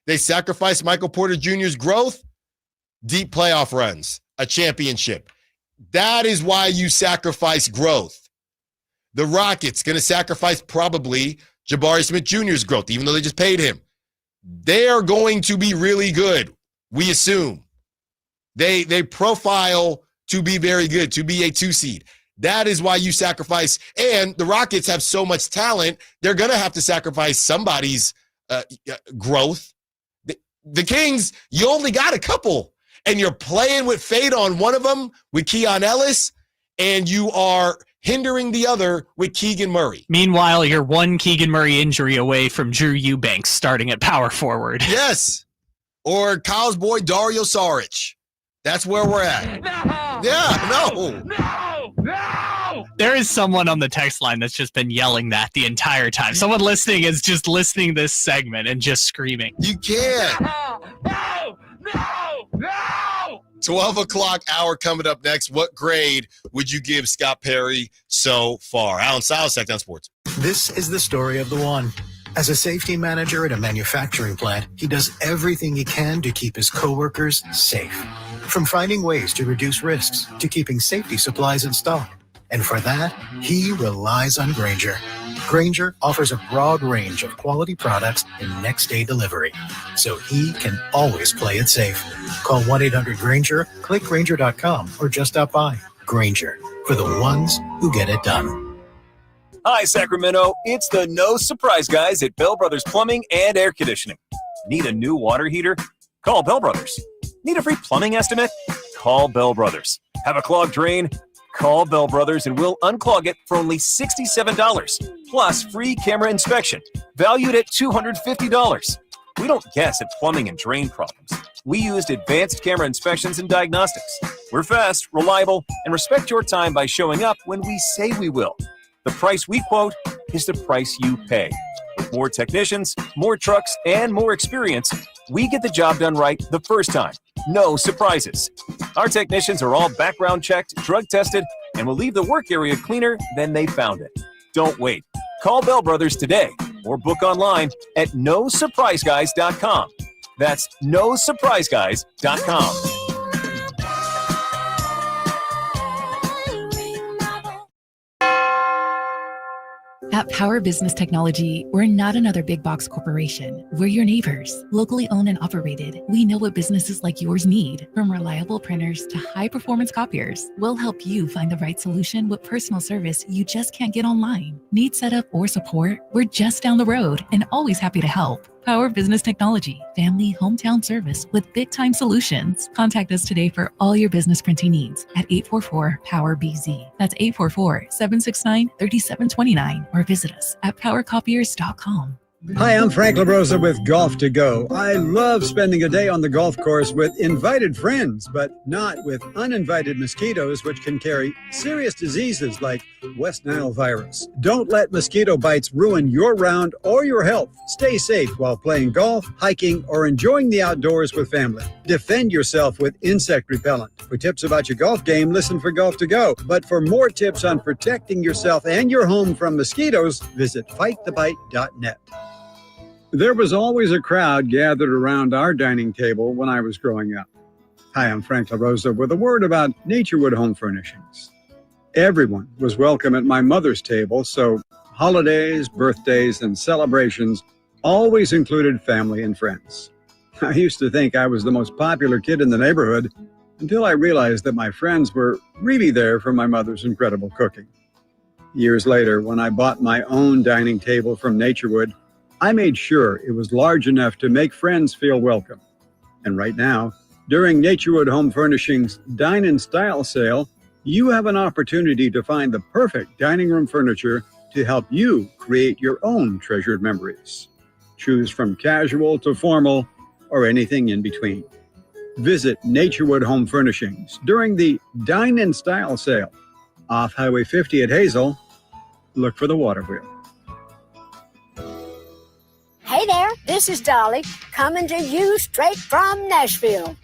They sacrificed Michael Porter Jr.'s growth, deep playoff runs a championship. That is why you sacrifice growth. The Rockets going to sacrifice probably Jabari Smith Jr.'s growth, even though they just paid him. They are going to be really good, we assume. They profile to be very good, to be a 2 seed. That is why you sacrifice. And the Rockets have so much talent, they're going to have to sacrifice somebody's growth. The Kings, you only got a couple, and you're playing with fate on one of them with Keon Ellis, and you are hindering the other with Keegan Murray. Meanwhile, you're one Keegan Murray injury away from Drew Eubanks starting at power forward. Yes. Or Kyle's boy, Dario Saric. That's where we're at. No! There is someone on the text line that's just been yelling that the entire time. Someone listening is just listening this segment and just screaming. You can't. No! 12 o'clock hour coming up next. What grade would you give Scott Perry so far? Allen Stiles, Tankathon Sports. This is the story of the one. As a safety manager at a manufacturing plant, he does everything he can to keep his coworkers safe. From finding ways to reduce risks to keeping safety supplies in stock. And for that, he relies on Grainger. Grainger offers a broad range of quality products and next-day delivery, so he can always play it safe. Call 1-800-GRAINGER, click Grainger.com, or just stop by. Grainger, for the ones who get it done. Hi, Sacramento. It's the No Surprise Guys at Bell Brothers Plumbing and Air Conditioning. Need a new water heater? Call Bell Brothers. Need a free plumbing estimate? Call Bell Brothers. Have a clogged drain? Call Bell Brothers and we'll unclog it for only $67, plus free camera inspection, valued at $250. We don't guess at plumbing and drain problems. We used advanced camera inspections and diagnostics. We're fast, reliable, and respect your time by showing up when we say we will. The price we quote is the price you pay. With more technicians, more trucks, and more experience, we get the job done right the first time. No surprises. Our technicians are all background checked, drug tested, and will leave the work area cleaner than they found it. Don't wait. Call Bell Brothers today or book online at nosurpriseguys.com. That's nosurpriseguys.com. At Power Business Technology, we're not another big box corporation. We're your neighbors, locally owned and operated. We know what businesses like yours need, from reliable printers to high-performance copiers. We'll help you find the right solution with personal service you just can't get online. Need setup or support? We're just down the road and always happy to help. Power Business Technology, family hometown service with big-time solutions. Contact us today for all your business printing needs at 844-POWER-BZ. That's 844-769-3729, or visit us at powercopiers.com. Hi, I'm Frank LaRosa with Golf to Go. I love spending a day on the golf course with invited friends, but not with uninvited mosquitoes, which can carry serious diseases like West Nile virus. Don't let mosquito bites ruin your round or your health. Stay safe while playing golf, hiking, or enjoying the outdoors with family. Defend yourself with insect repellent. For tips about your golf game, listen for Golf to Go. But for more tips on protecting yourself and your home from mosquitoes, visit fightthebite.net. There was always a crowd gathered around our dining table when I was growing up. Hi, I'm Frank LaRosa with a word about Naturewood Home Furnishings. Everyone was welcome at my mother's table, so holidays, birthdays, and celebrations always included family and friends. I used to think I was the most popular kid in the neighborhood until I realized that my friends were really there for my mother's incredible cooking. Years later, when I bought my own dining table from Naturewood, I made sure it was large enough to make friends feel welcome. And right now, during Naturewood Home Furnishings Dine in Style sale, you have an opportunity to find the perfect dining room furniture to help you create your own treasured memories. Choose from casual to formal or anything in between. Visit Naturewood Home Furnishings during the Dine in Style sale off Highway 50 at Hazel. Look for the water wheel. Hey there, this is Dolly, coming to you straight from Nashville.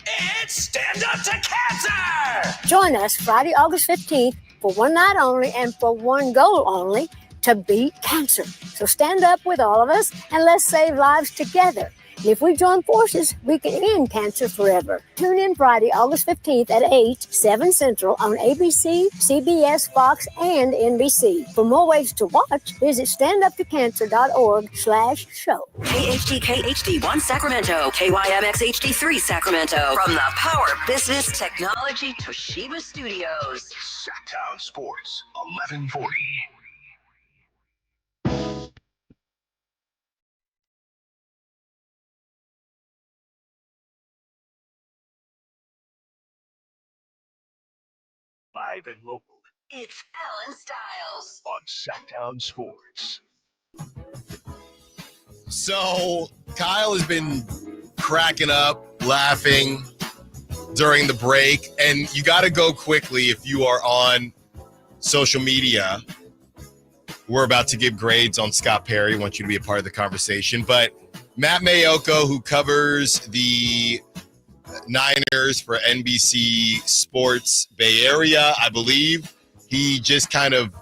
It's Stand Up to Cancer! Join us Friday, August 15th for one night only and for one goal only to beat cancer. So stand up with all of us and let's save lives together. And if we join forces, we can end cancer forever. Tune in Friday, August 15th at 8, 7 Central on ABC, CBS, Fox, and NBC. For more ways to watch, visit standuptocancer.org/show. KHD HD1 Sacramento, KYMX HD3 Sacramento. From the Power Business Technology Toshiba Studios. Sacktown Sports, 1140. Live and local. It's Allen Stiles on Sacktown Sports. So Kyle has been cracking up, laughing during the break, and you got to go quickly if you are on social media. We're about to give grades on Scott Perry. I want you to be a part of the conversation. But Matt Mayoko, who covers the Niners for NBC Sports Bay Area, I believe, he just kind of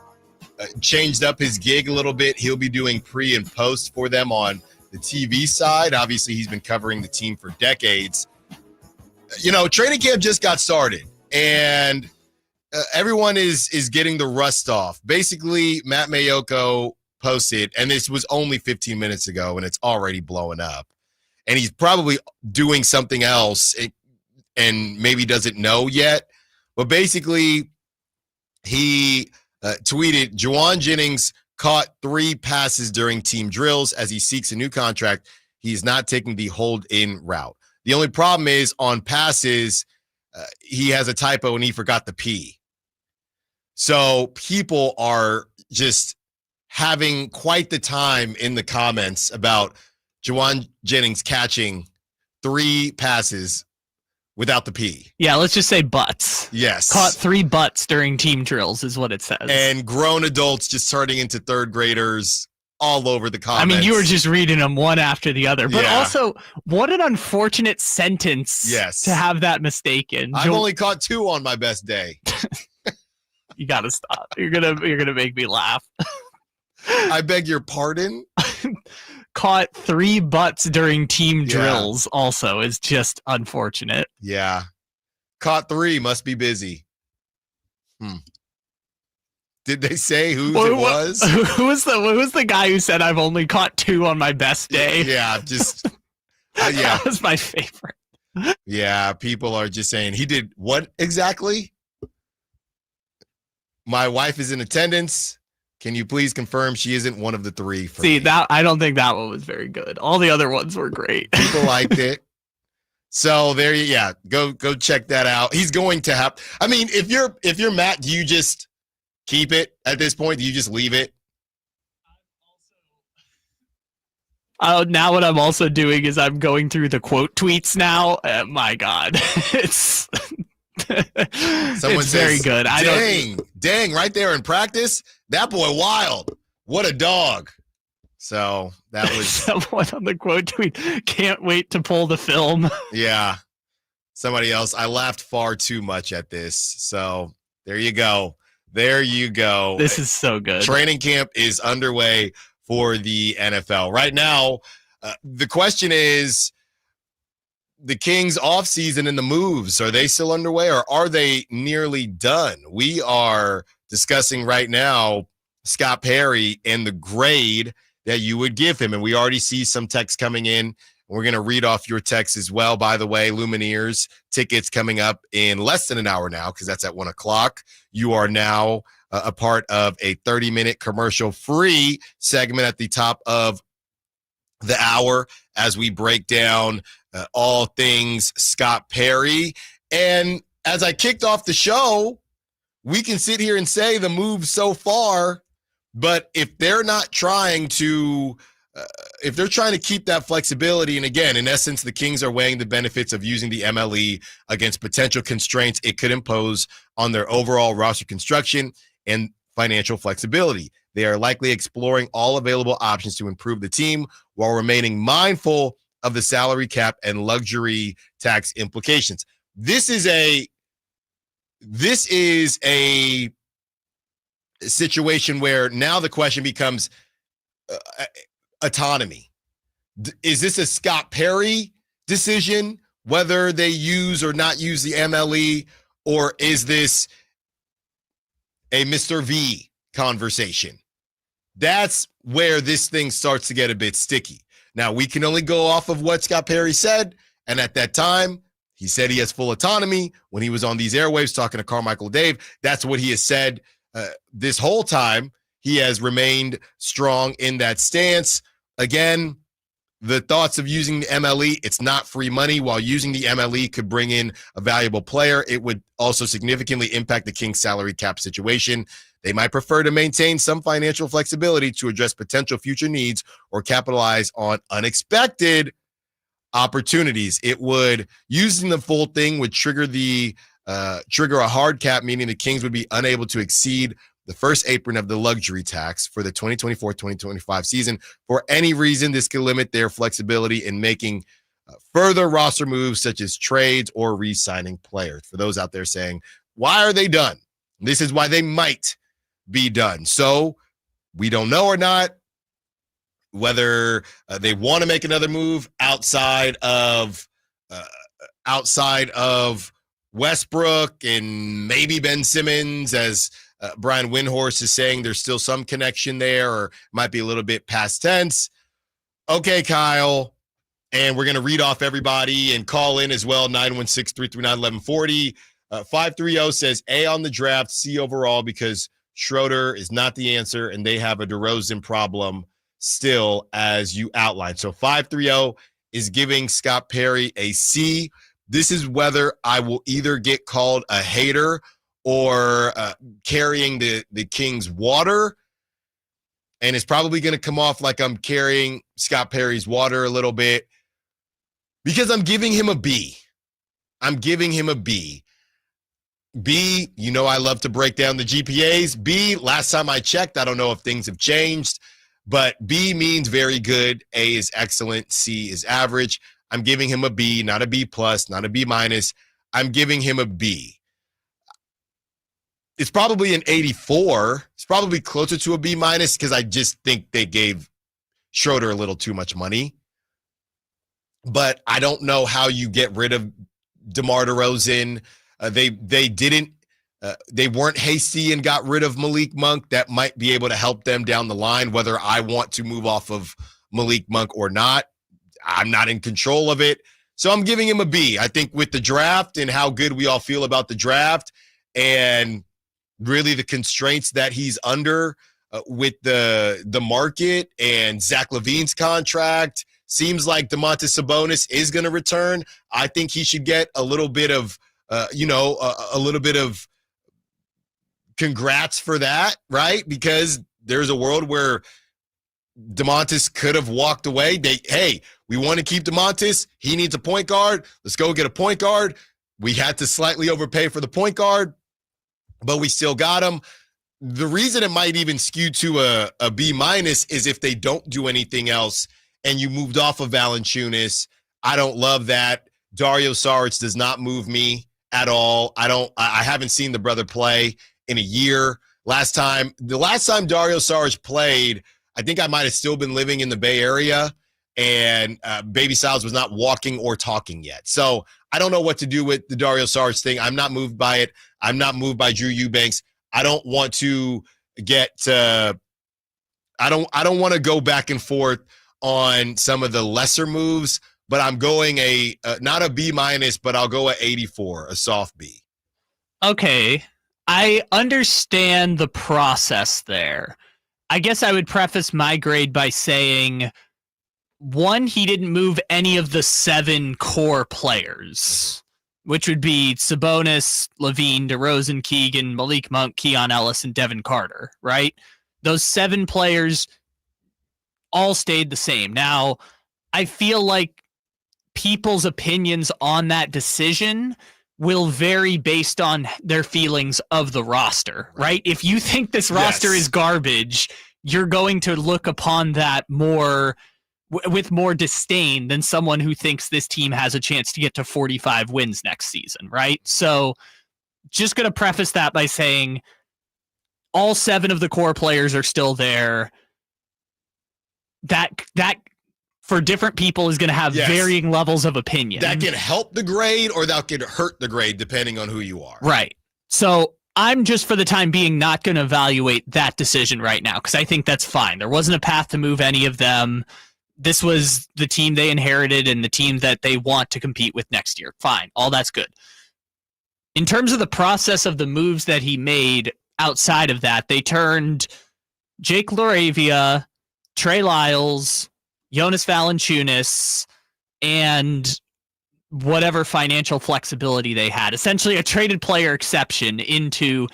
changed up his gig a little bit. He'll be doing pre and post for them on the TV side. Obviously, he's been covering the team for decades. You know, training camp just got started, and everyone is getting the rust off. Basically, Matt Mayoko posted, and this was only 15 minutes ago, and it's already blowing up. And he's probably doing something else and maybe doesn't know yet. But basically, he tweeted, Juwan Jennings caught 3 passes during team drills. As he seeks a new contract, he's not taking the hold-in route. The only problem is on passes, he has a typo and he forgot the P. So people are just having quite the time in the comments about Juwan Jennings catching 3 passes without the P. Yeah, let's just say butts. Yes. Caught 3 butts during team drills is what it says. And grown adults just turning into 3rd graders all over the comments. I mean, you were just reading them one after the other. But Yeah. also, what an unfortunate sentence to have that mistaken. I've only caught 2 on my best day. You got to stop. You're gonna make me laugh. I beg your pardon? Caught 3 butts during team drills also is just unfortunate. Yeah. Caught 3, must be busy. Did they say who it was? Who was the guy who said I've only caught 2 on my best day? Yeah, just yeah. That was my favorite. Yeah, people are just saying he did what exactly? My wife is in attendance. Can you please confirm she isn't one of the 3? See, that I don't think that one was very good. All the other ones were great. People liked it. So there you go check that out. He's going to have I mean, if you're Matt, do you just keep it at this point? Do you just leave it? Now what I'm also doing is I'm going through the quote tweets now. My God. It's Someone it's says, very good. Dang, right there in practice. That boy wild. What a dog. So that was someone on the quote tweet. Can't wait to pull the film. Yeah. Somebody else. I laughed far too much at this. So there you go. This is so good. Training camp is underway for the NFL. Right now, the question is, the Kings offseason and the moves, are they still underway or are they nearly done? We are discussing right now Scott Perry and the grade that you would give him. And we already see some texts coming in. We're going to read off your texts as well. By the way, Lumineers tickets coming up in less than an hour now because that's at 1 o'clock. You are now a part of a 30-minute commercial-free segment at the top of the hour as we break down all things Scott Perry. And as I kicked off the show, we can sit here and say the move so far, but if they're not trying to if they're trying to keep that flexibility, and again, in essence, the Kings are weighing the benefits of using the MLE against potential constraints it could impose on their overall roster construction and financial flexibility. They are likely exploring all available options to improve the team while remaining mindful of the salary cap and luxury tax implications. This is a situation where now the question becomes autonomy. Is this a Scott Perry decision, whether they use or not use the MLE, or is this a Mr. V conversation? That's where this thing starts to get a bit sticky. Now, we can only go off of what Scott Perry said, and at that time, he said he has full autonomy. When he was on these airwaves talking to Carmichael Dave, that's what he has said this whole time. He has remained strong in that stance. Again, the thoughts of using the MLE, it's not free money. While using the MLE could bring in a valuable player, it would also significantly impact the Kings' salary cap situation. They might prefer to maintain some financial flexibility to address potential future needs or capitalize on unexpected opportunities. It would, using the full thing would trigger a hard cap, meaning the Kings would be unable to exceed the first apron of the luxury tax for the 2024-2025 season. For any reason, this could limit their flexibility in making further roster moves such as trades or re-signing players. For those out there saying, why are they done? This is why they might be done. So we don't know or not whether they want to make another move outside of Westbrook and maybe Ben Simmons, as Brian Windhorst is saying there's still some connection there, or might be a little bit past tense. Okay, Kyle, and we're going to read off everybody and call in as well, 916-339-1140. 530 says A on the draft, C overall, because Schroeder is not the answer, and they have a DeRozan problem still, as you outlined. So 530 is giving Scott Perry a C. This is whether I will either get called a hater or carrying the Kings' water. And it's probably going to come off like I'm carrying Scott Perry's water a little bit, because I'm giving him a B. I'm giving him a B. B, you know I love to break down the GPAs. B, last time I checked, I don't know if things have changed, but B means very good. A is excellent. C is average. I'm giving him a B, not a B plus, not a B minus. I'm giving him a B. It's probably an 84. It's probably closer to a B minus, because I just think they gave Schroeder a little too much money. But I don't know how you get rid of DeMar DeRozan. They weren't hasty and got rid of Malik Monk. That might be able to help them down the line, whether I want to move off of Malik Monk or not. I'm not in control of it. So I'm giving him a B. I think with the draft and how good we all feel about the draft, and really the constraints that he's under with the market and Zach LaVine's contract, seems like Domantas Sabonis is going to return. I think he should get a little bit of, a little bit of congrats for that, right? Because there's a world where Domantas could have walked away. We want to keep Domantas. He needs a point guard. Let's go get a point guard. We had to slightly overpay for the point guard, but we still got him. The reason it might even skew to a B minus is if they don't do anything else and you moved off of Valanciunas. I don't love that. Dario Saric does not move me at all. I haven't seen the brother play in a year. The last time Dario Saric played, I think I might have still been living in the Bay Area, and Baby Styles was not walking or talking yet. So I don't know what to do with the Dario Saric thing. I'm not moved by it. I'm not moved by Drew Eubanks. I don't want to get I don't want to go back and forth on some of the lesser moves, but I'm going not a B minus, but I'll go a 84, a soft B. Okay. I understand the process there. I guess I would preface my grade by saying, one, he didn't move any of the 7 core players, which would be Sabonis, LaVine, DeRozan, Keegan, Malik Monk, Keon Ellis, and Devin Carter, right? Those 7 players all stayed the same. Now, I feel like people's opinions on that decision will vary based on their feelings of the roster, right? If you think this roster is garbage, you're going to look upon that more with more disdain than someone who thinks this team has a chance to get to 45 wins next season, right? So just going to preface that by saying all 7 of the core players are still there. That for different people is going to have varying levels of opinion. That can help the grade or that could hurt the grade depending on who you are. Right. So I'm just for the time being not going to evaluate that decision right now because I think that's fine. There wasn't a path to move any of them. This was the team they inherited and the team that they want to compete with next year. Fine. All that's good. In terms of the process of the moves that he made outside of that, they turned Jake LaRavia, Trey Lyles, Jonas Valanciunas, and whatever financial flexibility they had. Essentially a traded player exception into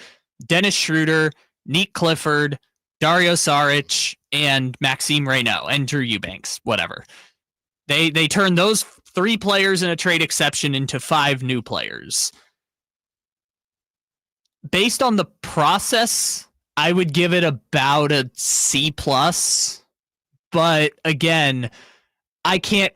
Dennis Schroeder, Nique Clifford, Dario Saric, and Maxime Reynaud, and Drew Eubanks, whatever. They turned those 3 players in a trade exception into 5 new players. Based on the process, I would give it about a C+. But again, I can't.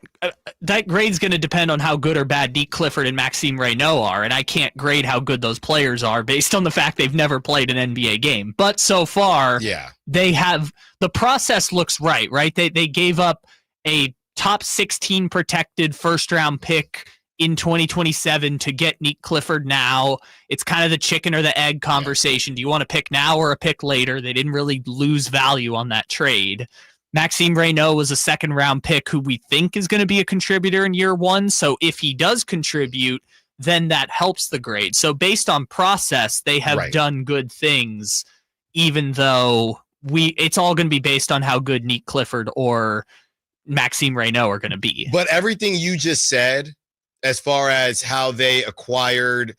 That grade's going to depend on how good or bad Nique Clifford and Maxime Reynaud are, and I can't grade how good those players are based on the fact they've never played an NBA game. But so far, they have. The process looks right. They gave up a top 16 protected first round pick in 2027 to get Nique Clifford now. It's kind of the chicken or the egg conversation. Do you want to pick now or a pick later? They didn't really lose value on that trade. Maxime Reynaud was a second-round pick who we think is going to be a contributor in year 1. So if he does contribute, then that helps the grade. So based on process, they have done good things, even though it's all going to be based on how good Nique Clifford or Maxime Reynaud are going to be. But everything you just said, as far as how they acquired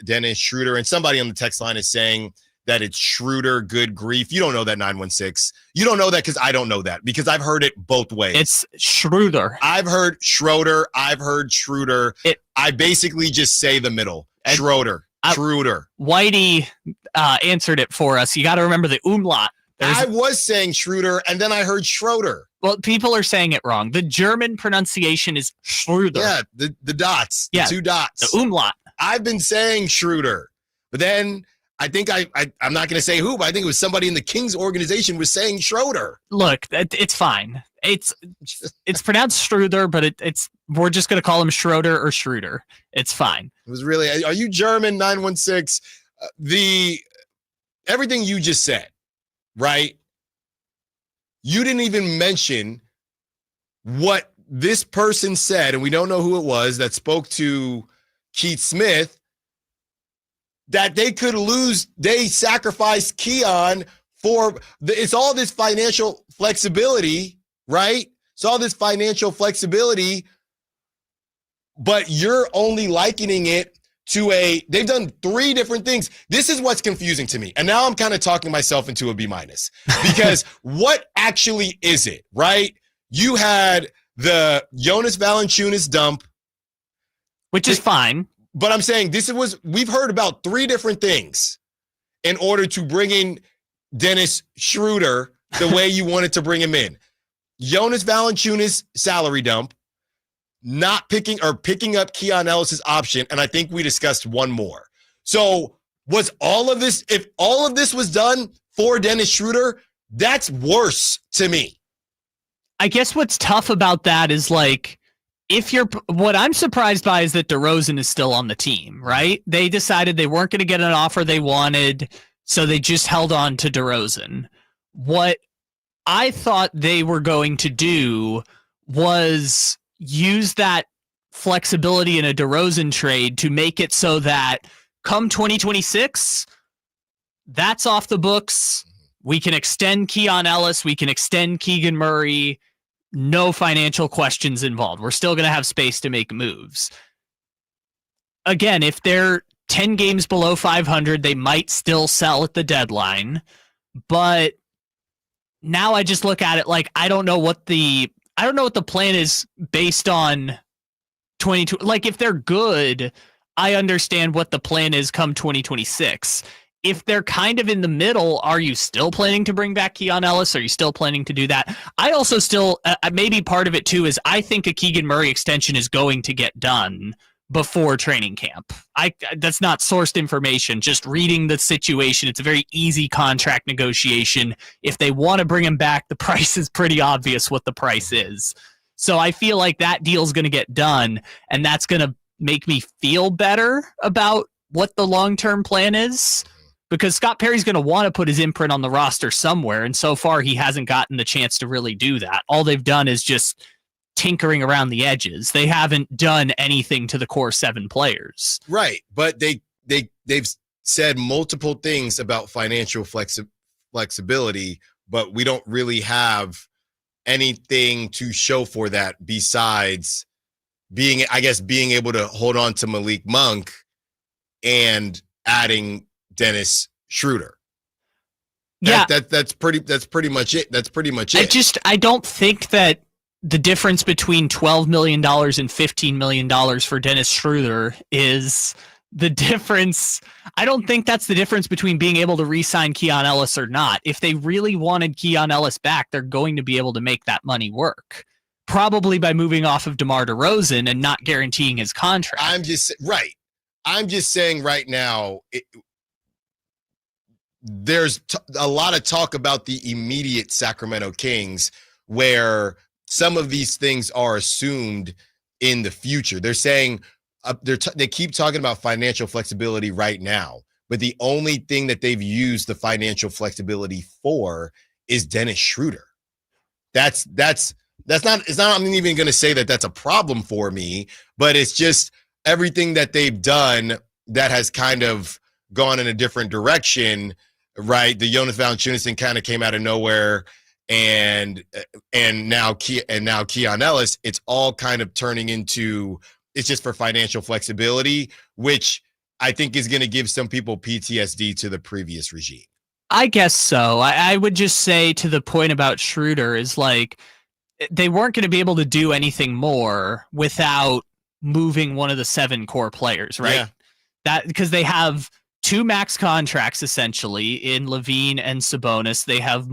Dennis Schroeder, and somebody on the text line is saying that it's Schroeder, good grief. You don't know that, 916. You don't know that because I don't know that because I've heard it both ways. It's Schroeder. I've heard Schroeder. I've heard Schroeder. I basically just say the middle. Schroeder. Schroeder. Whitey answered it for us. You got to remember the umlaut. I was saying Schroeder, and then I heard Schroeder. Well, people are saying it wrong. The German pronunciation is Schroeder. Yeah, the dots. The 2 dots. The umlaut. I've been saying Schroeder. But then I think I'm not going to say who, but I think it was somebody in the Kings organization was saying Schroeder. Look, it's fine. It's pronounced Schroeder, but we're just going to call him Schroeder or Schroeder. It's fine. It was really, are you German, 916? Everything you just said, right? You didn't even mention what this person said, and we don't know who it was that spoke to Keith Smith, that they could lose. They sacrificed Keon for it's all this financial flexibility, right? It's all this financial flexibility, but you're only likening it to they've done 3 different things. This is what's confusing to me. And now I'm kind of talking myself into a B- because what actually is it, right? You had the Jonas Valanciunas dump, which is fine. But I'm saying we've heard about 3 different things in order to bring in Dennis Schroeder the way you wanted to bring him in. Jonas Valanciunas salary dump, not picking up Keon Ellis' option, and I think we discussed one more. So was all of this, if all of this was done for Dennis Schroeder, that's worse to me. I guess what's tough about that is what I'm surprised by is that DeRozan is still on the team, right? They decided they weren't going to get an offer they wanted, so they just held on to DeRozan. What I thought they were going to do was use that flexibility in a DeRozan trade to make it so that come 2026, that's off the books. We can extend Keon Ellis. We can extend Keegan Murray. No financial questions involved. We're still going to have space to make moves. Again, if they're 10 games below 500, they might still sell at the deadline. But now I just look at it like I don't know what the plan is based on 22. Like if they're good, I understand what the plan is come 2026. If they're kind of in the middle, are you still planning to bring back Keon Ellis? Are you still planning to do that? I also still, maybe part of it too is I think a Keegan Murray extension is going to get done before training camp. That's not sourced information, just reading the situation. It's a very easy contract negotiation. If they want to bring him back, the price is pretty obvious what the price is. So I feel like that deal's going to get done, and that's going to make me feel better about what the long-term plan is, because Scott Perry's going to want to put his imprint on the roster somewhere, and so far he hasn't gotten the chance to really do that. All they've done is just tinkering around the edges. They haven't done anything to the core 7 players. Right, but they've said multiple things about financial flexibility, but we don't really have anything to show for that besides being able to hold on to Malik Monk and adding Dennis Schroeder. That's pretty much it. That's pretty much it. I don't think that the difference between $12 million and $15 million for Dennis Schroeder is the difference. I don't think that's the difference between being able to re-sign Keon Ellis or not. If they really wanted Keon Ellis back, they're going to be able to make that money work. Probably by moving off of DeMar DeRozan and not guaranteeing his contract. I'm just saying right now, there's a lot of talk about the immediate Sacramento Kings where some of these things are assumed in the future. They're saying they keep talking about financial flexibility right now, but the only thing that they've used the financial flexibility for is Dennis Schroeder. That's not. It's not. I'm even going to say that that's a problem for me, but it's just everything that they've done that has kind of gone in a different direction. Right, the Jonas Valanciunas kind of came out of nowhere. And now Keon Ellis, it's all kind of turning into, it's just for financial flexibility, which I think is going to give some people PTSD to the previous regime. I guess so. I would just say to the point about Schroeder is like, they weren't going to be able to do anything more without moving one of the 7 core players, right? Yeah. Because they have 2 max contracts essentially in Levine and Sabonis. They have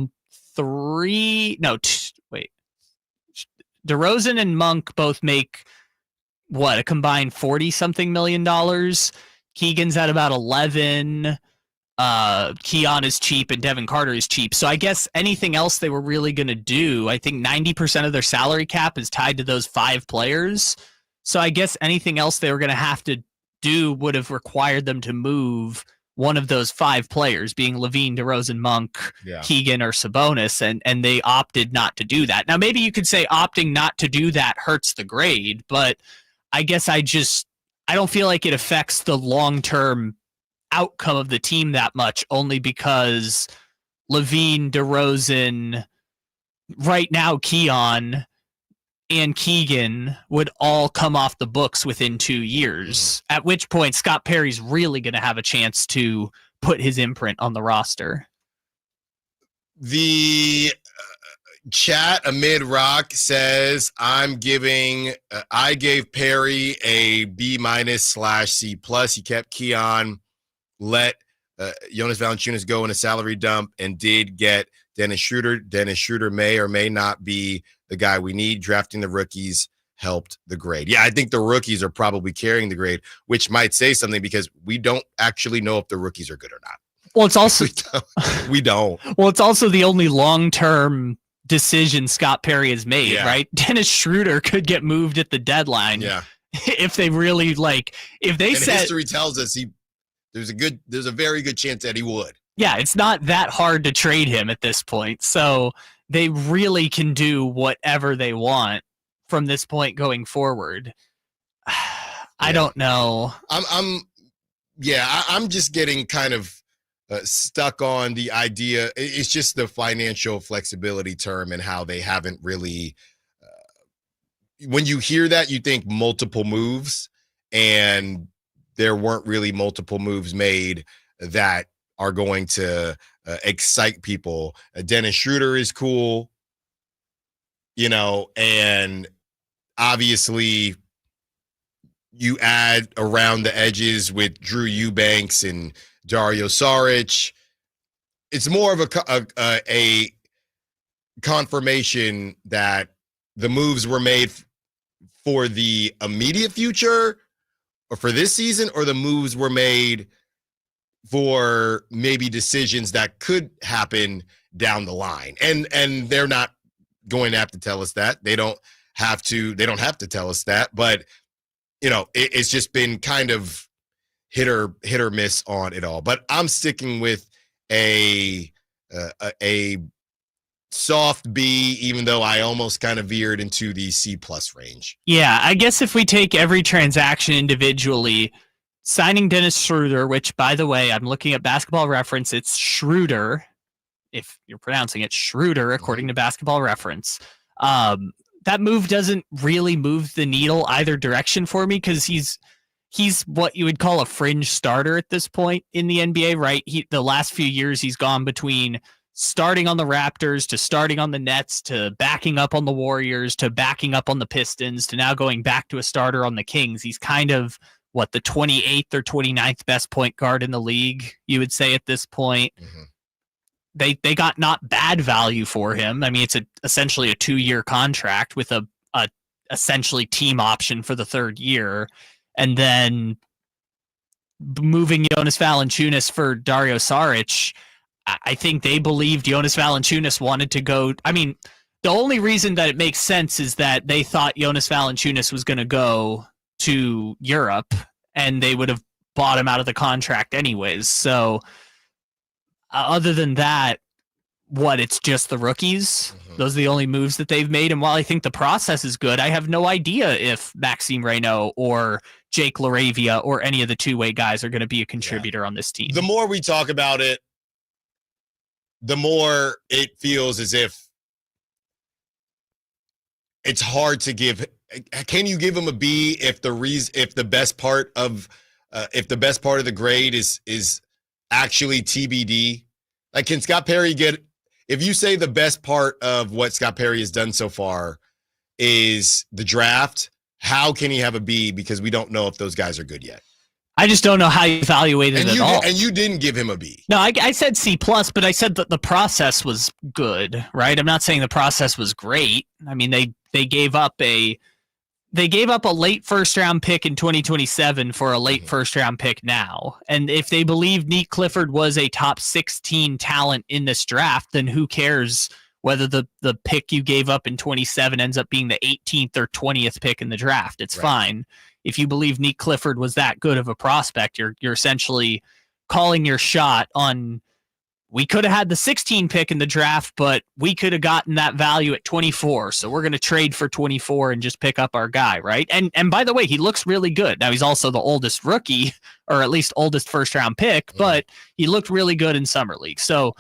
DeRozan and Monk both make a combined $40-something million. Keegan's at about 11. Keon is cheap and Devin Carter is cheap. So I guess anything else they were really going to do, I think 90% of their salary cap is tied to those 5 players. So I guess anything else they were going to have to do would have required them to move one of those 5 players, being Levine, DeRozan, Monk, Keegan, or Sabonis, and they opted not to do that. Now, maybe you could say opting not to do that hurts the grade, but I guess I don't feel like it affects the long-term outcome of the team that much, only because Levine, DeRozan, right now Keon, and Keegan would all come off the books within 2 years, at which point Scott Perry's really going to have a chance to put his imprint on the roster. The chat amid rock says, I gave Perry a B-/C+. He kept Keon, let Jonas Valanciunas go in a salary dump, and did get Dennis Schroeder. Dennis Schroeder may or may not be the guy we need. Drafting the rookies helped the grade. Yeah, I think the rookies are probably carrying the grade, which might say something because we don't actually know if the rookies are good or not. Well, it's also we don't. Well, it's also the only long-term decision Scott Perry has made, right? Dennis Schroeder could get moved at the deadline. Yeah. If they really if they said history tells us there's a very good chance that he would. Yeah, it's not that hard to trade him at this point. So they really can do whatever they want from this point going forward. I don't know. I'm just getting kind of stuck on the idea. It's just the financial flexibility term and how they haven't really. When you hear that, you think multiple moves, and there weren't really multiple moves made that are going to excite people. Dennis Schroeder is cool, and obviously you add around the edges with Drew Eubanks and Dario Saric. It's more of a confirmation that the moves were made for the immediate future, for this season, or the moves were made for maybe decisions that could happen down the line. And they're not going to have to tell us that. They don't have to tell us that, but it's just been kind of hit or miss on it all. But I'm sticking with a soft B, even though I almost kind of veered into the C+ range. Yeah, I guess if we take every transaction individually, signing Dennis Schroeder, which, by the way, I'm looking at Basketball Reference, it's Schroeder, if you're pronouncing it Schroeder, according to Basketball Reference. That move doesn't really move the needle either direction for me, because he's what you would call a fringe starter at this point in the NBA, right? The last few years he's gone between starting on the Raptors to starting on the Nets to backing up on the Warriors to backing up on the Pistons to now going back to a starter on the Kings. He's kind of the 28th or 29th best point guard in the league, you would say at this point. They got not bad value for him. I mean, it's essentially a 2-year contract with a essentially team option for the third year. And then moving Jonas Valanciunas for Dario Saric, I think they believed Jonas Valanciunas wanted to go. I mean, the only reason that it makes sense is that they thought Jonas Valanciunas was going to go to Europe, and they would have bought him out of the contract anyways. So other than that, it's just the rookies. Those are the only moves that they've made. And while I think the process is good, I have no idea if Maxime Reynaud or Jake LaRavia or any of the two-way guys are going to be a contributor on this team. The more we talk about it, the more it feels as if it's hard to give. Can you give him a B if the best part of the grade is actually TBD? Like, can Scott Perry get, if you say the best part of what Scott Perry has done so far is the draft, how can he have a B? Because we don't know if those guys are good yet. I just don't know how you evaluate it at all. And you didn't give him a B. No, I said C+, but I said that the process was good, right? I'm not saying the process was great. I mean, they gave up a late first-round pick in 2027 for a late first-round pick now. And if they believe Nique Clifford was a top 16 talent in this draft, then who cares whether the pick you gave up in 27 ends up being the 18th or 20th pick in the draft? It's fine. If you believe Nique Clifford was that good of a prospect, you're essentially calling your shot on, we could have had the 16 pick in the draft, but we could have gotten that value at 24. So we're going to trade for 24 and just pick up our guy, right? And by the way, he looks really good. Now, he's also the oldest rookie, or at least oldest first-round pick, but he looked really good in Summer League. So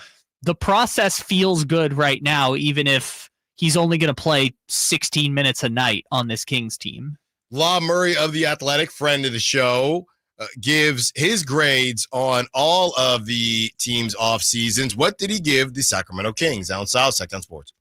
the process feels good right now, even if he's only going to play 16 minutes a night on this Kings team. Law Murray of The Athletic, friend of the show, gives his grades on all of the team's off seasons. What did he give the Sacramento Kings? Allen Stiles, Second Sports.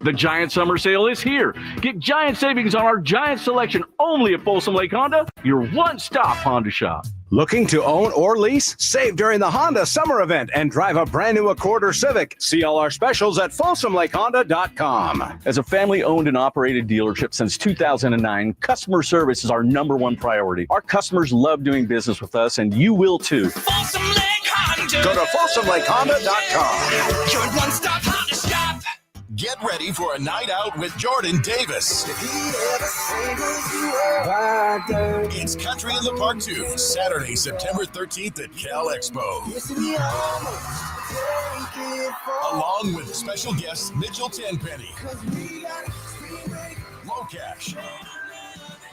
The Giant Summer Sale is here. Get giant savings on our Giant selection only at Folsom Lake Honda, your one-stop Honda shop. Looking to own or lease? Save during the Honda Summer Event and drive a brand new Accord or Civic. See all our specials at FolsomLakeHonda.com. As a family-owned and operated dealership since 2009, customer service is our #1 priority. Our customers love doing business with us, and you will too. Folsom Lake Honda. Go to FolsomLakeHonda.com. Your one-stop Honda shop. Get ready for a night out with Jordan Davis. It's Country in the Park 2, Saturday, September 13th at Cal Expo. Along with special guests Mitchell Tenpenny, Locash,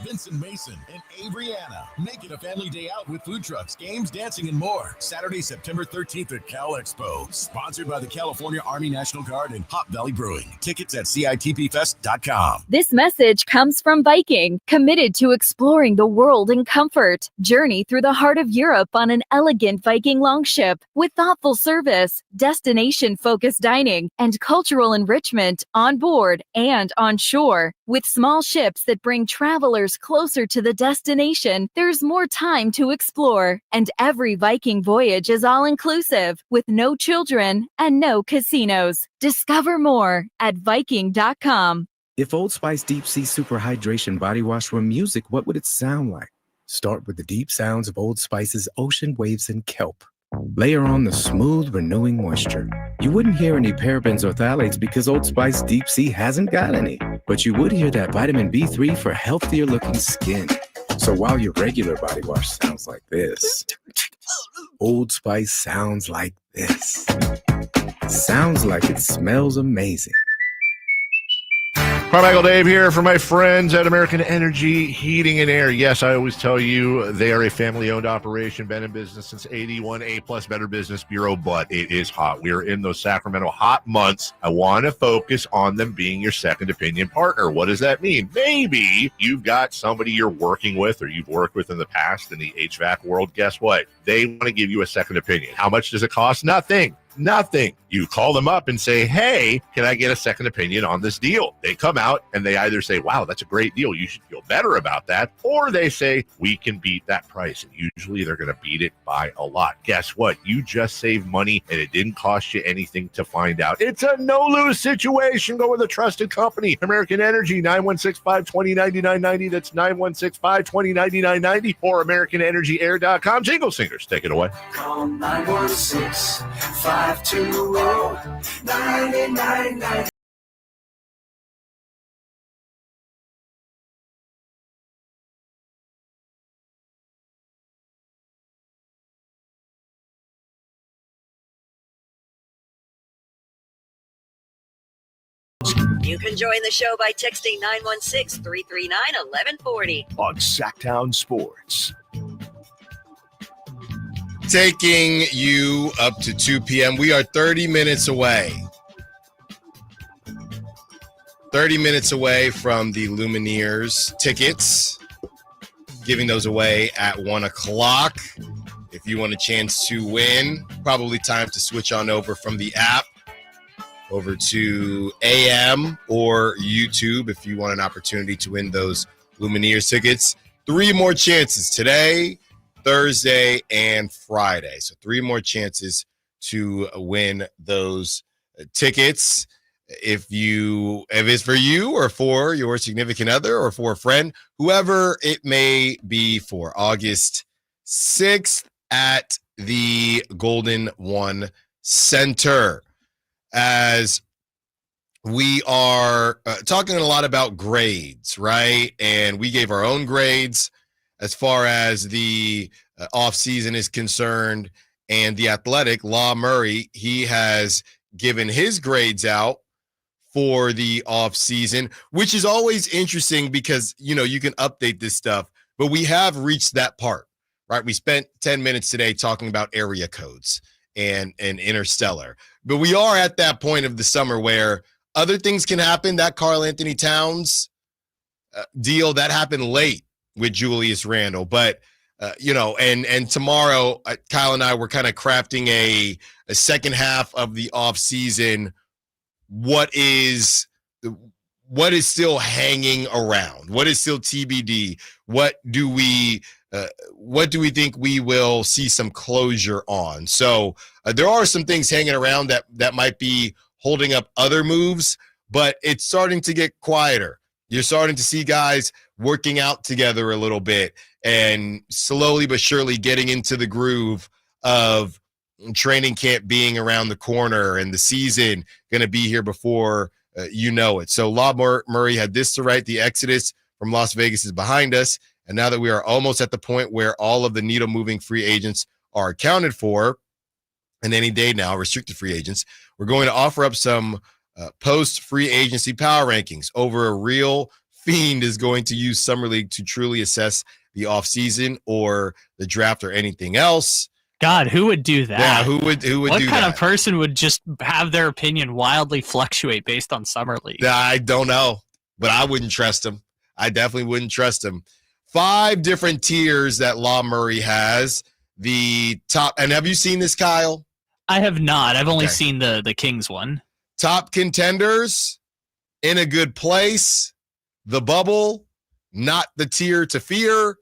Vincent Mason, and Avery-Anna. Make it a family day out with food trucks, games, dancing, and more. Saturday, September 13th at Cal Expo. Sponsored by the California Army National Guard and Hop Valley Brewing. Tickets at CITPFest.com. This message comes from Viking, committed to exploring the world in comfort. Journey through the heart of Europe on an elegant Viking longship with thoughtful service, destination-focused dining, and cultural enrichment on board and on shore. With small ships that bring travelers closer to the destination, there's more time to explore. And every Viking voyage is all-inclusive, with no children and no casinos. Discover more at Viking.com. If Old Spice Deep Sea Super Hydration Body Wash were music, what would it sound like? Start with the deep sounds of Old Spice's ocean waves and kelp. Layer on the smooth, renewing moisture. You wouldn't hear any parabens or phthalates because Old Spice Deep Sea hasn't got any. But you would hear that vitamin B3 for healthier looking skin. So while your regular body wash sounds like this, Old Spice sounds like this. Sounds like it smells amazing. Carmichael Dave here for my friends at American Energy Heating and Air. Yes, I always tell you they are a family-owned operation, been in business since 81, A-plus Better Business Bureau, but it is hot. We are in those Sacramento hot months. I want to focus on them being your second opinion partner. What does that mean? Maybe you've got somebody you're working with or you've worked with in the past in the HVAC world. Guess what? They want to give you a second opinion. How much does it cost? Nothing. You call them up and say, hey, can I get a second opinion on this deal? They come out and they either say, wow, that's a great deal. You should feel better about that. Or they say, we can beat that price. And usually they're going to beat it by a lot. Guess what? You just saved money and it didn't cost you anything to find out. It's a no-lose situation. Go with a trusted company. American Energy, 916-520-9990. That's 916-520-9990 or AmericanEnergyAir.com. Jingle singers, take it away. Call 916-520-9990. You can join the show by texting 916-339-1140. On Sacktown Sports. Taking you up to 2 p.m. We are 30 minutes away. 30 minutes away from the Lumineers tickets. Giving those away at 1 o'clock. If you want a chance to win, probably time to switch on over from the app over to AM or YouTube if you want an opportunity to win those Lumineers tickets. 3 more chances today, Thursday, and Friday. So 3 more chances to win those tickets. If it's for you or for your significant other or for a friend, whoever it may be, for August 6th at the Golden One Center. As we are talking a lot about grades, right? And we gave our own grades as far as the offseason is concerned. And the Athletic, Law Murray, he has given his grades out for the offseason, which is always interesting because, you know, you can update this stuff, but we have reached that part, right? We spent 10 minutes today talking about area codes and Interstellar. But we are at that point of the summer where other things can happen. That Karl Anthony Towns deal, that happened late with Julius Randle. But, and tomorrow, Kyle and I were kind of crafting a second half of the offseason. What is still hanging around? What is still TBD? What do we think we will see some closure on? So there are some things hanging around that might be holding up other moves, but it's starting to get quieter. You're starting to see guys working out together a little bit and slowly but surely getting into the groove of training camp being around the corner and the season going to be here before you know it. So Law Murray had this to write: the exodus from Las Vegas is behind us. And now that we are almost at the point where all of the needle-moving free agents are accounted for, and any day now, restricted free agents, we're going to offer up some post-free agency power rankings. Over a real fiend is going to use Summer League to truly assess the offseason or the draft or anything else. God, who would do that? Yeah, who would do that? What kind of person would just have their opinion wildly fluctuate based on Summer League? I don't know, but I wouldn't trust him. I definitely wouldn't trust him. 5 different tiers that Law Murray has. The top, and have you seen this, Kyle? I have not. I've only seen the Kings one. Top contenders, in a good place, the bubble, not the tier to fear,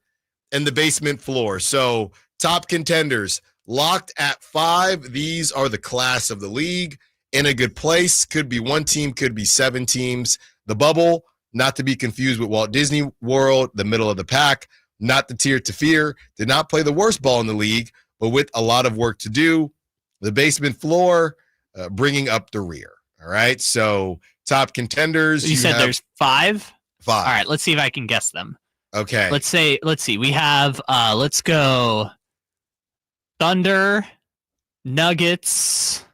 and the basement floor. So top contenders locked at 5. These are the class of the league. In a good place, could be 1 team, could be 7 teams. The bubble, not to be confused with Walt Disney World, the middle of the pack. not the tier to fear, did not play the worst ball in the league, but with a lot of work to do. The basement floor, bringing up the rear. All right, so top contenders. You said there's 5? 5. All right, let's see if I can guess them. Okay. Let's see. We have, let's go Thunder, Nuggets,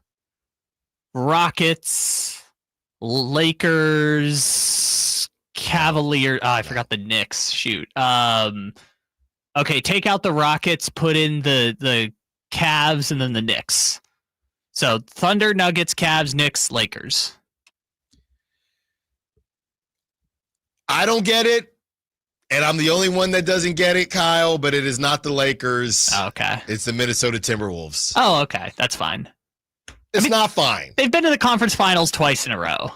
Rockets, Lakers, Cavaliers. Oh, I forgot the Knicks. Shoot. Okay, take out the Rockets, put in the Cavs, and then the Knicks. So Thunder, Nuggets, Cavs, Knicks, Lakers. I don't get it. And I'm the only one that doesn't get it, Kyle, but it is not the Lakers. Okay. It's the Minnesota Timberwolves. Oh, okay. That's fine. It's not fine. They've been to the conference finals twice in a row.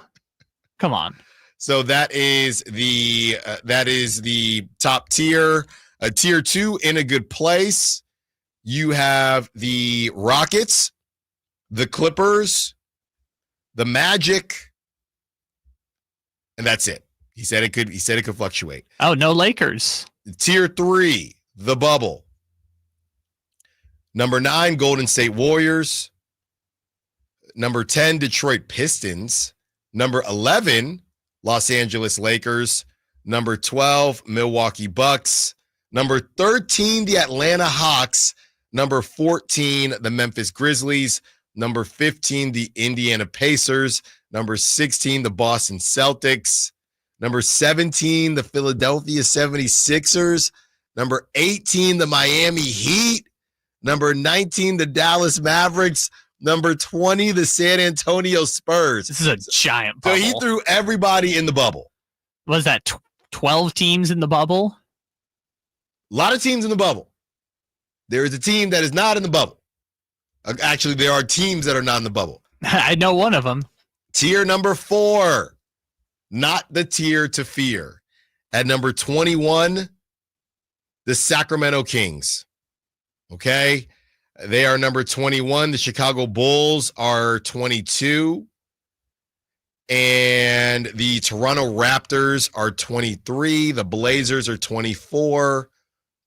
Come on. So that is the top tier. Tier 2 in a good place. You have the Rockets, the Clippers, the Magic, and that's it. He said it could fluctuate. Oh, no Lakers. Tier 3, the bubble. Number 9, Golden State Warriors. Number 10, Detroit Pistons. Number 11, Los Angeles Lakers. Number 12, Milwaukee Bucks. Number 13, the Atlanta Hawks. Number 14, the Memphis Grizzlies. Number 15, the Indiana Pacers. Number 16, the Boston Celtics. Number 17, the Philadelphia 76ers. Number 18, the Miami Heat. Number 19, the Dallas Mavericks. Number 20, the San Antonio Spurs. This is a giant bubble. So he threw everybody in the bubble. Was that 12 teams in the bubble? A lot of teams in the bubble. There is a team that is not in the bubble. Actually, there are teams that are not in the bubble. I know one of them. Tier number 4. Not the tier to fear. At number 21, the Sacramento Kings. Okay? They are number 21. The Chicago Bulls are 22. And the Toronto Raptors are 23. The Blazers are 24.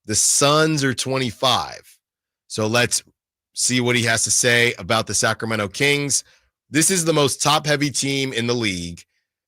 The Suns are 25. So let's see what he has to say about the Sacramento Kings. This is the most top-heavy team in the league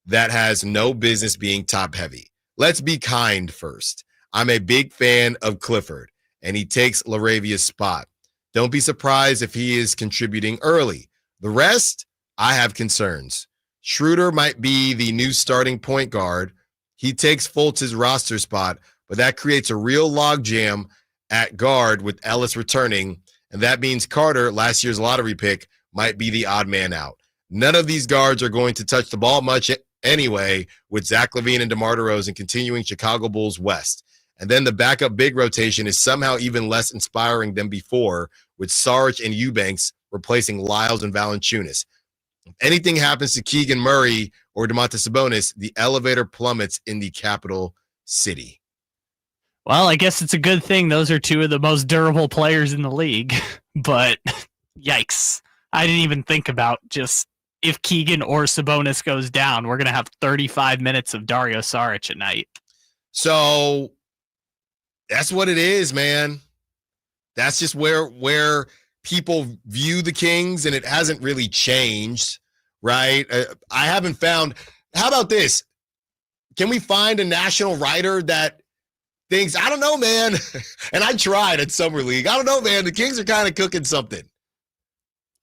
that has no business being top-heavy. Let's be kind first. I'm a big fan of Clifford, and he takes LaRavia's spot. Don't be surprised if he is contributing early. The rest, I have concerns. Schroeder might be the new starting point guard. He takes Fultz's roster spot, but that creates a real logjam at guard with Ellis returning, and that means Carter, last year's lottery pick, might be the odd man out. None of these guards are going to touch the ball much anyway, with Zach LaVine and DeMar DeRozan continuing Chicago Bulls West. And then the backup big rotation is somehow even less inspiring than before, with Saric and Eubanks replacing Lyles and Valanciunas. If anything happens to Keegan Murray or Domantas Sabonis, the elevator plummets in the capital city. Well, I guess it's a good thing those are two of the most durable players in the league. But yikes. I didn't even think about just if Keegan or Sabonis goes down, we're going to have 35 minutes of Dario Saric at night. So that's what it is, man. That's just where people view the Kings, and it hasn't really changed, right? I haven't found. How about this? Can we find a national writer that thinks, I don't know, man, and I tried at Summer League. I don't know, man. The Kings are kind of cooking something.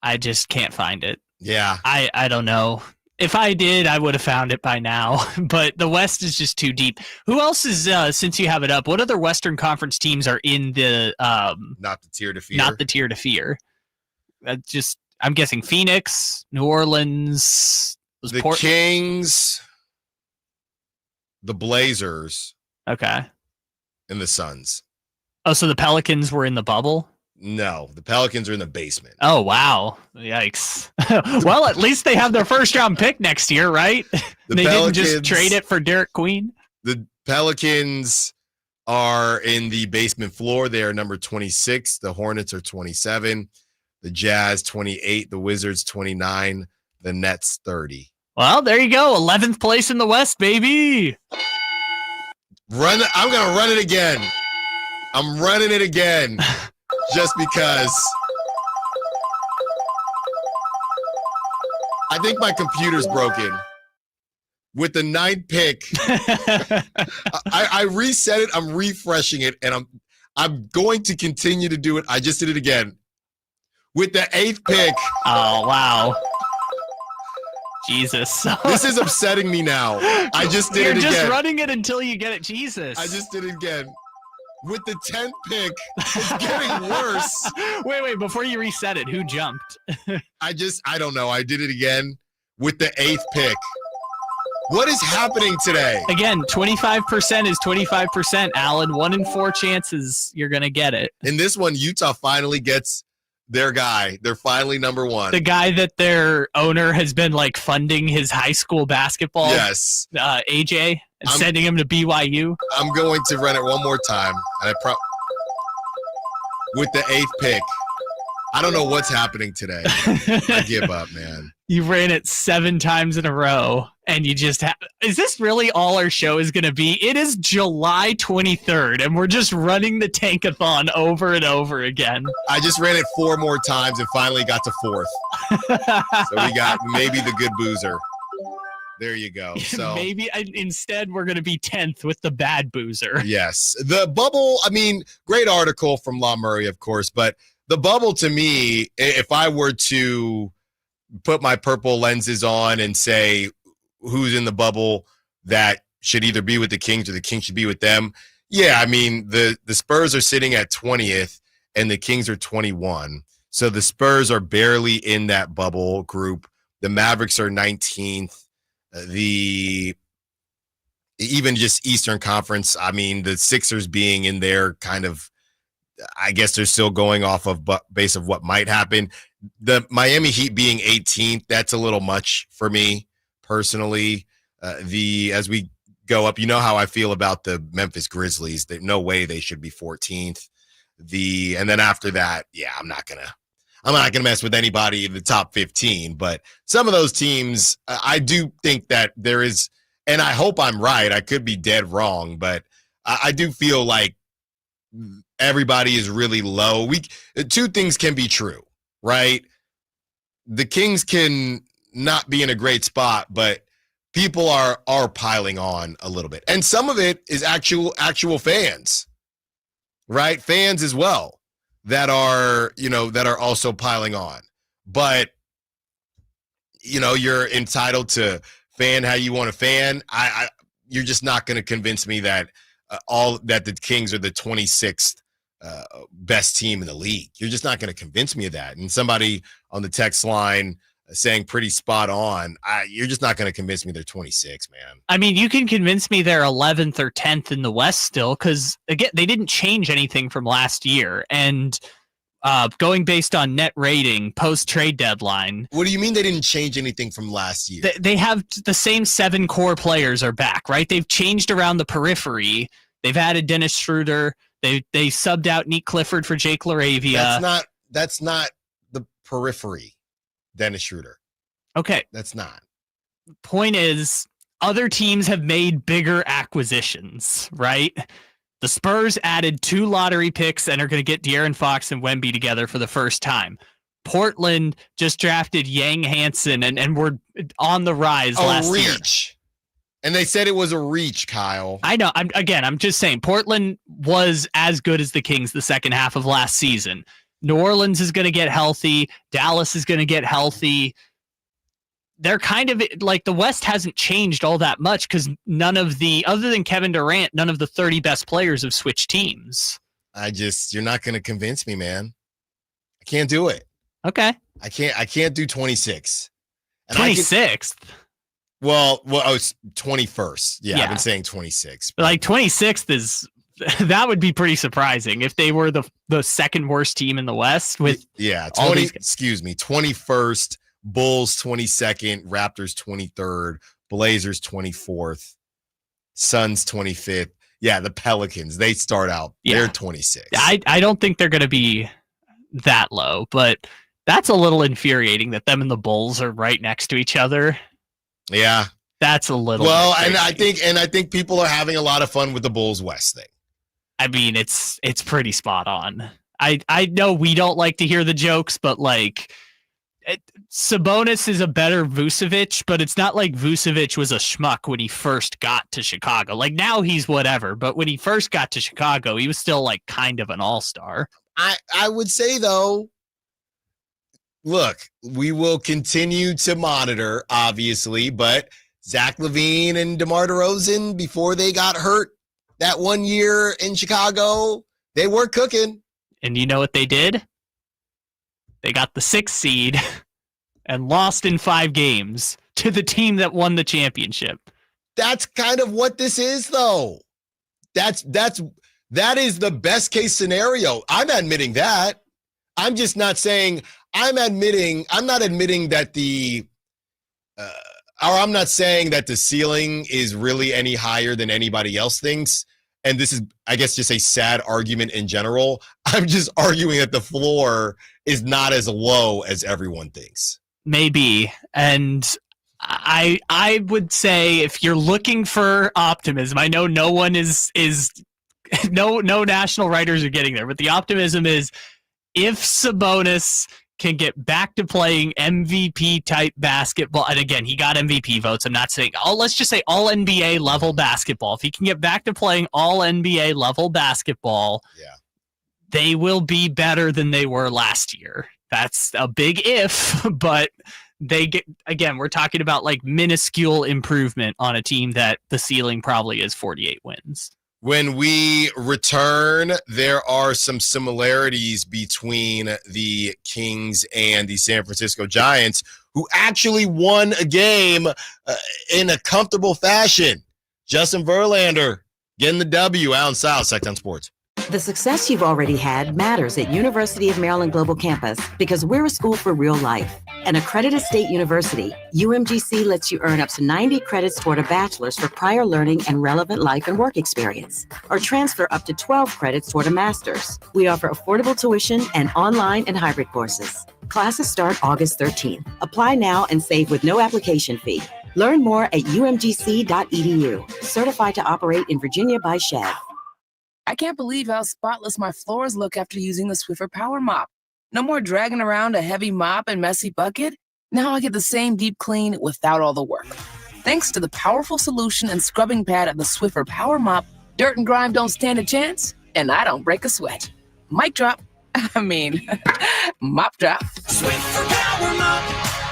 I just can't find it. Yeah. I don't know. If I did, I would have found it by now. But the West is just too deep. Who else is, since you have it up, what other Western Conference teams are in the... not the tier to fear. Not the tier to fear. I'm guessing Phoenix, New Orleans... The Kings, the Blazers. Okay. And the Suns. Oh, so the Pelicans were in the bubble? No, the Pelicans are in the basement. Oh, wow. Yikes. Well, at least they have their first-round pick next year, right? They didn't just trade it for Derek Queen? The Pelicans are in the basement floor. They are number 26. The Hornets are 27. The Jazz, 28. The Wizards, 29. The Nets, 30. Well, there you go. 11th place in the West, baby. I'm going to run it again. I'm running it again just because I think my computer's broken. With the 9th pick, I reset it. I'm refreshing it, and I'm going to continue to do it. I just did it again. With the 8th pick. Oh, wow. Jesus. This is upsetting me now. I just did it again. You're just running it until you get it. Jesus. I just did it again. With the 10th pick, it's getting worse. Wait, before you reset it, who jumped? I don't know. I did it again with the 8th pick. What is happening today? Again, 25% is 25%, Allen. 1 in 4 chances you're going to get it. In this one, Utah finally gets their guy. They're finally number 1. The guy that their owner has been like funding his high school basketball. Yes. AJ, and sending him to BYU. I'm going to run it one more time. And with the 8th pick. I don't know what's happening today. I give up, man. You ran it 7 times in a row, and you just is this really all our show is going to be? It is July 23rd, and we're just running the Tankathon over and over again. I just ran it 4 more times and finally got to 4th. So we got maybe the good boozer. There you go. So maybe instead we're going to be 10th with the bad boozer. Yes. The bubble, I mean, great article from La Murray, of course, but the bubble to me, if I were to put my purple lenses on and say who's in the bubble that should either be with the Kings or the Kings should be with them, yeah, I mean, the Spurs are sitting at 20th and the Kings are 21. So the Spurs are barely in that bubble group. The Mavericks are 19th. Even just Eastern Conference, I mean, the Sixers being in there kind of, I guess they're still going off of base of what might happen. The Miami Heat being 18th, that's a little much for me personally. As we go up, you know how I feel about the Memphis Grizzlies. No way they should be 14th. And then after that, yeah, I'm not gonna mess with anybody in the top 15. But some of those teams, I do think that there is, and I hope I'm right. I could be dead wrong, but I do feel like everybody is really low. 2 things can be true, right? The Kings can not be in a great spot, but people are piling on a little bit. And some of it is actual fans, right? Fans as well that are also piling on. But you're entitled to fan how you want to fan. You're just not going to convince me that that the Kings are the 26th best team in the league. You're just not going to convince me of that. And somebody on the text line saying pretty spot on, you're just not going to convince me they're 26, man. I mean, you can convince me they're 11th or 10th in the West still, because again, they didn't change anything from last year. And going based on net rating post trade deadline. What do you mean they didn't change anything from last year? They have the same 7 core players are back, right? They've changed around the periphery. They've added Dennis Schroeder. They subbed out Nique Clifford for Jake LaRavia. That's not the periphery, Dennis Schroeder. Okay. That's not. Point is, other teams have made bigger acquisitions, right? The Spurs added 2 lottery picks and are going to get De'Aaron Fox and Wemby together for the first time. Portland just drafted Yang Hansen and we're on the rise last year. And they said it was a reach, Kyle. I know. I'm just saying Portland was as good as the Kings the second half of last season. New Orleans is going to get healthy. Dallas is going to get healthy. They're kind of like the West hasn't changed all that much because other than Kevin Durant, none of the 30 best players have switched teams. You're not going to convince me, man. I can't do it. Okay. I can't do 26. 26th? Well, I was 21st. Yeah, I've been saying 26. But like 26th is, that would be pretty surprising if they were the second worst team in the West with 21st, Bulls 22nd, Raptors 23rd, Blazers 24th, Suns 25th. Yeah, the Pelicans, they start out, they're 26. I don't think they're going to be that low, but that's a little infuriating that them and the Bulls are right next to each other. Yeah. That's a little I think people are having a lot of fun with the Bulls West thing. I mean, it's pretty spot on. I know we don't like to hear the jokes, but like Sabonis is a better Vucevic, but it's not like Vucevic was a schmuck when he first got to Chicago. Like now he's whatever, but when he first got to Chicago, he was still like kind of an all-star. I would say though, look, we will continue to monitor, obviously, but Zach LaVine and DeMar DeRozan, before they got hurt that 1 year in Chicago, they were cooking. And you know what they did? They got the 6th seed and lost in 5 games to the team that won the championship. That's kind of what this is, though. That is the best case scenario. I'm admitting that. I'm just not saying I'm not admitting that I'm not saying that the ceiling is really any higher than anybody else thinks. And this is, I guess, just a sad argument in general. I'm just arguing that the floor is not as low as everyone thinks. Maybe. And I would say if you're looking for optimism, I know no one is no national writers are getting there, but the optimism is if Sabonis can get back to playing MVP type basketball, and again, he got MVP votes. I'm not saying let's just say all NBA level basketball. If he can get back to playing all NBA level basketball, they will be better than they were last year. That's a big if, but we're talking about like minuscule improvement on a team that the ceiling probably is 48 wins. When we return, there are some similarities between the Kings and the San Francisco Giants, who actually won a game in a comfortable fashion. Justin Verlander getting the W. Allen Stiles, Sacktown Sports. The success you've already had matters at University of Maryland Global Campus because we're a school for real life. An accredited state university, UMGC lets you earn up to 90 credits toward a bachelor's for prior learning and relevant life and work experience, or transfer up to 12 credits toward a master's. We offer affordable tuition and online and hybrid courses. Classes start August 13th. Apply now and save with no application fee. Learn more at umgc.edu. Certified to operate in Virginia by Chev. I can't believe how spotless my floors look after using the Swiffer Power Mop. No more dragging around a heavy mop and messy bucket. Now I get the same deep clean without all the work. Thanks to the powerful solution and scrubbing pad of the Swiffer Power Mop, dirt and grime don't stand a chance, and I don't break a sweat. Mic drop. Mop drop. Swiffer Power Mop.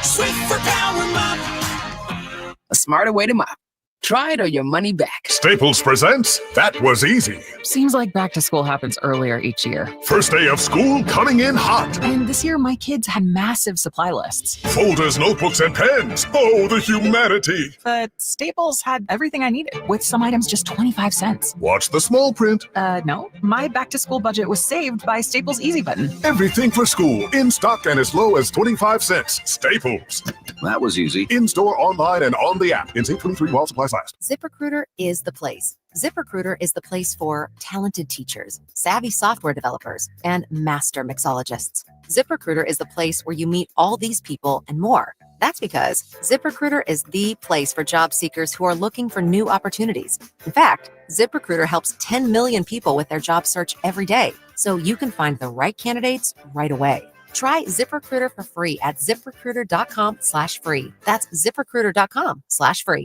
Swiffer Power Mop. A smarter way to mop. Try it or your money back. Staples presents That Was Easy. Seems like back to school happens earlier each year. First day of school coming in hot. And this year, my kids had massive supply lists. Folders, notebooks, and pens. Oh, the humanity. But Staples had everything I needed, with some items just 25 cents. Watch the small print. No. My back to school budget was saved by Staples Easy Button. Everything for school, in stock and as low as 25 cents. Staples. That was easy. In-store, online, and on the app. In 23 while supplies last. ZipRecruiter is the place. ZipRecruiter is the place for talented teachers, savvy software developers, and master mixologists. ZipRecruiter is the place where you meet all these people and more. That's because ZipRecruiter is the place for job seekers who are looking for new opportunities. In fact, ZipRecruiter helps 10 million people with their job search every day, so you can find the right candidates right away. Try ZipRecruiter for free at ZipRecruiter.com/free. That's ZipRecruiter.com/free.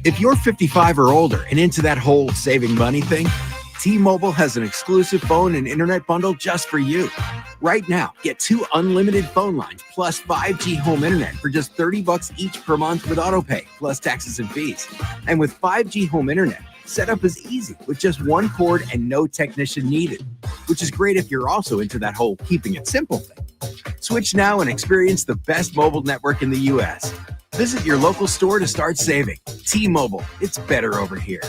If you're 55 or older and into that whole saving money thing, T-Mobile has an exclusive phone and internet bundle just for you. Right now, get 2 unlimited phone lines plus 5G home internet for just $30 each per month with autopay, plus taxes and fees. And with 5G home internet, setup is easy with just 1 cord and no technician needed, which is great if you're also into that whole keeping it simple thing. Switch now and experience the best mobile network in the U.S. Visit your local store to start saving. T-Mobile, it's better over here.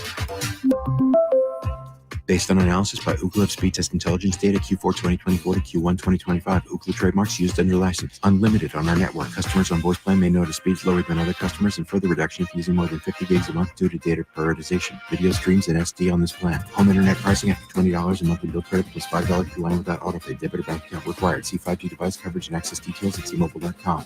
Based on analysis by Ookla Speed Test Intelligence data Q4 2024 to Q1 2025. Ookla trademarks used under license. Unlimited on our network. Customers on voice plan may notice speeds lower than other customers and further reduction if using more than 50 gigs a month due to data prioritization. Video streams and SD on this plan. Home internet pricing after $20 a monthly bill credit plus $5 per line without autopay. Debit or bank account required. See 5G device coverage and access details at T-Mobile.com.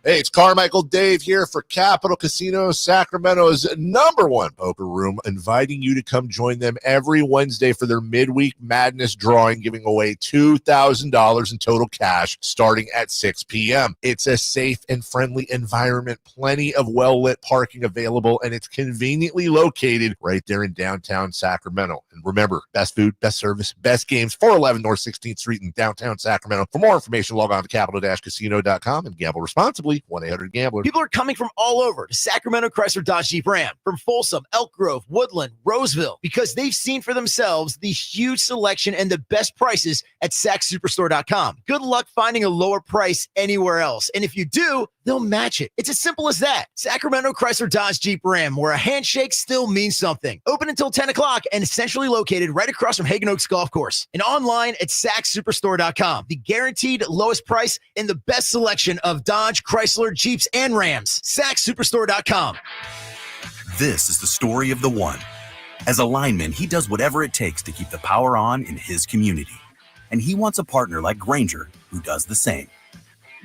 Hey, it's Carmichael Dave here for Capital Casino, Sacramento's #1 poker room, inviting you to come join them every Wednesday for their midweek madness drawing, giving away $2,000 in total cash starting at 6 p.m. It's a safe and friendly environment, plenty of well-lit parking available, and it's conveniently located right there in downtown Sacramento. And remember, best food, best service, best games, 411 North 16th Street in downtown Sacramento. For more information, log on to capital-casino.com and gamble responsibly. 1-800-GAMBLER. People are coming from all over to Sacramento Chrysler Dodge Jeep Ram, from Folsom, Elk Grove, Woodland, Roseville, because they've seen for themselves the huge selection and the best prices at SacSuperstore.com. Good luck finding a lower price anywhere else. And if you do, they'll match it. It's as simple as that. Sacramento Chrysler Dodge Jeep Ram, where a handshake still means something. Open until 10 o'clock and centrally located right across from Hagen Oaks Golf Course. And online at SacSuperstore.com. The guaranteed lowest price and the best selection of Dodge, Chrysler, Jeeps, and Rams. SacSuperstore.com. This is the story of the one. As a lineman, he does whatever it takes to keep the power on in his community. And he wants a partner like Grainger who does the same.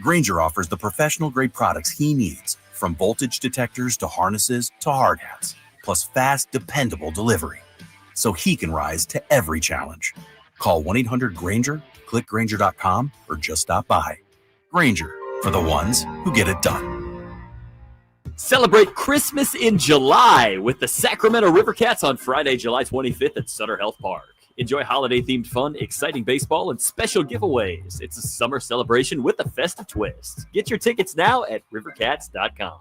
Grainger offers the professional-grade products he needs, from voltage detectors to harnesses to hard hats, plus fast, dependable delivery, so he can rise to every challenge. Call 1-800-GRAINGER, click Grainger.com, or just stop by. Grainger, for the ones who get it done. Celebrate Christmas in July with the Sacramento Rivercats on Friday, July 25th at Sutter Health Park. Enjoy holiday-themed fun, exciting baseball, and special giveaways. It's a summer celebration with a festive twist. Get your tickets now at rivercats.com.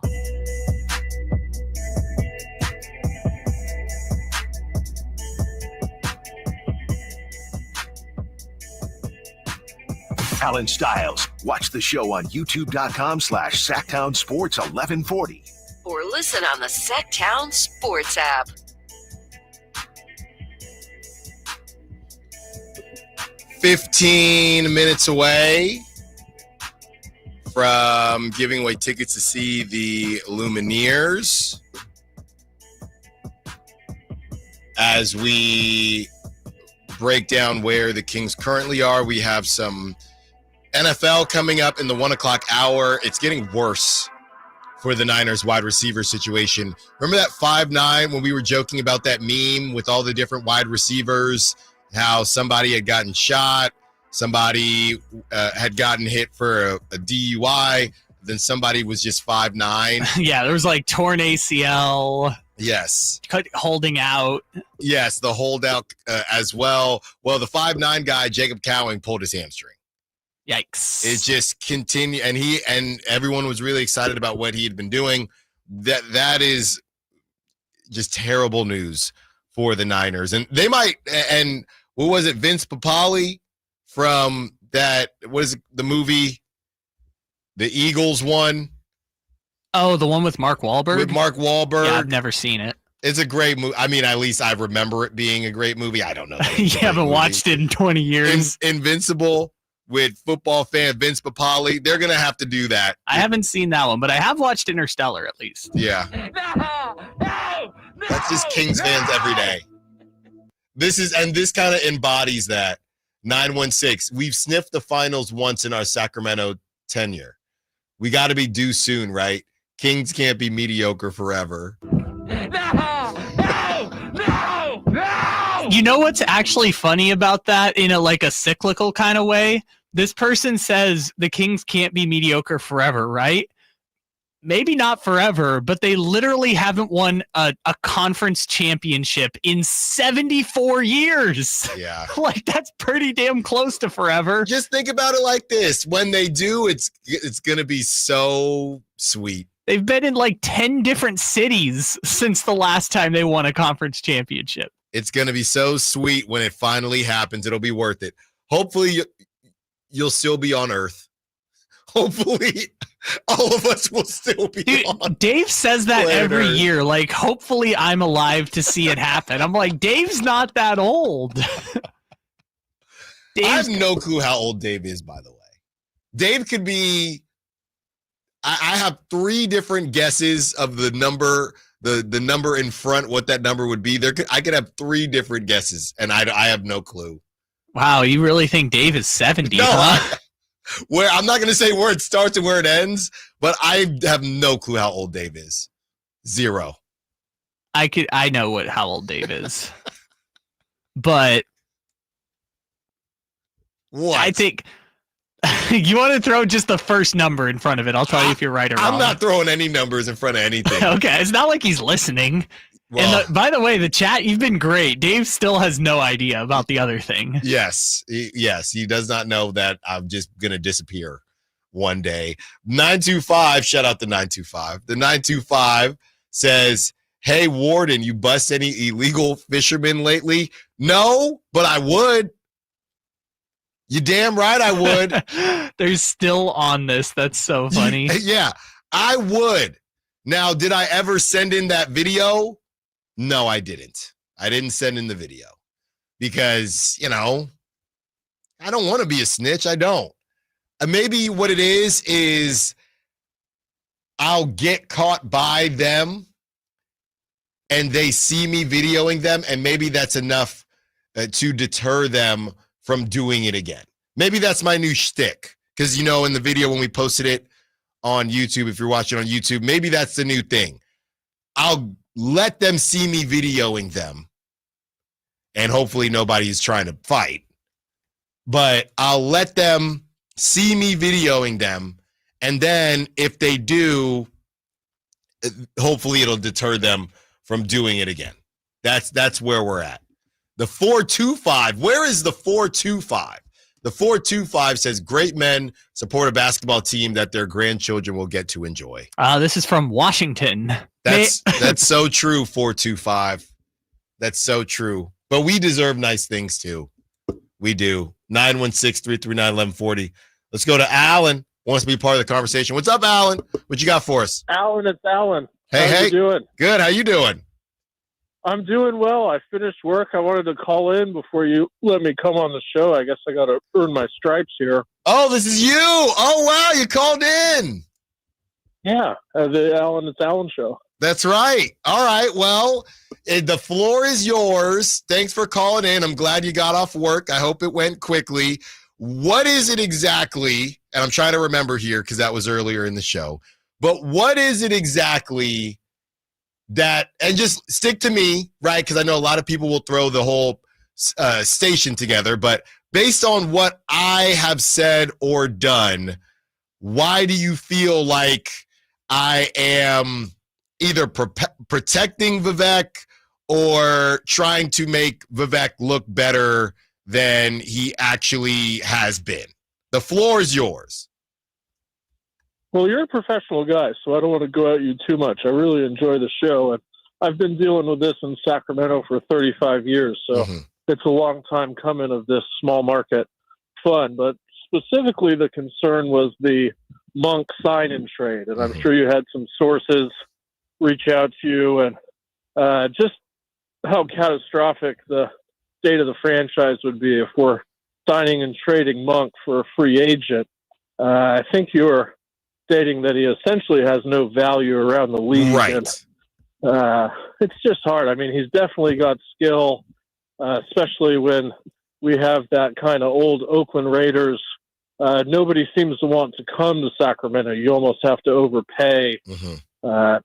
Allen Stiles. Watch the show on youtube.com/Sacktown Sports 1140. Or listen on the Sacktown Sports app. 15 minutes away from giving away tickets to see the Lumineers. As we break down where the Kings currently are, we have some NFL coming up in the 1 o'clock hour. It's getting worse for the Niners wide receiver situation. Remember that 5'9" when we were joking about that meme with all the different wide receivers, how somebody had gotten shot, somebody had gotten hit for a DUI, then somebody was just 5'9". Yeah, there was like torn ACL. Yes. Holding out. Yes, the holdout as well. Well, the 5'9" guy, Jacob Cowing, pulled his hamstring. Yikes. It just continued, and everyone was really excited about what he had been doing. That is just terrible news for the Niners. And they might, and what was it, Vince Papale from that, what is it, the movie, the Eagles one? Oh, the one with Mark Wahlberg? With Mark Wahlberg. Yeah, I've never seen it. It's a great movie. I mean, at least I remember it being a great movie. I don't know. You haven't watched it in 20 years. Invincible with football fan Vince Papale. They're going to have to do that. I haven't seen that one, but I have watched Interstellar at least. Yeah. That's just Kings fans every day. This kind of embodies that. 916. We've sniffed the finals once in our Sacramento tenure. We got to be due soon, right? Kings can't be mediocre forever. No! You know what's actually funny about that in a cyclical kind of way? This person says the Kings can't be mediocre forever, right? Maybe not forever, but they literally haven't won a conference championship in 74 years. Yeah. That's pretty damn close to forever. Just think about it like this. When they do, it's going to be so sweet. They've been in 10 different cities since the last time they won a conference championship. It's going to be so sweet when it finally happens. It'll be worth it. Hopefully, you'll still be on Earth. Hopefully, all of us will still be on. Dave says that planet every Earth. year. Hopefully I'm alive to see it happen. I'm like, Dave's not that old. I have no clue how old Dave is, by the way. Dave could be... I have 3 different guesses of the number, the number in front, what that number would be. I could have 3 different guesses, and I have no clue. Wow, you really think Dave is 70, No, huh? where I'm not going to say where it starts and where it ends, but I have no clue how old Dave is. Zero. I know how old Dave is. But what? I think you want to throw just the first number in front of it. I'll tell you if you're right or wrong. I'm not throwing any numbers in front of anything. Okay, it's not like he's listening. Well, And by the way, the chat, you've been great. Dave still has no idea about the other thing. Yes, he does not know that I'm just going to disappear one day. 925, shout out to 925. The 925 says, hey, Warden, you bust any illegal fishermen lately? No, but I would. You damn right I would. They're still on this. That's so funny. Yeah, I would. Now, did I ever send in that video? No, I didn't. I didn't send in the video because, I don't want to be a snitch. I don't. Maybe what it is I'll get caught by them and they see me videoing them, and maybe that's enough to deter them from doing it again. Maybe that's my new shtick because, in the video when we posted it on YouTube, if you're watching on YouTube, maybe that's the new thing. I'll let them see me videoing them, and hopefully nobody's trying to fight. But I'll let them see me videoing them, and then if they do, hopefully it'll deter them from doing it again. That's where we're at. The 425, where is the 425? The 425 says, great men support a basketball team that their grandchildren will get to enjoy. This is from Washington. That's so true, 425. That's so true. But we deserve nice things too. We do. 916-339-1140. Let's go to Allen. Wants to be part of the conversation. What's up, Allen? What you got for us? Alan, it's Alan. Hey, How you doing? Good. How you doing? I'm doing well. I finished work. I wanted to call in before you let me come on the show. I guess I got to earn my stripes here. Oh, this is you. Oh, wow. You called in. Yeah. The Alan, it's Alan show. That's right. All right. Well, the floor is yours. Thanks for calling in. I'm glad you got off work. I hope it went quickly. What is it exactly? And I'm trying to remember here because that was earlier in the show. But what is it exactly that, and just stick to me, right? Because I know a lot of people will throw the whole station together. But based on what I have said or done, why do you feel like I am either protecting Vivek or trying to make Vivek look better than he actually has been? The floor is yours. Well, you're a professional guy, so I don't want to go at you too much. I really enjoy the show, and I've been dealing with this in Sacramento for 35 years, so it's a long time coming of this small market fun. But specifically, the concern was the Monk sign-in trade, and I'm sure you had some sources reach out to you, and just how catastrophic the state of the franchise would be if we're signing and trading Monk for a free agent. I think you were stating that he essentially has no value around the league. Right. And, it's just hard. I mean, he's definitely got skill, especially when we have that kind of old Oakland Raiders. Nobody seems to want to come to Sacramento. You almost have to overpay to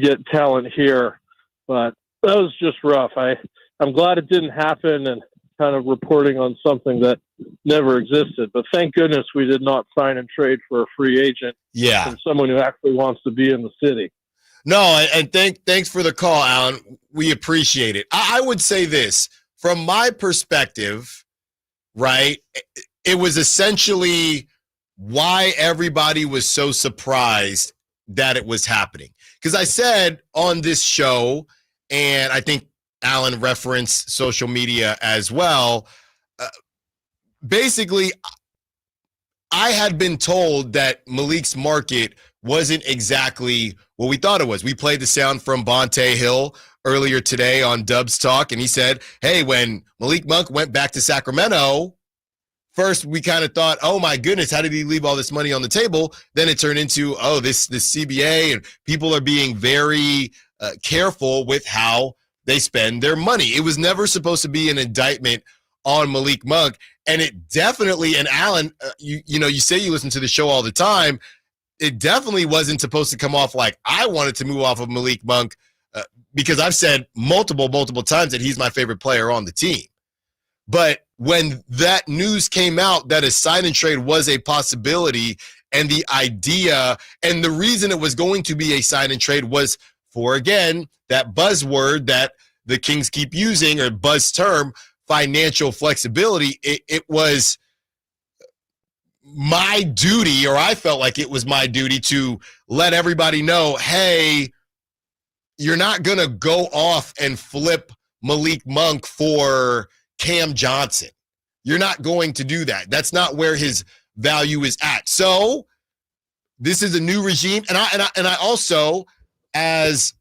get talent here. But that was just rough. I'm glad it didn't happen, and kind of reporting on something that never existed. But thank goodness we did not sign and trade for a free agent. Yeah. And someone who actually wants to be in the city. No, and thanks for the call, Alan. We appreciate it. I would say this, from my perspective, right, it was essentially why everybody was so surprised that it was happening. Because I said on this show, and I think Alan referenced social media as well, basically, I had been told that Malik's market wasn't exactly what we thought it was. We played the sound from Bonte Hill earlier today on Dubs Talk, and he said, hey, when Malik Monk went back to Sacramento, first we kind of thought, oh my goodness, how did he leave all this money on the table? Then it turned into, oh, this CBA, and people are being very careful with how they spend their money. It was never supposed to be an indictment on Malik Monk. And it definitely, and Allen, you say you listen to the show all the time. It definitely wasn't supposed to come off like I wanted to move off of Malik Monk because I've said multiple times that he's my favorite player on the team. But when that news came out that a sign and trade was a possibility, and the idea and the reason it was going to be a sign and trade was for, again, that buzzword that the Kings keep using, or buzz term, financial flexibility, it was my duty, or I felt like it was my duty to let everybody know, hey, you're not going to go off and flip Malik Monk for Cam Johnson. You're not going to do that. That's not where his value is at. So this is a new regime. And I also, as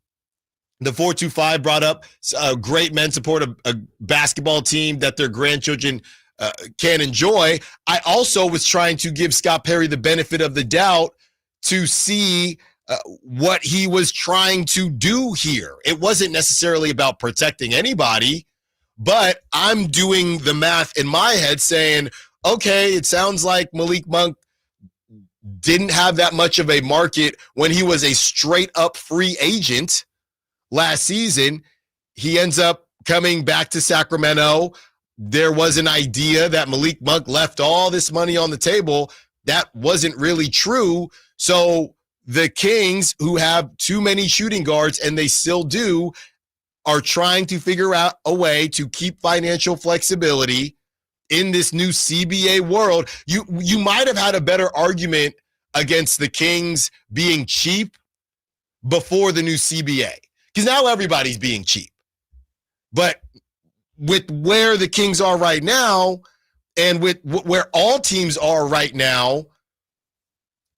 the 425 brought up, great men support a basketball team that their grandchildren can enjoy. I also was trying to give Scott Perry the benefit of the doubt to see what he was trying to do here. It wasn't necessarily about protecting anybody, but I'm doing the math in my head saying, okay, it sounds like Malik Monk didn't have that much of a market when he was a straight up free agent last season. He ends up coming back to Sacramento. There was an idea that Malik Monk left all this money on the table. That wasn't really true. So the Kings, who have too many shooting guards, and they still do, are trying to figure out a way to keep financial flexibility in this new CBA world. You might have had a better argument against the Kings being cheap before the new CBA, because now everybody's being cheap. But with where the Kings are right now, and with where all teams are right now,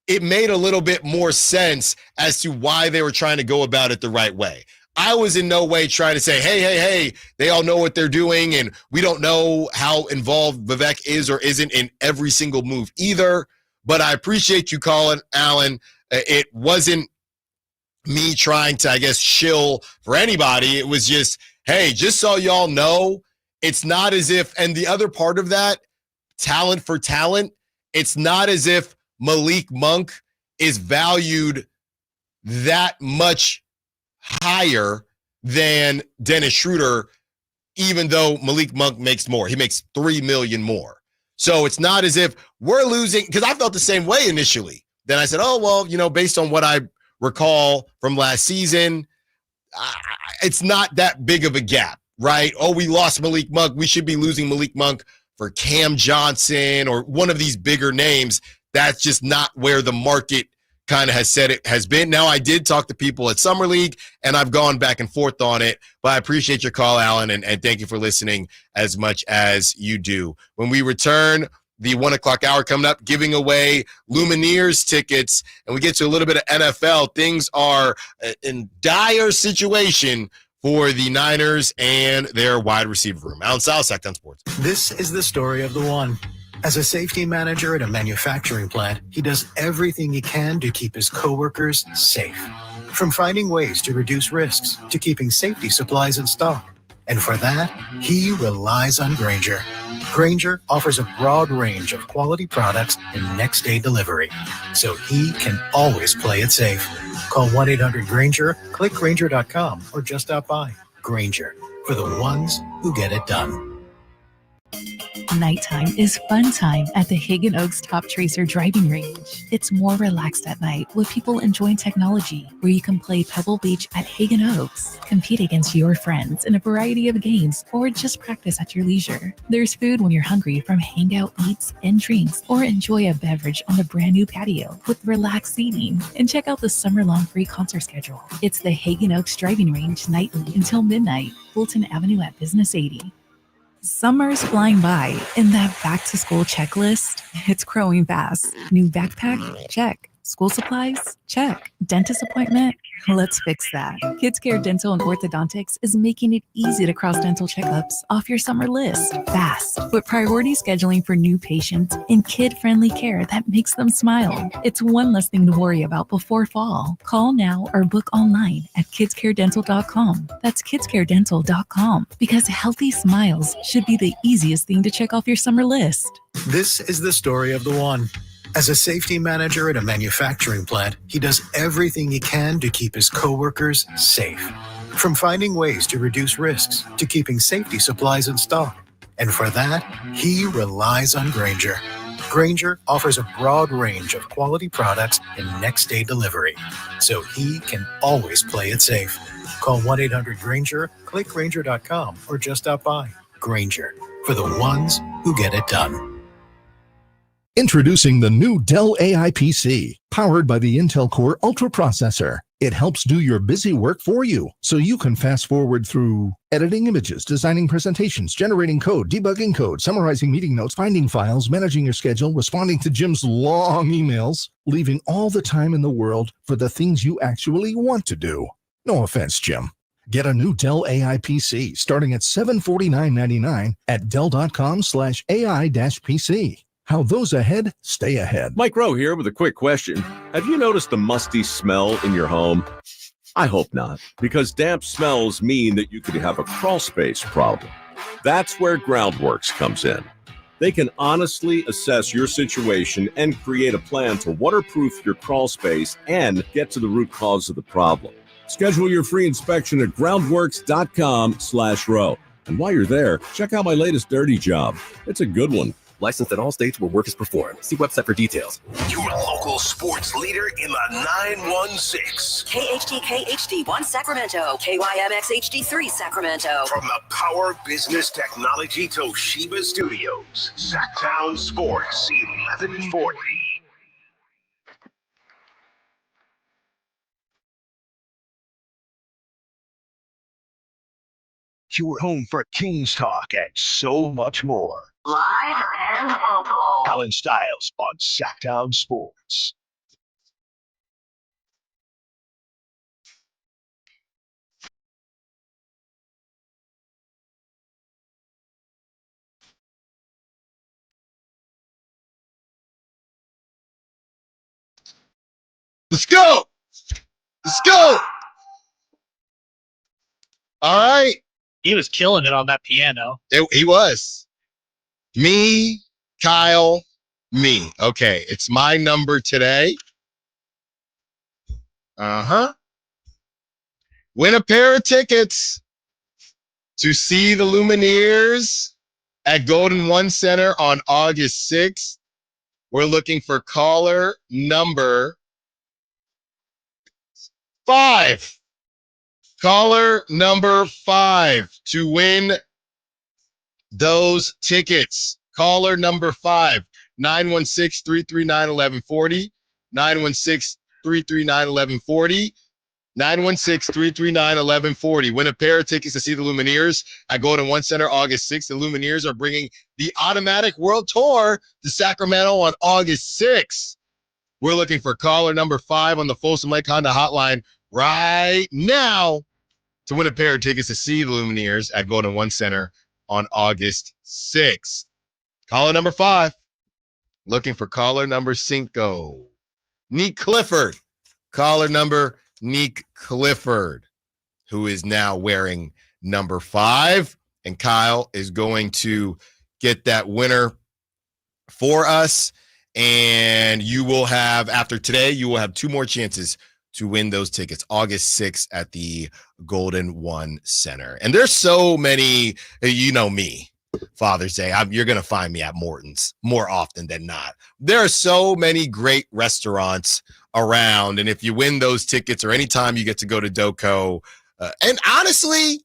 it made a little bit more sense as to why they were trying to go about it the right way. I was in no way trying to say, hey, they all know what they're doing, and we don't know how involved Vivek is or isn't in every single move either. But I appreciate you calling, Allen. It wasn't me trying to, I guess, shill for anybody. It was just, hey, just so y'all know, it's not as if, and the other part of that, talent for talent, it's not as if Malik Monk is valued that much higher than Dennis Schroeder, even though Malik Monk makes more. He makes $3 million more. So it's not as if we're losing, because I felt the same way initially. Then I said, oh, well, based on what I recall from last season, it's not that big of a gap, right? Oh, we lost Malik Monk. We should be losing Malik Monk for Cam Johnson or one of these bigger names. That's just not where the market kind of has said it has been. Now, I did talk to people at Summer League, and I've gone back and forth on it, but I appreciate your call, Allen, and thank you for listening as much as you do. When we return, the 1 o'clock hour coming up, giving away Lumineers tickets, and we get to a little bit of NFL. Things are in dire situation for the Niners and their wide receiver room. Allen Stiles, Sacramento Sports. This is the story of the one. As a safety manager at a manufacturing plant, he does everything he can to keep his coworkers safe. From finding ways to reduce risks to keeping safety supplies in stock. And for that, he relies on Grainger. Grainger offers a broad range of quality products and next-day delivery, so he can always play it safe. Call 1-800-GRAINGER, click Grainger.com, or just stop by. Grainger, for the ones who get it done. Nighttime is fun time at the Hagen Oaks Top Tracer driving range. It's more relaxed at night with people enjoying technology, where you can play Pebble Beach at Hagen Oaks, compete against your friends in a variety of games, or just practice at your leisure. There's food when you're hungry from hangout eats and drinks, or enjoy a beverage on the brand new patio with relaxed seating. And check out the summer-long free concert schedule. It's the Hagen Oaks driving range nightly until midnight, Fulton Avenue at Business 80. Summer's flying by, and that back-to-school checklist, it's growing fast. New backpack? Check. School supplies? Check. Dentist appointment? Let's fix that. Kids Care Dental and Orthodontics is making it easy to cross dental checkups off your summer list fast with priority scheduling for new patients and kid-friendly care that makes them smile. It's one less thing to worry about before fall. Call now or book online at kidscaredental.com. That's kidscaredental.com because healthy smiles should be the easiest thing to check off your summer list. This is the story of the one. As a safety manager at a manufacturing plant, he does everything he can to keep his coworkers safe. From finding ways to reduce risks to keeping safety supplies in stock. And for that, he relies on Grainger. Grainger offers a broad range of quality products and next-day delivery, so he can always play it safe. Call 1-800-GRAINGER, click Grainger.com, or just stop by. Grainger, for the ones who get it done. Introducing the new Dell AI PC, powered by the Intel Core Ultra processor. It helps do your busy work for you, so you can fast forward through editing images, designing presentations, generating code, debugging code, summarizing meeting notes, finding files, managing your schedule, responding to Jim's long emails, leaving all the time in the world for the things you actually want to do. No offense, Jim. Get a new Dell AI PC starting at $749.99 at Dell.com/AI-PC. How those ahead stay ahead. Mike Rowe here with a quick question. Have you noticed the musty smell in your home? I hope not, because damp smells mean that you could have a crawl space problem. That's where Groundworks comes in. They can honestly assess your situation and create a plan to waterproof your crawl space and get to the root cause of the problem. Schedule your free inspection at groundworks.com/row. And while you're there, check out my latest dirty job. It's a good one. Licensed in all states where work is performed. See website for details. Your local sports leader in the 916. KHTK HD1 Sacramento, KYMX HD3 Sacramento. From the Power Business Technology Toshiba Studios, Sacktown Sports 1140. Your home for Kings Talk and so much more. Live and local. Allen Stiles on Sacktown Sports. Let's go. Let's go. All right. He was killing it on that piano. He was. Me, Kyle, me. Okay, it's my number today. Win a pair of tickets to see the Lumineers at Golden One Center on August 6th. We're looking for caller number 5. Caller number 5 to win those tickets. Caller number 5, 916-339-1140, 916-339-1140, 916-339-1140. Win a pair of tickets to see the Lumineers at Golden One Center August 6th. The Lumineers are bringing the Automatic World Tour to Sacramento on August 6th. We're looking for caller number 5 on the Folsom Lake Honda hotline right now to win a pair of tickets to see the Lumineers at Golden One Center on August 6th. Caller number 5. Looking for caller number 5. Nique Clifford. Caller number Nique Clifford, who is now wearing number 5. And Kyle is going to get that winner for us. And you will have, after today, you will have 2 more chances to win those tickets, August 6th at the Golden One Center. And there's so many, you know me, Father's Day, you're going to find me at Morton's more often than not. There are so many great restaurants around. And if you win those tickets or anytime you get to go to Doco, and honestly,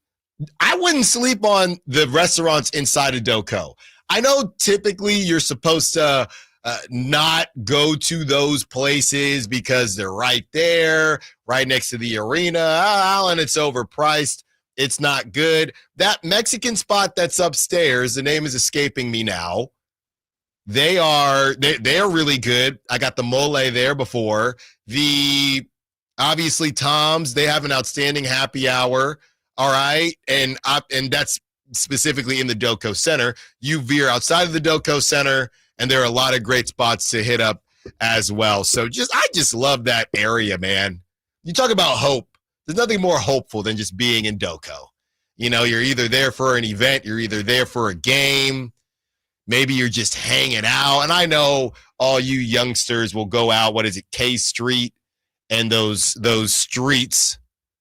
I wouldn't sleep on the restaurants inside of Doco. I know typically you're supposed to not go to those places because they're right there, right next to the arena. And it's overpriced. It's not good. That Mexican spot that's upstairs, the name is escaping me now. they are really good. I got the Mole there before. Obviously Tom's, they have an outstanding happy hour. All right. And that's specifically in the Doco Center. You veer outside of the Doco Center, and there are a lot of great spots to hit up as well. So I just love that area, man. You talk about hope. There's nothing more hopeful than just being in Doco. You know, you're either there for an event, you're either there for a game, maybe you're just hanging out. And I know all you youngsters will go out, K Street and those streets,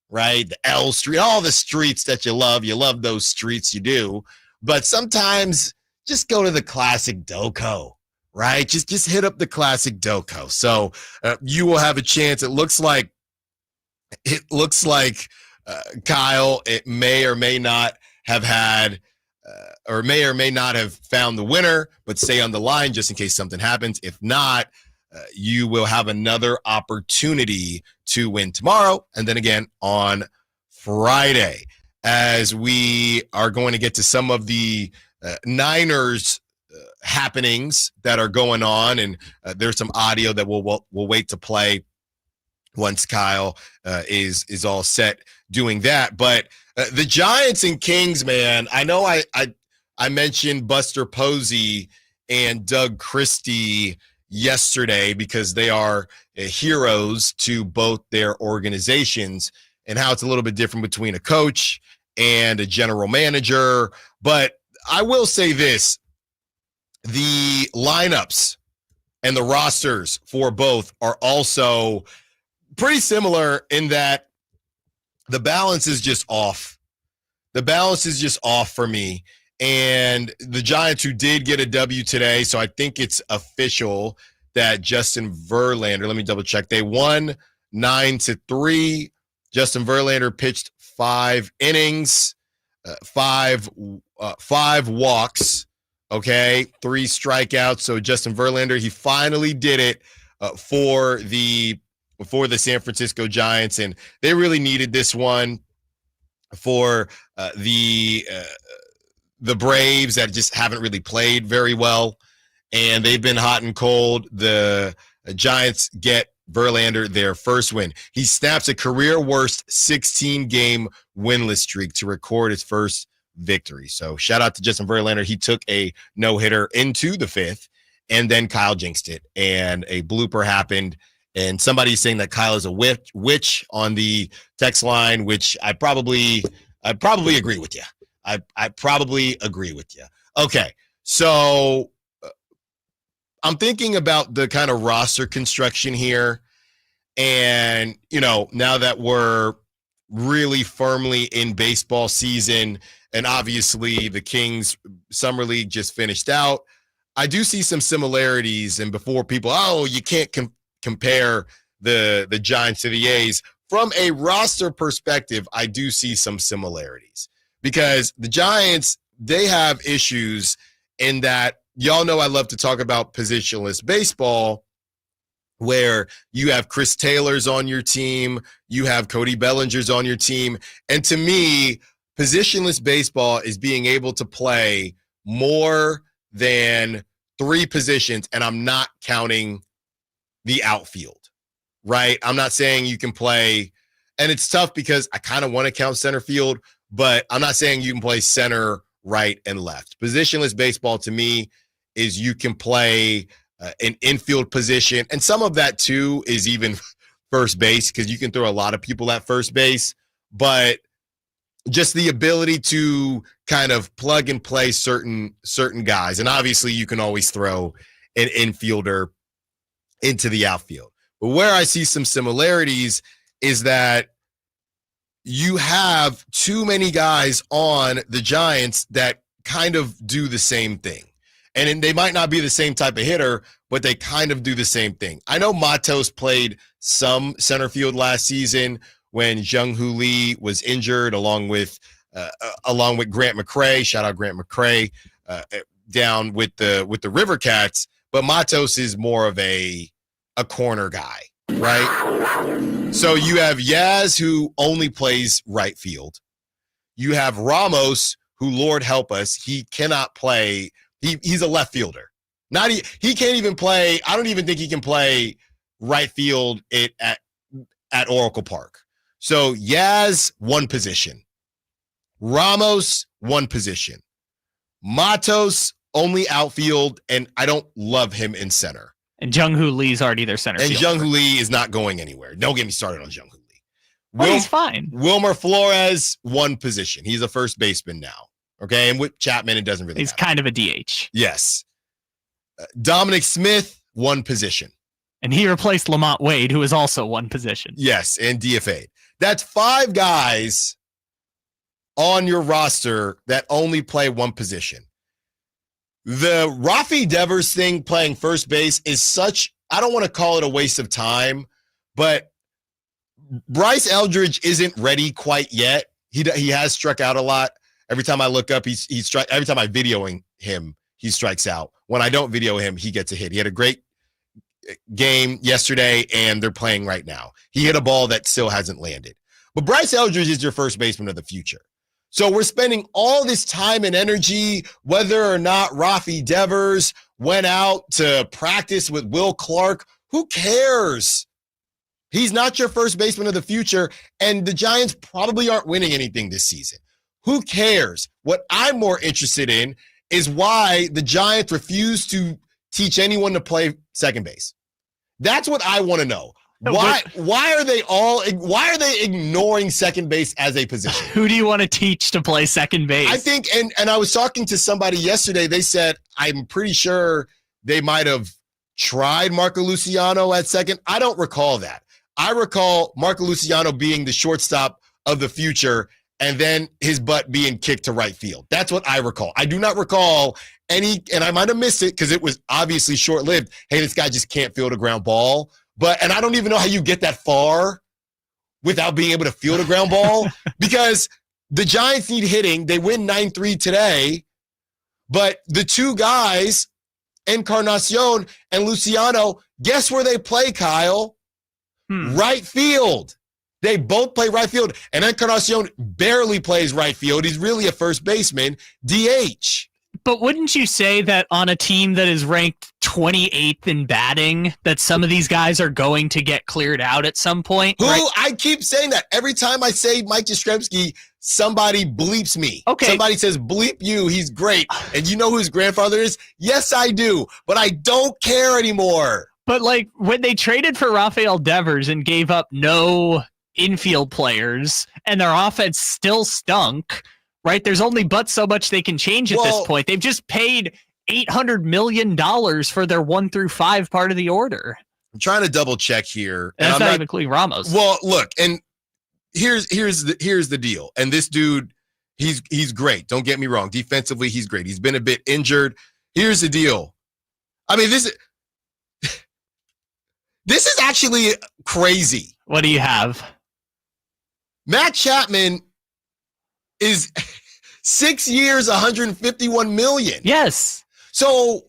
right? The L Street, all the streets that you love. You love those streets, you do. But sometimes just go to the classic Doco, right? Just hit up the classic Doco. So you will have a chance. It looks like Kyle, it may or may not have had or may or may not have found the winner, but stay on the line just in case something happens. If not, you will have another opportunity to win tomorrow and then again on Friday, as we are going to get to some of the Niners happenings that are going on, and there's some audio that we'll wait to play once Kyle is all set doing that. But the Giants and Kings, man, I know I mentioned Buster Posey and Doug Christie yesterday because they are heroes to both their organizations, and how it's a little bit different between a coach and a general manager. But I will say this, the lineups and the rosters for both are also pretty similar in that the balance is just off. The balance is just off for me. And the Giants, who did get a W today, so I think it's official that Justin Verlander, let me double check, they won 9-3. Justin Verlander pitched 5 innings, five walks, okay, 3 strikeouts. So Justin Verlander, he finally did it for the San Francisco Giants, and they really needed this one for the Braves that just haven't really played very well, and they've been hot and cold. The Giants get Verlander their first win. He snaps a career-worst 16-game winless streak to record his first victory. So shout out to Justin Verlander. He took a no-hitter into the 5th, and then Kyle jinxed it, and a blooper happened. And somebody's saying that Kyle is a witch on the text line, which I probably agree with you. I probably agree with you. Okay, so I'm thinking about the kind of roster construction here. And, you know, now that we're really firmly in baseball season, and obviously the Kings Summer League just finished out, I do see some similarities. And before people, you can't compare the Giants to the A's, from a roster perspective, I do see some similarities. Because the Giants, they have issues in that, y'all know I love to talk about positionless baseball, where you have Chris Taylor's on your team, you have Cody Bellinger's on your team. And to me, positionless baseball is being able to play more than 3 positions, and I'm not counting the outfield, right? I'm not saying you can play, and it's tough because I kind of want to count center field, but I'm not saying you can play center, right, and left. Positionless baseball to me is you can play an infield position, and some of that too is even first base, because you can throw a lot of people at first base, but just the ability to kind of plug and play certain guys. And obviously you can always throw an infielder into the outfield. But where I see some similarities is that you have too many guys on the Giants that kind of do the same thing. And they might not be the same type of hitter, but they kind of do the same thing. I know Matos played some center field last season when Jung-Hoo Lee was injured, along with Grant McCray. Shout out Grant McCray down with the River Cats. But Matos is more of a corner guy, right? So you have Yaz, who only plays right field. You have Ramos, who, Lord help us, he cannot play. He's a left fielder. He can't even play. I don't even think he can play right field at Oracle Park. So Yaz, one position. Ramos, one position. Matos, only outfield, and I don't love him in center. And Jung-Hoo Lee's already their center And fielder. Jung-Hoo Lee is not going anywhere. Don't get me started on Jung-Hoo Lee. Well, he's fine. Wilmer Flores, one position. He's a first baseman now. Okay, and with Chapman, it doesn't really He's matter. kind of a DH. Yes. Dominic Smith, one position. And he replaced Lamont Wade, who is also one position. Yes, and DFA'd. That's 5 guys on your roster that only play one position. The Rafi Devers thing playing first base is such, I don't want to call it a waste of time, but Bryce Eldridge isn't ready quite yet. He has struck out a lot. Every time I look up, every time I videoing him, he strikes out. When I don't video him, he gets a hit. He had a great game yesterday, and they're playing right now. He hit a ball that still hasn't landed. But Bryce Eldridge is your first baseman of the future. So we're spending all this time and energy, whether or not Rafi Devers went out to practice with Will Clark. Who cares? He's not your first baseman of the future, and the Giants probably aren't winning anything this season. Who cares? What I'm more interested in is why the Giants refuse to teach anyone to play second base. That's what I want to know. Why are they ignoring second base as a position? Who do you want to teach to play second base? I think, and I was talking to somebody yesterday, they said, I'm pretty sure they might have tried Marco Luciano at second. I don't recall that. I recall Marco Luciano being the shortstop of the future and then his butt being kicked to right field. That's what I recall. I do not recall any, and I might have missed it because it was obviously short-lived. Hey, this guy just can't field a ground ball. And I don't even know how you get that far without being able to field a ground ball because the Giants need hitting. They win 9-3 today, but the two guys, Encarnacion and Luciano, guess where they play, Kyle? Right field. They both play right field, and Encarnacion barely plays right field. He's really a first baseman, DH. But wouldn't you say that on a team that is ranked 28th in batting, that some of these guys are going to get cleared out at some point? Right? I keep saying that. Every time I say Mike Yastrzemski, somebody bleeps me. Okay. Somebody says, bleep you, he's great. And you know who his grandfather is? Yes, I do. But I don't care anymore. But like when they traded for Rafael Devers and gave up no infield players and their offense still stunk, right? There's only but so much they can change at this point. They've just paid $800 million for their 1 through 5 part of the order. I'm trying to double check here. And that's not even including Ramos. Well, look, and here's the deal. And this dude, he's great. Don't get me wrong. Defensively, he's great. He's been a bit injured. Here's the deal. I mean, this is actually crazy. What do you have? Matt Chapman is 6 years, $151 million. Yes. So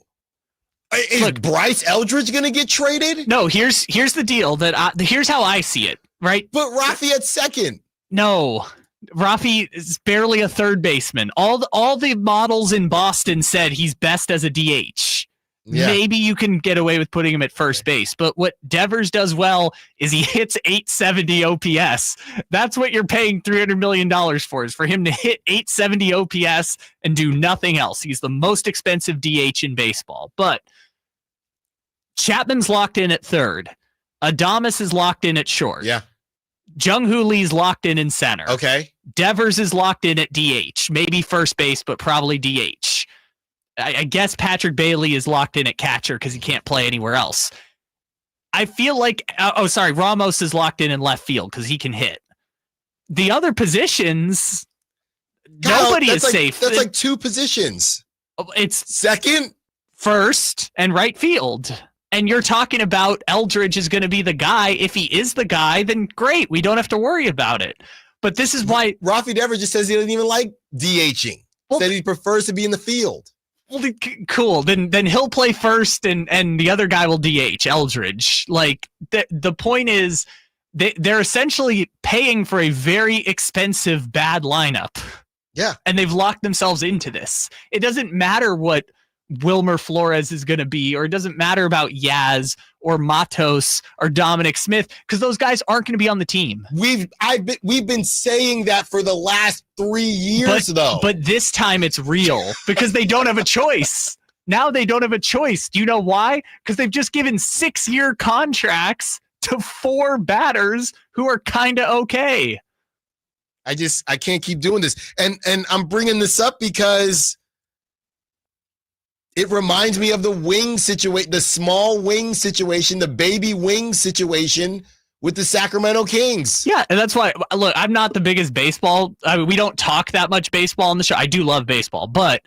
is Bryce Eldridge going to get traded? No, here's the deal here's how I see it, right? But Rafi at second. No. Rafi is barely a third baseman. All the models in Boston said he's best as a DH. Yeah. Maybe you can get away with putting him at first base, but what Devers does well is he hits 870 OPS. That's what you're paying $300 million for, is for him to hit 870 OPS and do nothing else. He's the most expensive DH in baseball, but Chapman's locked in at third. Adames is locked in at short. Yeah. Jung-Hoo Lee's locked in center. Okay. Devers is locked in at DH, maybe first base, but probably DH. I guess Patrick Bailey is locked in at catcher because he can't play anywhere else. I feel like, Ramos is locked in left field because he can hit. The other positions, nobody is safe. That's like 2 positions. It's second, first, and right field. And you're talking about Eldridge is going to be the guy. If he is the guy, then great. We don't have to worry about it. But this is why Rafi Devers just says he doesn't even like DHing. Said he prefers to be in the field. Well, cool. Then he'll play first, and the other guy will DH, Eldridge. Like the point is, they're essentially paying for a very expensive bad lineup. Yeah, and they've locked themselves into this. It doesn't matter what Wilmer Flores is going to be, or it doesn't matter about Yaz or Matos or Dominic Smith, because those guys aren't going to be on the team. We've been saying that for the last 3 years, though. But this time it's real because they don't have a choice. Now they don't have a choice. Do you know why? Because they've just given 6-year contracts to 4 batters who are kind of okay. I can't keep doing this. And I'm bringing this up because it reminds me of the wing situation, the small wing situation, the baby wing situation with the Sacramento Kings. Yeah, and that's why, look, I'm not the biggest baseball. We don't talk that much baseball on the show. I do love baseball, but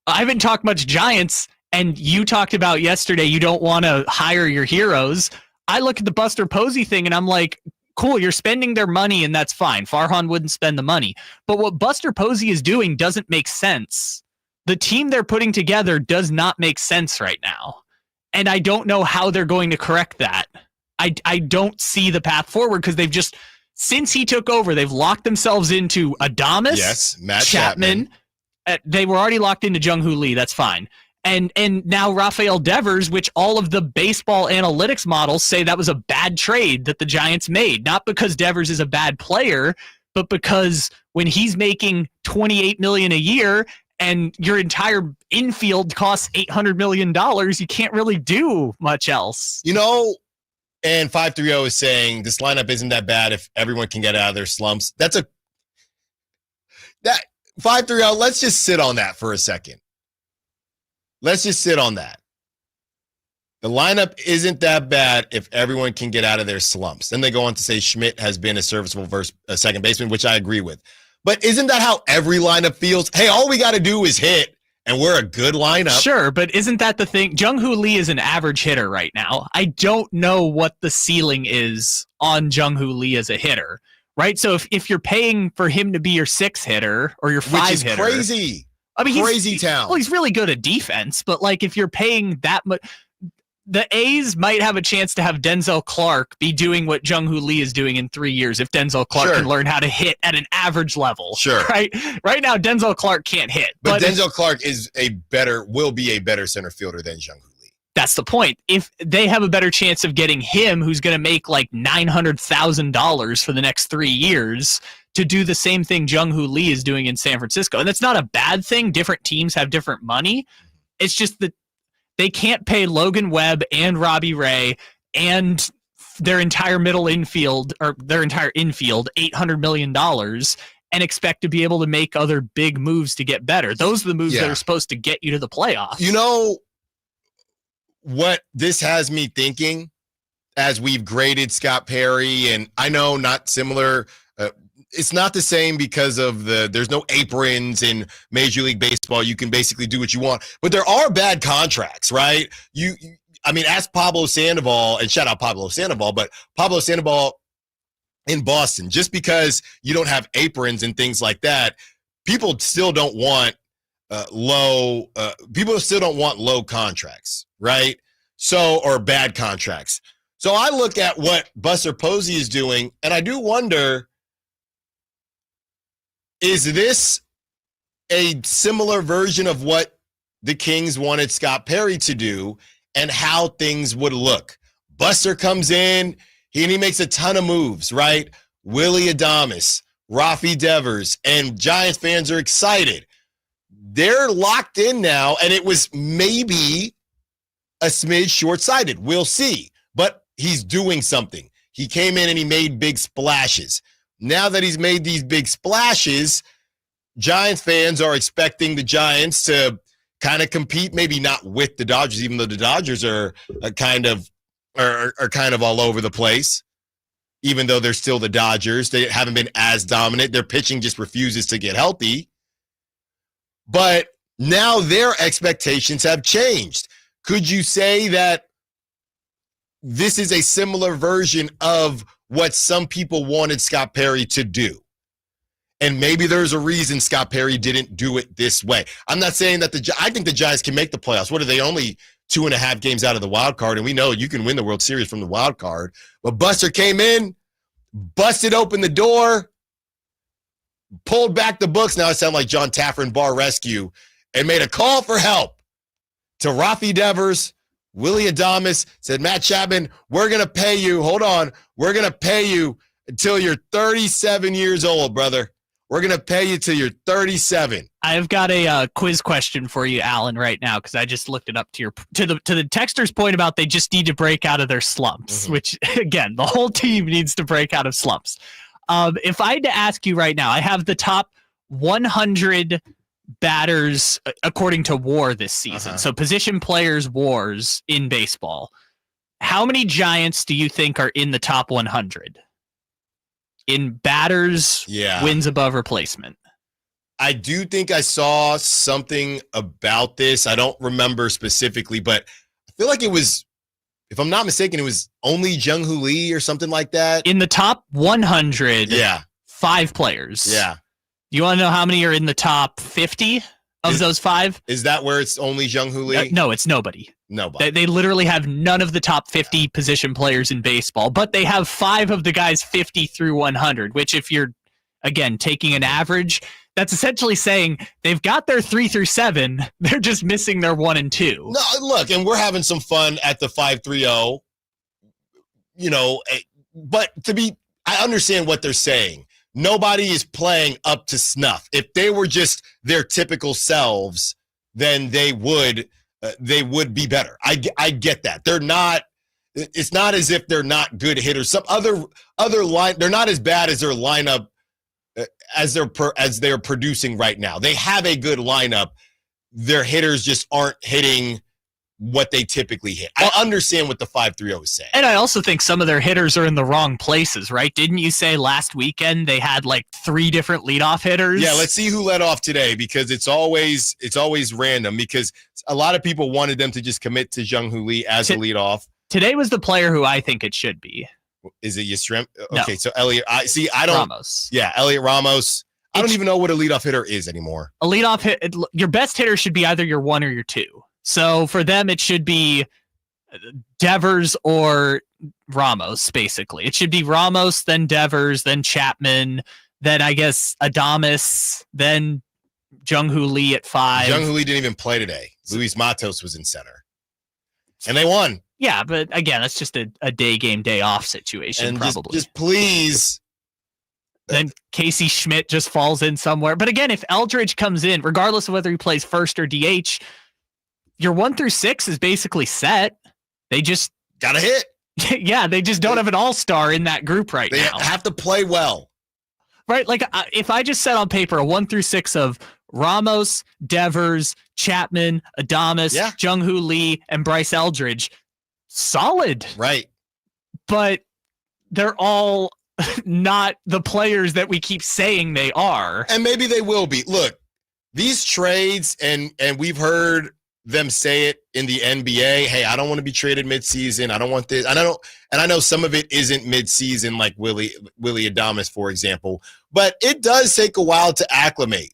I haven't talked much Giants, and you talked about yesterday you don't want to hire your heroes. I look at the Buster Posey thing, and I'm like, cool, you're spending their money, and that's fine. Farhan wouldn't spend the money. But what Buster Posey is doing doesn't make sense. The team they're putting together does not make sense right now. And I don't know how they're going to correct that. I don't see the path forward because they've just, since he took over, they've locked themselves into Adames. Yes, Matt Chapman. They were already locked into Jung-Hoo Lee. That's fine. And now Rafael Devers, which all of the baseball analytics models say that was a bad trade that the Giants made. Not because Devers is a bad player, but because when he's making $28 million a year and your entire infield costs $800 million, you can't really do much else. You know, and 530 is saying this lineup isn't that bad if everyone can get out of their slumps. That 530, let's just sit on that for a second. Let's just sit on that. The lineup isn't that bad if everyone can get out of their slumps. Then they go on to say Schmidt has been a serviceable second baseman, which I agree with. But isn't that how every lineup feels? Hey, all we got to do is hit, and we're a good lineup. Sure, but isn't that the thing? Jung-Hoo Lee is an average hitter right now. I don't know what the ceiling is on Jung-Hoo Lee as a hitter, right? So if you're paying for him to be your 6th hitter or your 5 hitter. Which is crazy. I mean, crazy town. Well, he's really good at defense, but like if you're paying that much, the A's might have a chance to have Denzel Clark be doing what Jung-Hoo Lee is doing in 3 years if Denzel Clark can learn how to hit at an average level. Sure. Right now, Denzel Clark can't hit. But Denzel Clark will be a better center fielder than Jung-Hoo Lee. That's the point. If they have a better chance of getting him, who's going to make like $900,000 for the next 3 years, to do the same thing Jung-Hoo Lee is doing in San Francisco. And that's not a bad thing. Different teams have different money. It's just that they can't pay Logan Webb and Robbie Ray and their entire middle infield or their entire infield $800 million and expect to be able to make other big moves to get better. Those are the moves that are supposed to get you to the playoffs. You know what this has me thinking as we've graded Scott Perry, and I know not similar. It's not the same because of there's no aprons in Major League Baseball. You can basically do what you want, but there are bad contracts, right? I mean, ask Pablo Sandoval, and shout out Pablo Sandoval, but Pablo Sandoval in Boston, just because you don't have aprons and things like that, people still don't want low contracts, right? So, or bad contracts. So I look at what Buster Posey is doing, and I do wonder, is this a similar version of what the Kings wanted Scott Perry to do and how things would look? Buster comes in, he makes a ton of moves, right? Willie Adames, Rafi Devers, and Giants fans are excited. They're locked in now, and it was maybe a smidge short-sighted. We'll see. But he's doing something. He came in and he made big splashes. Now that he's made these big splashes, Giants fans are expecting the Giants to kind of compete, maybe not with the Dodgers, even though the Dodgers are kind of all over the place. Even though they're still the Dodgers, they haven't been as dominant. Their pitching just refuses to get healthy. But now their expectations have changed. Could you say that this is a similar version of what some people wanted Scott Perry to do? And maybe there's a reason Scott Perry didn't do it this way. I'm not saying that I think the Giants can make the playoffs. What are they, only 2.5 games out of the wild card? And we know you can win the World Series from the wild card. But Buster came in, busted open the door, pulled back the books. Now I sound like John Taffer in Bar Rescue, and made a call for help. to Rafi Devers, Willie Adames, said, Matt Chapman, we're going to pay you. Hold on. We're going to pay you until you're 37 years old, brother. We're going to pay you till you're 37. I've got a quiz question for you, Allen, right now, because I just looked it up to the texter's point about they just need to break out of their slumps, which, again, the whole team needs to break out of slumps. If I had to ask you right now, I have the top 100 batters according to WAR this season. So position players WARs in baseball. How many Giants do you think are in the top 100? In batters, wins above replacement. I do think I saw something about this. I don't remember specifically, but I feel like it was, if I'm not mistaken, it was only Jung-Hoo Lee or something like that. In the top 100, 5 players. Yeah. You want to know how many are in the top 50 of those 5? Is that where it's only Jung-Hoo Lee? No, it's nobody. Nobody. They literally have none of the top 50 position players in baseball, but they have 5 of the guys 50 through 100, which if you're, again, taking an average, that's essentially saying they've got their 3 through 7. They're just missing their 1 and 2. No, look, and we're having some fun at the 5-3-0, but I understand what they're saying. Nobody is playing up to snuff. If they were just their typical selves, then they would be better. I get that. They're not. It's not as if they're not good hitters. Some other line. They're not as bad as their lineup as they're producing right now. They have a good lineup. Their hitters just aren't hitting what they typically hit. I understand what the 5-3-0 is saying. And I also think some of their hitters are in the wrong places, right? Didn't you say last weekend they had like 3 different leadoff hitters? Yeah, let's see who led off today, because it's always random, because a lot of people wanted them to just commit to Jung-Hoo Lee as a leadoff. Today was the player who I think it should be. Is it Yastrzemski? No. Okay, so Elliot. I don't. Ramos. Yeah, Elliot Ramos. I don't even know what a leadoff hitter is anymore. A leadoff hit. Your best hitter should be either your 1 or your 2. So for them, it should be Devers or Ramos, basically. It should be Ramos, then Devers, then Chapman, then I guess Adames, then Jung-Hoo Lee at 5. Jung-Hoo Lee didn't even play today. Luis Matos was in center. And they won. Yeah, but again, that's just a day game, day off situation, and probably. Just please. Then Casey Schmidt just falls in somewhere. But again, if Eldridge comes in, regardless of whether he plays first or DH, your 1 through 6 is basically set. They just got to hit. Yeah, they just don't have an all-star in that group right now. They have to play well. Right? Like, if I just set on paper a 1 through 6 of Ramos, Devers, Chapman, Adames, Jung-Hoo Lee, and Bryce Eldridge, solid. Right. But they're all not the players that we keep saying they are. And maybe they will be. Look, these trades, and we've heard them say it in the NBA, hey, I don't want to be traded midseason. I don't want this. And I know some of it isn't midseason, like Willie Adames, for example, but it does take a while to acclimate.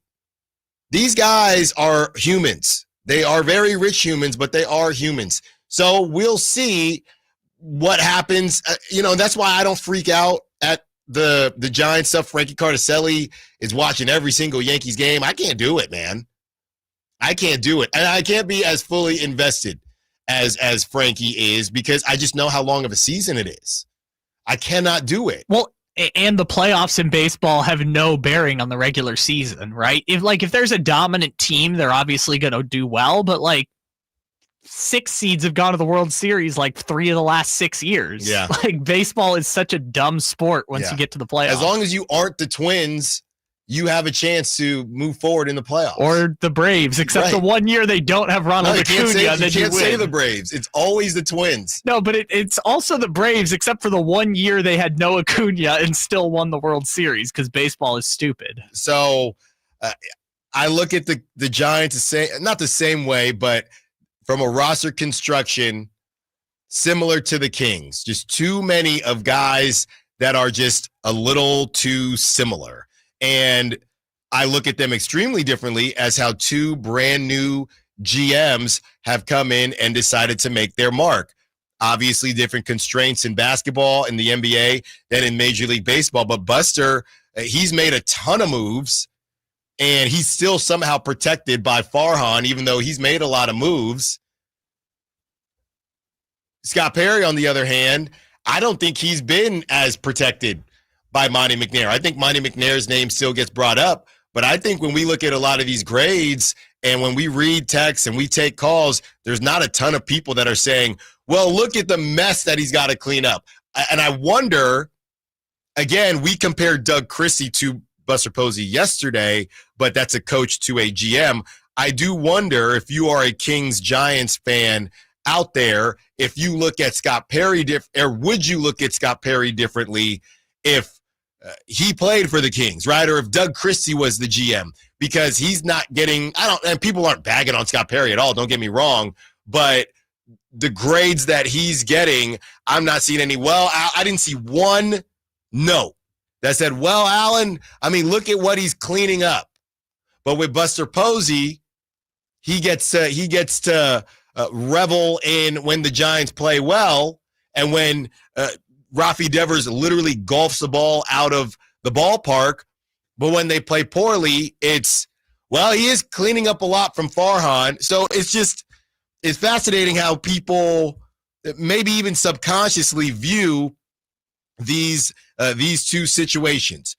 These guys are humans. They are very rich humans, but they are humans. So we'll see what happens. That's why I don't freak out at the Giants stuff. Frankie Cardicelli is watching every single Yankees game. I can't do it, man. I can't do it. And I can't be as fully invested as Frankie is, because I just know how long of a season it is. I cannot do it. Well, and the playoffs in baseball have no bearing on the regular season, right? If there's a dominant team, they're obviously going to do well, but 6 seeds have gone to the World Series 3 of the last 6 years. Yeah. Baseball is such a dumb sport once you get to the playoffs. As long as you aren't the Twins, you have a chance to move forward in the playoffs. Or the Braves, except the 1 year they don't have Ronald Acuna. You can't say the Braves. It's always the Twins. No, but it's also the Braves, except for the 1 year they had no Acuna and still won the World Series, because baseball is stupid. So I look at the Giants, not the same way, but from a roster construction, similar to the Kings. Just too many of guys that are just a little too similar. And I look at them extremely differently as how 2 brand new GMs have come in and decided to make their mark. Obviously, different constraints in basketball in the NBA than in Major League Baseball. But Buster, he's made a ton of moves, and he's still somehow protected by Farhan, even though he's made a lot of moves. Scott Perry, on the other hand, I don't think he's been as protected by Monty McNair. I think Monty McNair's name still gets brought up, but I think when we look at a lot of these grades and when we read texts and we take calls, there's not a ton of people that are saying, well, look at the mess that he's got to clean up. And I wonder, again, we compared Doug Christie to Buster Posey yesterday, but that's a coach to a GM. I do wonder if you are a Kings-Giants fan out there, if you look at Scott Perry, or would you look at Scott Perry differently if he played for the Kings, right? Or if Doug Christie was the GM, because he's not getting, and people aren't bagging on Scott Perry at all, don't get me wrong, but the grades that he's getting, I'm not seeing any, I didn't see one note that said, well, Allen, look at what he's cleaning up. But with Buster Posey, he gets to revel in when the Giants play well, and when Rafi Devers literally golfs the ball out of the ballpark. But when they play poorly, it's, he is cleaning up a lot from Farhan. So it's fascinating how people maybe even subconsciously view these two situations.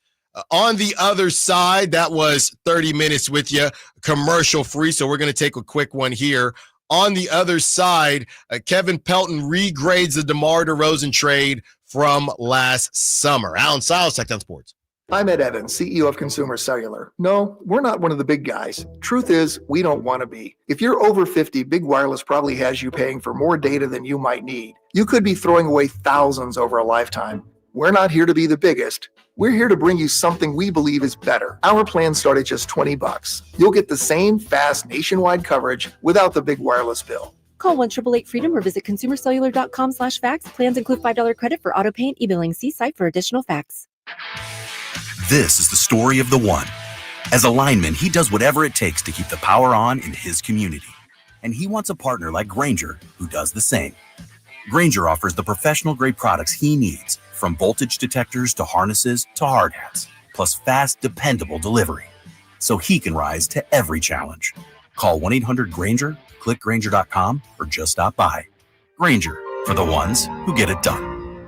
On the other side, that was 30 minutes with you, commercial free. So we're going to take a quick one here. On the other side, Kevin Pelton regrades the DeMar DeRozan trade from last summer. Allen Stiles, Tankathon Sports. I'm Ed Evans, CEO of Consumer Cellular. No, we're not one of the big guys. Truth is, we don't want to be. If you're over 50, Big Wireless probably has you paying for more data than you might need. You could be throwing away thousands over a lifetime. We're not here to be the biggest. We're here to bring you something we believe is better. Our plans start at just $20. You'll get the same fast nationwide coverage without the big wireless bill. Call 1-888-FREEDOM or visit consumercellular.com/facts. Plans include $5 credit for auto pay and e-billing. See site for additional facts. This is the story of the one. As a lineman, he does whatever it takes to keep the power on in his community. And he wants a partner like Grainger who does the same. Grainger offers the professional-grade products he needs, from voltage detectors to harnesses to hard hats, plus fast, dependable delivery, so he can rise to every challenge. Call 1-800-GRAINGER, click Grainger.com, or just stop by. Grainger, for the ones who get it done.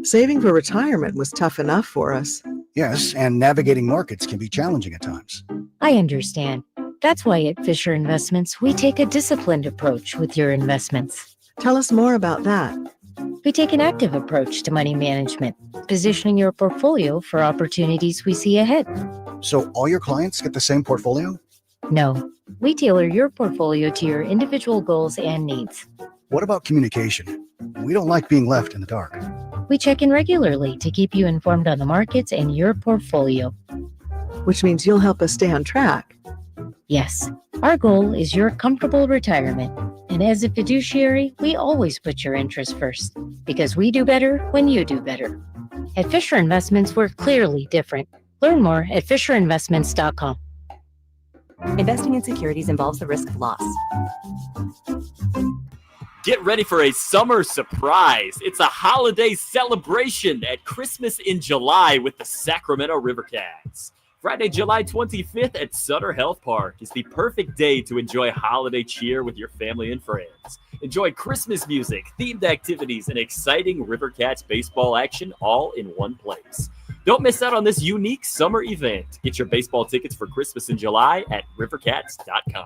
Saving for retirement was tough enough for us. Yes, and navigating markets can be challenging at times. I understand. That's why at Fisher Investments, we take a disciplined approach with your investments. Tell us more about that. We take an active approach to money management, positioning your portfolio for opportunities we see ahead. So all your clients get the same portfolio? No, we tailor your portfolio to your individual goals and needs. What about communication? We don't like being left in the dark. We check in regularly to keep you informed on the markets and your portfolio. Which means you'll help us stay on track. Yes, our goal is your comfortable retirement. And as a fiduciary, we always put your interests first, because we do better when you do better. At Fisher Investments, we're clearly different. Learn more at FisherInvestments.com. Investing in securities involves the risk of loss. Get ready for a summer surprise. It's a holiday celebration at Christmas in July with the Sacramento River Cats. Friday, July 25th at Sutter Health Park is the perfect day to enjoy holiday cheer with your family and friends. Enjoy Christmas music, themed activities, and exciting River Cats baseball action all in one place. Don't miss out on this unique summer event. Get your baseball tickets for Christmas in July at rivercats.com.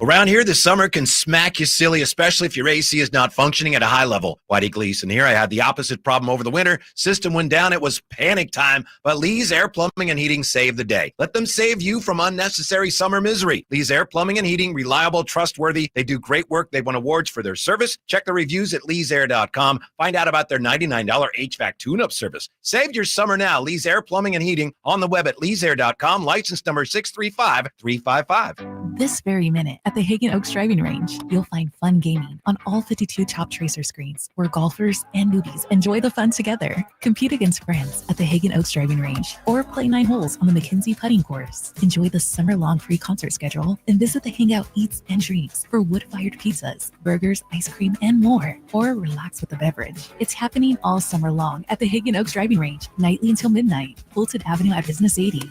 Around here, the summer can smack you silly, especially if your AC is not functioning at a high level. Whitey Gleason here. I had the opposite problem over the winter. System went down. It was panic time, but Lee's Air Plumbing and Heating saved the day. Let them save you from unnecessary summer misery. Lee's Air Plumbing and Heating, reliable, trustworthy. They do great work. They won awards for their service. Check the reviews at leesair.com. Find out about their $99 HVAC tune-up service. Save your summer now. Lee's Air Plumbing and Heating on the web at leesair.com. License number 635355. This very minute, at the Hagen Oaks driving range, you'll find fun gaming on all 52 top tracer screens, where golfers and newbies enjoy the fun together. Compete against friends at the Hagen Oaks driving range, or play 9 holes on the McKenzie putting course. Enjoy the summer-long free concert schedule, and visit the Hangout Eats and Drinks for wood-fired pizzas, burgers, ice cream, and more. Or relax with a beverage. It's happening all summer long at the Hagen Oaks driving range, nightly until midnight. Fulton Avenue at Business 80.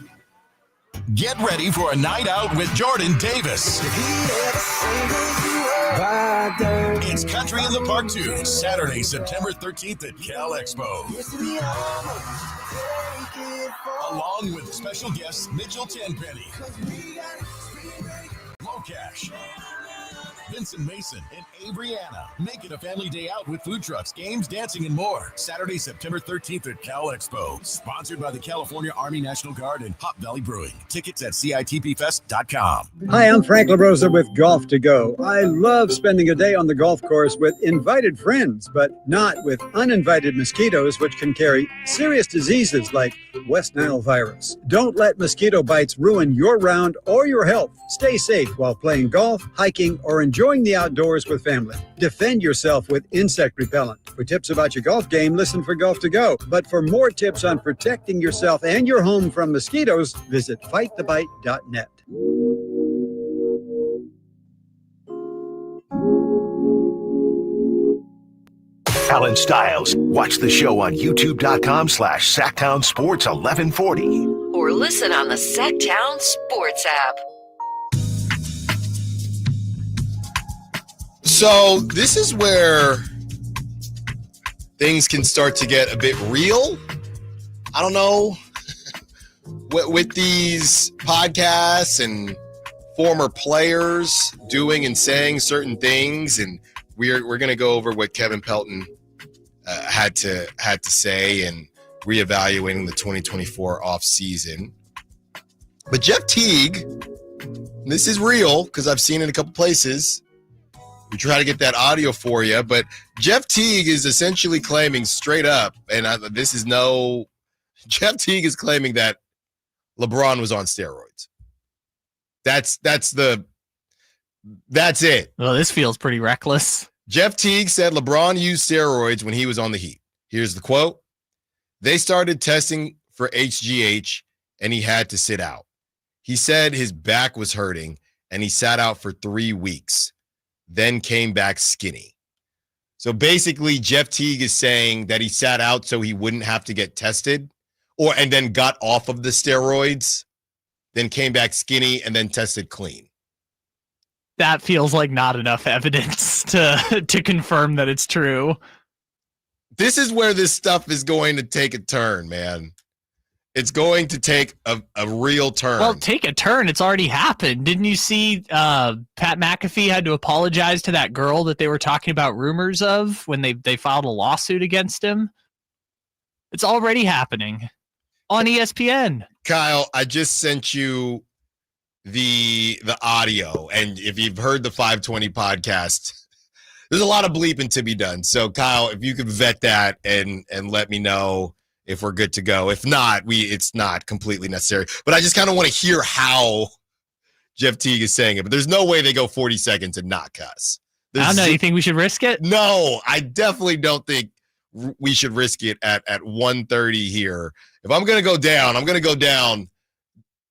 Get ready for a night out with Jordan Davis. It's Country in the Park 2, Saturday, September 13th at Cal Expo. Along with special guests Mitchell Tenpenny, Locash, Vincent Mason, and Abriana. Make it a family day out with food trucks, games, dancing, and more. Saturday, September 13th at Cal Expo. Sponsored by the California Army National Guard and Hop Valley Brewing. Tickets at CITPfest.com. Hi, I'm Frank LaRosa with Golf to Go. I love spending a day on the golf course with invited friends, but not with uninvited mosquitoes, which can carry serious diseases like West Nile virus. Don't let mosquito bites ruin your round or your health. Stay safe while playing golf, hiking, or enjoying the outdoors with family. Defend yourself with insect repellent. For tips about your golf game, listen for Golf to Go. But for more tips on protecting yourself and your home from mosquitoes, visit fightthebite.net. Allen Stiles. Watch the show on youtube.com/Sacktown Sports 1140. Or listen on the Sacktown Sports app. So this is where things can start to get a bit real. I don't know. With these podcasts and former players doing and saying certain things, and we're going to go over what Kevin Pelton had to say and reevaluating the 2024 offseason. But Jeff Teague, and this is real because I've seen it in a couple places. We try to get that audio for you, but Jeff Teague is essentially claiming straight up, and Jeff Teague is claiming that LeBron was on steroids. That's it. Well, this feels pretty reckless. Jeff Teague said LeBron used steroids when he was on the Heat. Here's the quote. They started testing for HGH, and he had to sit out. He said his back was hurting, and he sat out for 3 weeks. Then came back skinny. So basically, Jeff Teague is saying that he sat out so he wouldn't have to get tested, and then got off of the steroids, then came back skinny, and then tested clean. That feels like not enough evidence to confirm that it's true. This is where this stuff is going to take a turn, man. It's going to take a real turn. Well, take a turn. It's already happened. Didn't you see Pat McAfee had to apologize to that girl that they were talking about rumors of when they filed a lawsuit against him? It's already happening on ESPN. Kyle, I just sent you the audio, and if you've heard the 520 podcast, there's a lot of bleeping to be done. So, Kyle, if you could vet that and let me know if we're good to go. If not, it's not completely necessary. But I just kind of want to hear how Jeff Teague is saying it. But there's no way they go 40 seconds and not cuss. I don't know. You think we should risk it? No, I definitely don't think we should risk it at 1:30 here. If I'm going to go down, I'm going to go down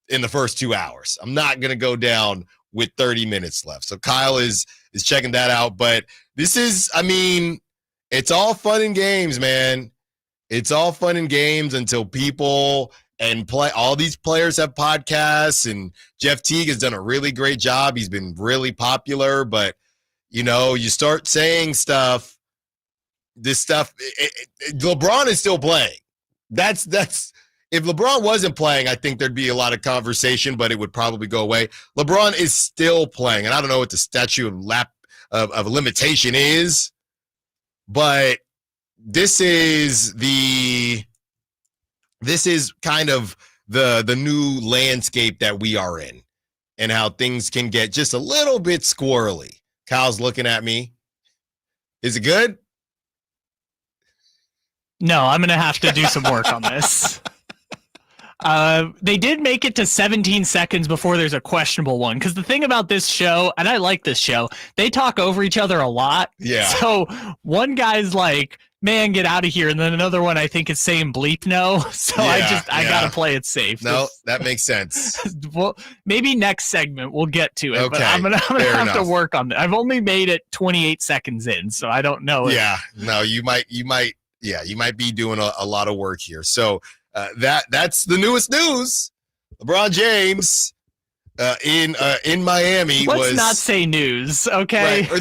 in the first 2 hours. I'm not going to go down with 30 minutes left. So Kyle is checking that out. But this is, it's all fun and games, man. It's all fun and games until people all these players have podcasts, and Jeff Teague has done a really great job. He's been really popular, but you start saying stuff, LeBron is still playing. That's if LeBron wasn't playing, I think there'd be a lot of conversation, but it would probably go away. LeBron is still playing, and I don't know what the statute of limitation is, but this is kind of the new landscape that we are in, and how things can get just a little bit squirrely. Kyle's looking at me. Is it good? No, I'm going to have to do some work on this. They did make it to 17 seconds before there's a questionable one. Because the thing about this show, and I like this show, they talk over each other a lot. Yeah. So one guy's like, man, get out of here. And then another one, I think, is saying bleep no. So I got to play it safe. No, that makes sense. Well, maybe next segment we'll get to it. Okay, but I'm gonna have enough. to work on it. I've only made it 28 seconds in, so I don't know. Yeah, no, you might be doing a lot of work here. So that's the newest news. LeBron James in Miami Let's was not say news, okay? right, or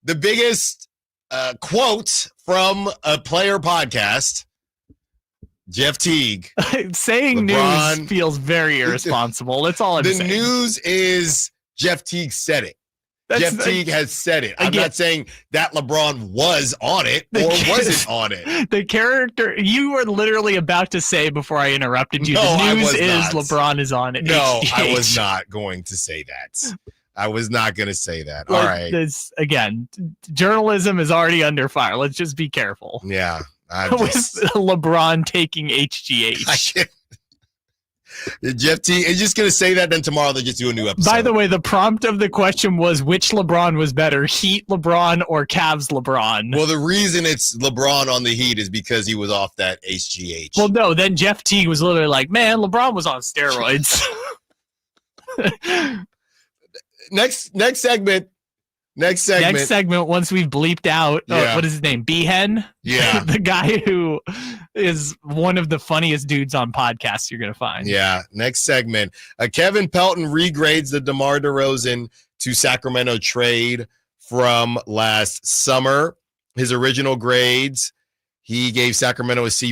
the biggest quote from a player podcast. Jeff Teague. Saying LeBron, news feels very irresponsible. That's all I'm saying. The news is Jeff Teague said it. Jeff Teague has said it. I'm not saying that LeBron was on it or wasn't on it. The character you were literally about to say before I interrupted you. No, the news is not. LeBron is on it. No, HGH. I was not going to say that. I was not going to say that. All Like, right. This, again, journalism is already under fire. Let's just be careful. Yeah. With LeBron taking HGH. Jeff Teague is just going to say that, then tomorrow they just do a new episode. By the way, the prompt of the question was which LeBron was better, Heat LeBron or Cavs LeBron? Well, the reason it's LeBron on the Heat is because he was off that HGH. Well, no, then Jeff Teague was literally like, man, LeBron was on steroids. Next segment. Next segment, once we've bleeped out, what is his name? B-Hen? Yeah. The guy who is one of the funniest dudes on podcasts you're going to find. Yeah. Next segment. Kevin Pelton regrades the DeMar DeRozan to Sacramento trade from last summer. His original grades, he gave Sacramento a C+,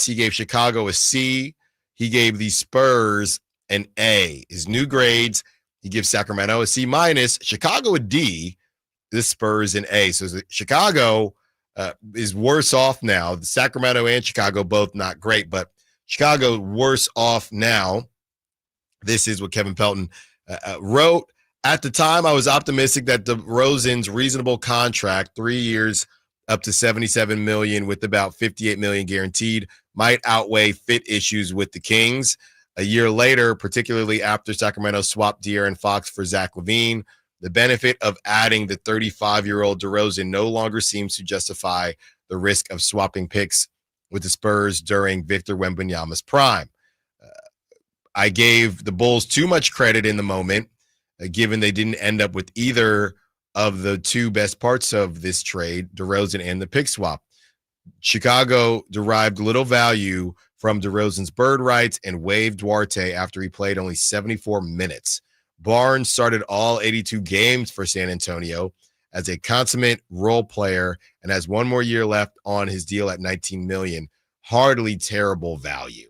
he gave Chicago a C, he gave the Spurs an A. His new grades, he gives Sacramento a C-, Chicago a D, the Spurs an A. So Chicago is worse off now. Sacramento and Chicago both not great, but Chicago worse off now. This is what Kevin Pelton wrote. At the time, I was optimistic that DeRozan's reasonable contract, 3 years, up to $77 million with about $58 million guaranteed, might outweigh fit issues with the Kings. A year later, particularly after Sacramento swapped De'Aaron Fox for Zach LaVine, the benefit of adding the 35-year-old DeRozan no longer seems to justify the risk of swapping picks with the Spurs during Victor Wembanyama's prime. I gave the Bulls too much credit in the moment, given they didn't end up with either of the two best parts of this trade, DeRozan and the pick swap. Chicago derived little value from DeRozan's bird rights and waived Duarte after he played only 74 minutes. Barnes started all 82 games for San Antonio as a consummate role player and has one more year left on his deal at $19 million. Hardly terrible value.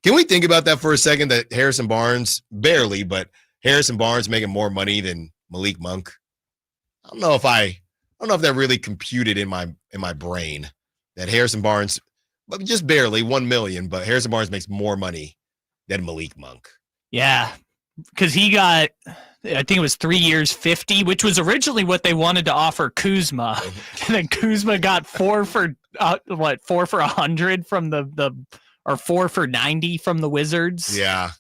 Can we think about that for a second, that Harrison Barnes, barely, but Harrison Barnes making more money than Malik Monk? I don't know if that really computed in my brain, that Harrison Barnes, just barely $1 million, but Harrison Barnes makes more money than Malik Monk. Yeah, because he got, I think it was 3 years, 50, which was originally what they wanted to offer Kuzma. And then Kuzma got 4 for 100 from or 4 for 90 from the Wizards. Yeah.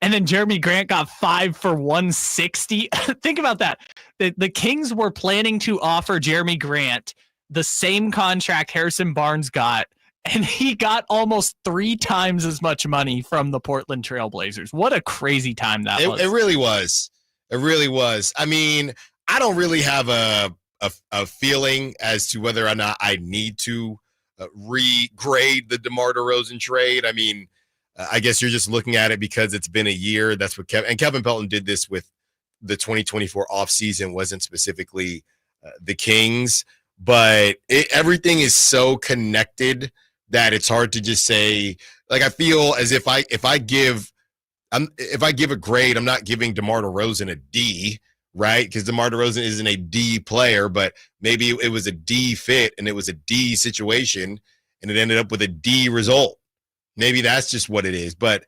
And then Jeremy Grant got 5 for 160. Think about that. The Kings were planning to offer Jeremy Grant the same contract Harrison Barnes got, and he got almost 3 times as much money from the Portland Trailblazers. What a crazy time that was. It really was. It really was. I mean, I don't really have a feeling as to whether or not I need to regrade the DeMar DeRozan trade. I mean, I guess you're just looking at it because it's been a year. That's what Kevin Pelton did this with the 2024 offseason, wasn't specifically the Kings, but everything is so connected that it's hard to just say, like, I feel as if I give a grade, I'm not giving DeMar DeRozan a D, right? Because DeMar DeRozan isn't a D player, but maybe it was a D fit and it was a D situation and it ended up with a D result. Maybe that's just what it is. But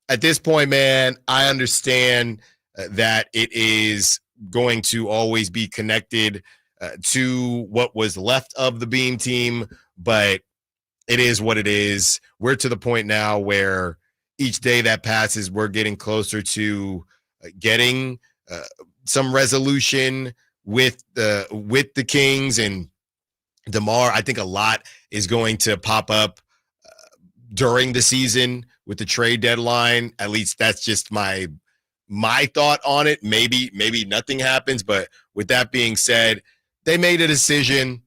at this point, man, I understand that it is going to always be connected to what was left of the Beam team, but it is what it is. We're to the point now where each day that passes, we're getting closer to getting some resolution with the Kings and DeMar. I think a lot is going to pop up during the season with the trade deadline. At least that's just my thought on it. Maybe nothing happens, but with that being said, they made a decision.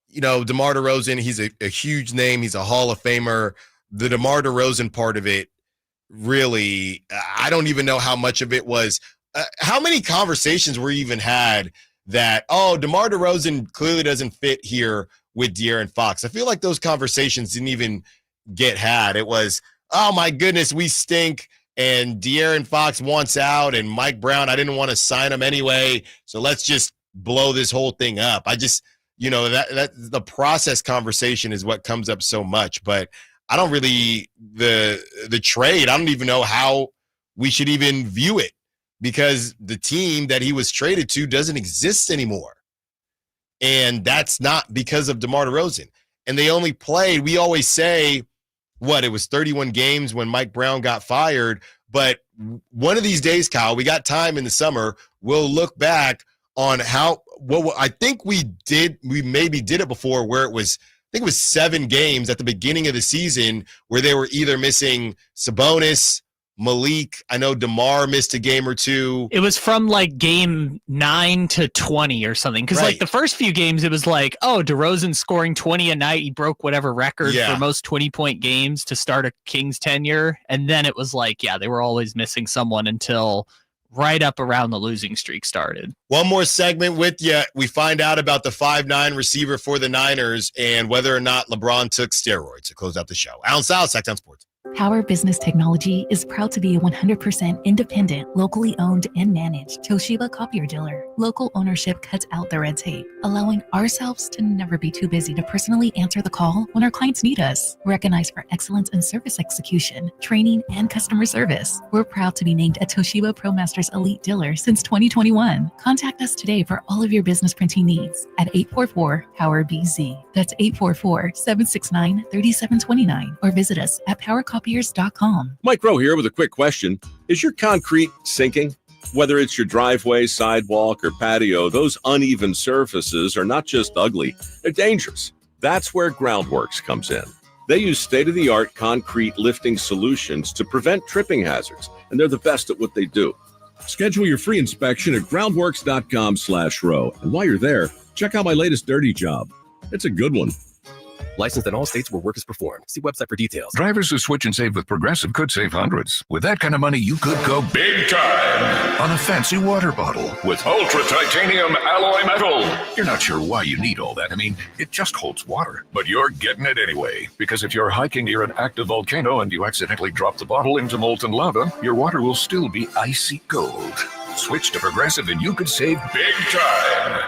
You know, DeMar DeRozan, he's a huge name. He's a Hall of Famer. The DeMar DeRozan part of it really, I don't even know how much of it was. How many conversations were even had that, DeMar DeRozan clearly doesn't fit here with De'Aaron Fox? I feel like those conversations didn't even get had. It was, oh my goodness, we stink, and De'Aaron Fox wants out, and Mike Brown, I didn't want to sign him anyway, so let's just blow this whole thing up. I just, that the process conversation is what comes up so much, but I don't really, the trade, I don't even know how we should even view it, because the team that he was traded to doesn't exist anymore. And that's not because of DeMar DeRozan. And they only played, we always say, it was 31 games when Mike Brown got fired. But one of these days, Kyle, we got time in the summer, we'll look back on I think we maybe did it before, where it was, I think it was 7 games at the beginning of the season where they were either missing Sabonis, Malik. I know DeMar missed a game or two. It was from like game 9 to 20 or something. Because like the first few games, it was like, DeRozan scoring 20 a night. He broke whatever record for most 20-point games to start a Kings tenure. And then it was like, they were always missing someone until right up around the losing streak started. One more segment with you. We find out about the 5'9" receiver for the Niners and whether or not LeBron took steroids to close out the show. Allen Stiles, Sacramento Sports. Power Business Technology is proud to be a 100% independent, locally owned and managed Toshiba copier dealer. Local ownership cuts out the red tape, allowing ourselves to never be too busy to personally answer the call when our clients need us. Recognized for excellence in service execution, training, and customer service, we're proud to be named a Toshiba ProMasters Elite Dealer since 2021. Contact us today for all of your business printing needs at 844-POWER-BZ. That's 844-769-3729, or visit us at powercopiers.com. Mike Rowe here with a quick question. Is your concrete sinking? Whether it's your driveway, sidewalk, or patio, those uneven surfaces are not just ugly, they're dangerous. That's where Groundworks comes in. They use state-of-the-art concrete lifting solutions to prevent tripping hazards, and they're the best at what they do. Schedule your free inspection at groundworks.com/row. And while you're there, check out my latest dirty job. It's a good one. Licensed in all states where work is performed. See website for details. Drivers who switch and save with Progressive could save hundreds. With that kind of money, you could go big time on a fancy water bottle with ultra titanium alloy metal. You're not sure why you need all that. I mean, it just holds water. But you're getting it anyway. Because if you're hiking near an active volcano and you accidentally drop the bottle into molten lava, your water will still be icy cold. Switch to Progressive and you could save big time.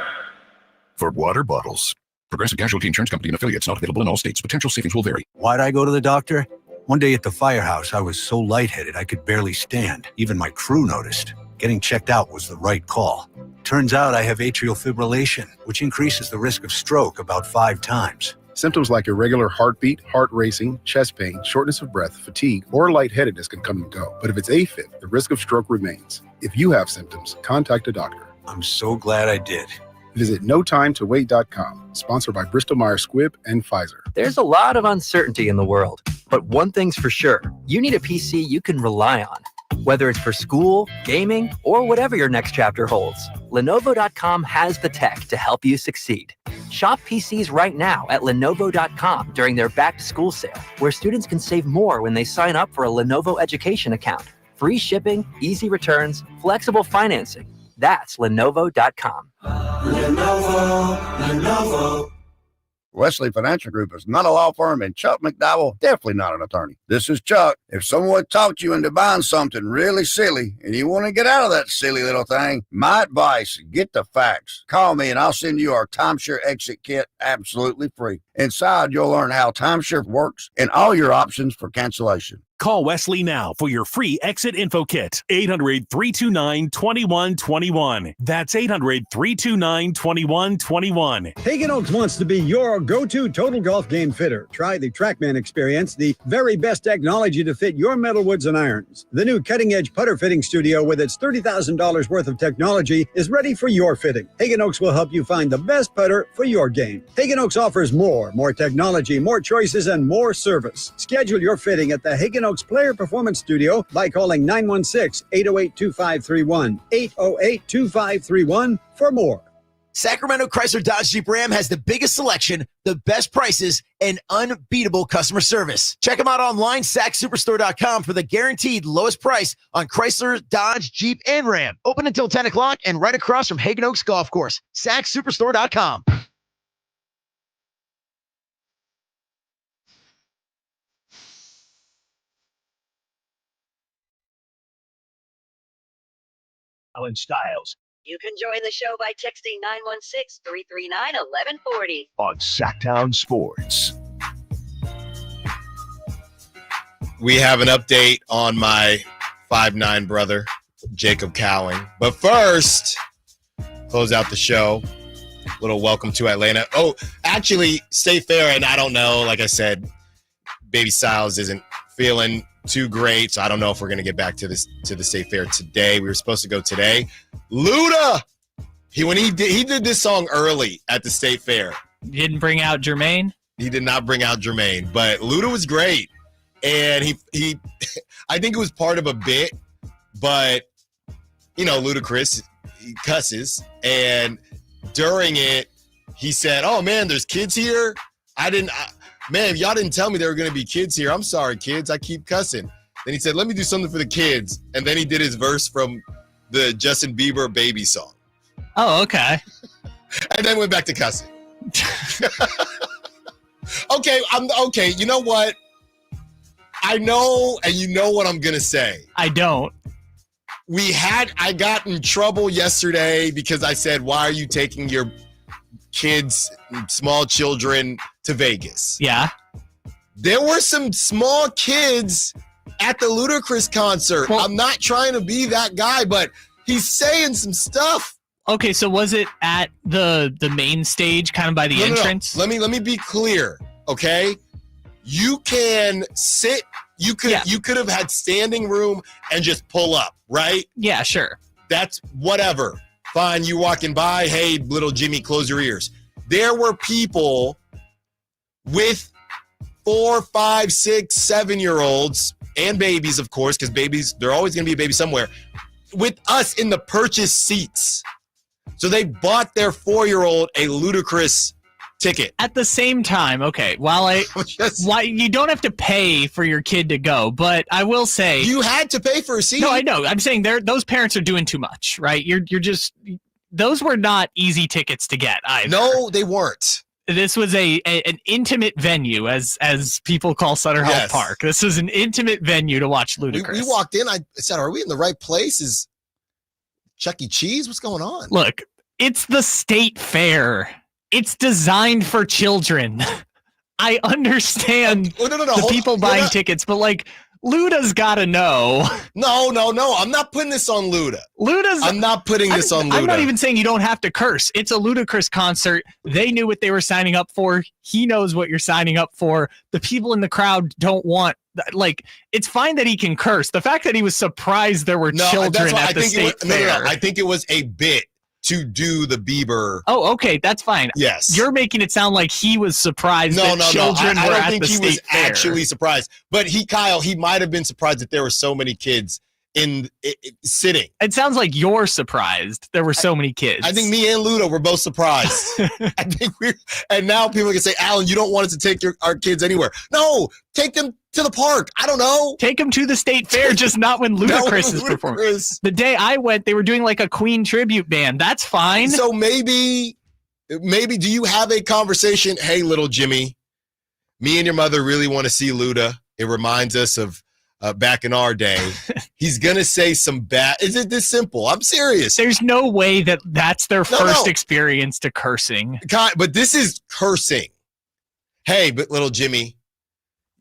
For water bottles. Progressive Casualty Insurance Company and affiliates, not available in all states. Potential savings will vary. Why'd I go to the doctor? One day at the firehouse, I was so lightheaded I could barely stand. Even my crew noticed. Getting checked out was the right call. Turns out I have atrial fibrillation, which increases the risk of stroke about 5 times. Symptoms like irregular heartbeat, heart racing, chest pain, shortness of breath, fatigue, or lightheadedness can come and go. But if it's AFib, the risk of stroke remains. If you have symptoms, contact a doctor. I'm so glad I did. Visit NoTimeToWait.com, sponsored by Bristol-Myers Squibb and Pfizer. There's a lot of uncertainty in the world, but one thing's for sure. You need a PC you can rely on. Whether it's for school, gaming, or whatever your next chapter holds, Lenovo.com has the tech to help you succeed. Shop PCs right now at Lenovo.com during their back-to-school sale, where students can save more when they sign up for a Lenovo education account. Free shipping, easy returns, flexible financing. That's Lenovo.com. Lenovo. Wesley Financial Group is not a law firm, and Chuck McDowell, definitely not an attorney. This is Chuck. If someone talked you into buying something really silly and you want to get out of that silly little thing, my advice, get the facts. Call me and I'll send you our timeshare exit kit absolutely free. Inside, you'll learn how timeshare works and all your options for cancellation. Call Wesley now for your free exit info kit. 800-329-2121. That's 800-329-2121. Keegan Oaks wants to be your go-to total golf game fitter. Try the TrackMan experience, the very best technology to fit your metalwoods and irons. The new cutting-edge putter fitting studio with its $30,000 worth of technology is ready for your fitting. Keegan Oaks will help you find the best putter for your game. Keegan Oaks offers more technology, more choices, and more service. Schedule your fitting at the Keegan Oaks Player Performance Studio by calling 916-808-2531, 808-2531 for more. Sacramento Chrysler Dodge Jeep Ram has the biggest selection, the best prices, and unbeatable customer service. Check them out online, sacsuperstore.com, for the guaranteed lowest price on Chrysler, Dodge, Jeep, and Ram. Open until 10 o'clock and right across from Hagen Oaks Golf Course. sacsuperstore.com. Allen Stiles You can join the show by texting 916-339-1140. on Sacktown Sports. We have an update on my 5'9" brother, Jacob Cowing. But first, close out the show. Little welcome to Atlanta. Oh, actually, stay fair, and I don't know. Like I said, Baby Stiles isn't feeling too great, so I don't know if we're going to get back to the State Fair today. We were supposed to go today. Luda, he did this song early at the State Fair. Didn't bring out Jermaine? He did not bring out Jermaine, but Luda was great. And he I think it was part of a bit, but, you know, Ludacris, he cusses. And during it, he said, oh, man, there's kids here? Man, y'all didn't tell me there were going to be kids here. I'm sorry, kids. I keep cussing. Then he said, let me do something for the kids. And then he did his verse from the Justin Bieber Baby song. Oh, okay. And then went back to cussing. Okay. You know what? I know, and you know what I'm going to say. I don't. I got in trouble yesterday because I said, why are you taking your kids, small children, to Vegas? Yeah. There were some small kids at the Ludacris concert. Well, I'm not trying to be that guy, but he's saying some stuff. Okay, so was it at the main stage, kind of by the entrance? No. Let me be clear, okay? You can sit. You could have had standing room and just pull up, right? Yeah, sure. That's whatever. Fine, you walking by, hey, little Jimmy, close your ears. There were people with 4, 5, 6, 7-year-olds and babies, of course, because babies, they're always going to be a baby somewhere, with us in the purchase seats. So they bought their 4-year-old a Ludacris ticket. At the same time, okay, why you don't have to pay for your kid to go, but I will say you had to pay for a seat. No, I know. I'm saying those parents are doing too much, right? You're just those were not easy tickets to get either. No, they weren't. This was an intimate venue, as people call Sutter Health Park. This was an intimate venue to watch Ludacris. We walked in. I said, "Are we in the right place? Is Chuck E. Cheese? What's going on?" Look, it's the State Fair. It's designed for children. I understand the people buying tickets, but like Luda's got to know. No. I'm not putting this on Luda. I'm not putting this on Luda. I'm not even saying you don't have to curse. It's a Ludacris concert. They knew what they were signing up for. He knows what you're signing up for. The people in the crowd don't want. Like, it's fine that he can curse. The fact that he was surprised there were children at the State Fair. No. I think it was a bit to do the Bieber. Oh, okay, that's fine. Yes. You're making it sound like he was surprised that children were at the State Fair. I don't think he was actually surprised. But he might have been surprised that there were so many kids sitting. It sounds like you're surprised there were so many kids. I think me and Luda were both surprised. And now people can say, Alan, you don't want us to take our kids anywhere. No, take them to the park. I don't know. Take them to the State Fair, just not when Ludacris is performing. The day I went, they were doing like a Queen tribute band. That's fine. So maybe do you have a conversation? Hey, little Jimmy, me and your mother really want to see Luda. It reminds us of back in our day. He's going to say some bad. Is it this simple? I'm serious. There's no way that's their first experience to cursing. But this is cursing. Hey, but little Jimmy,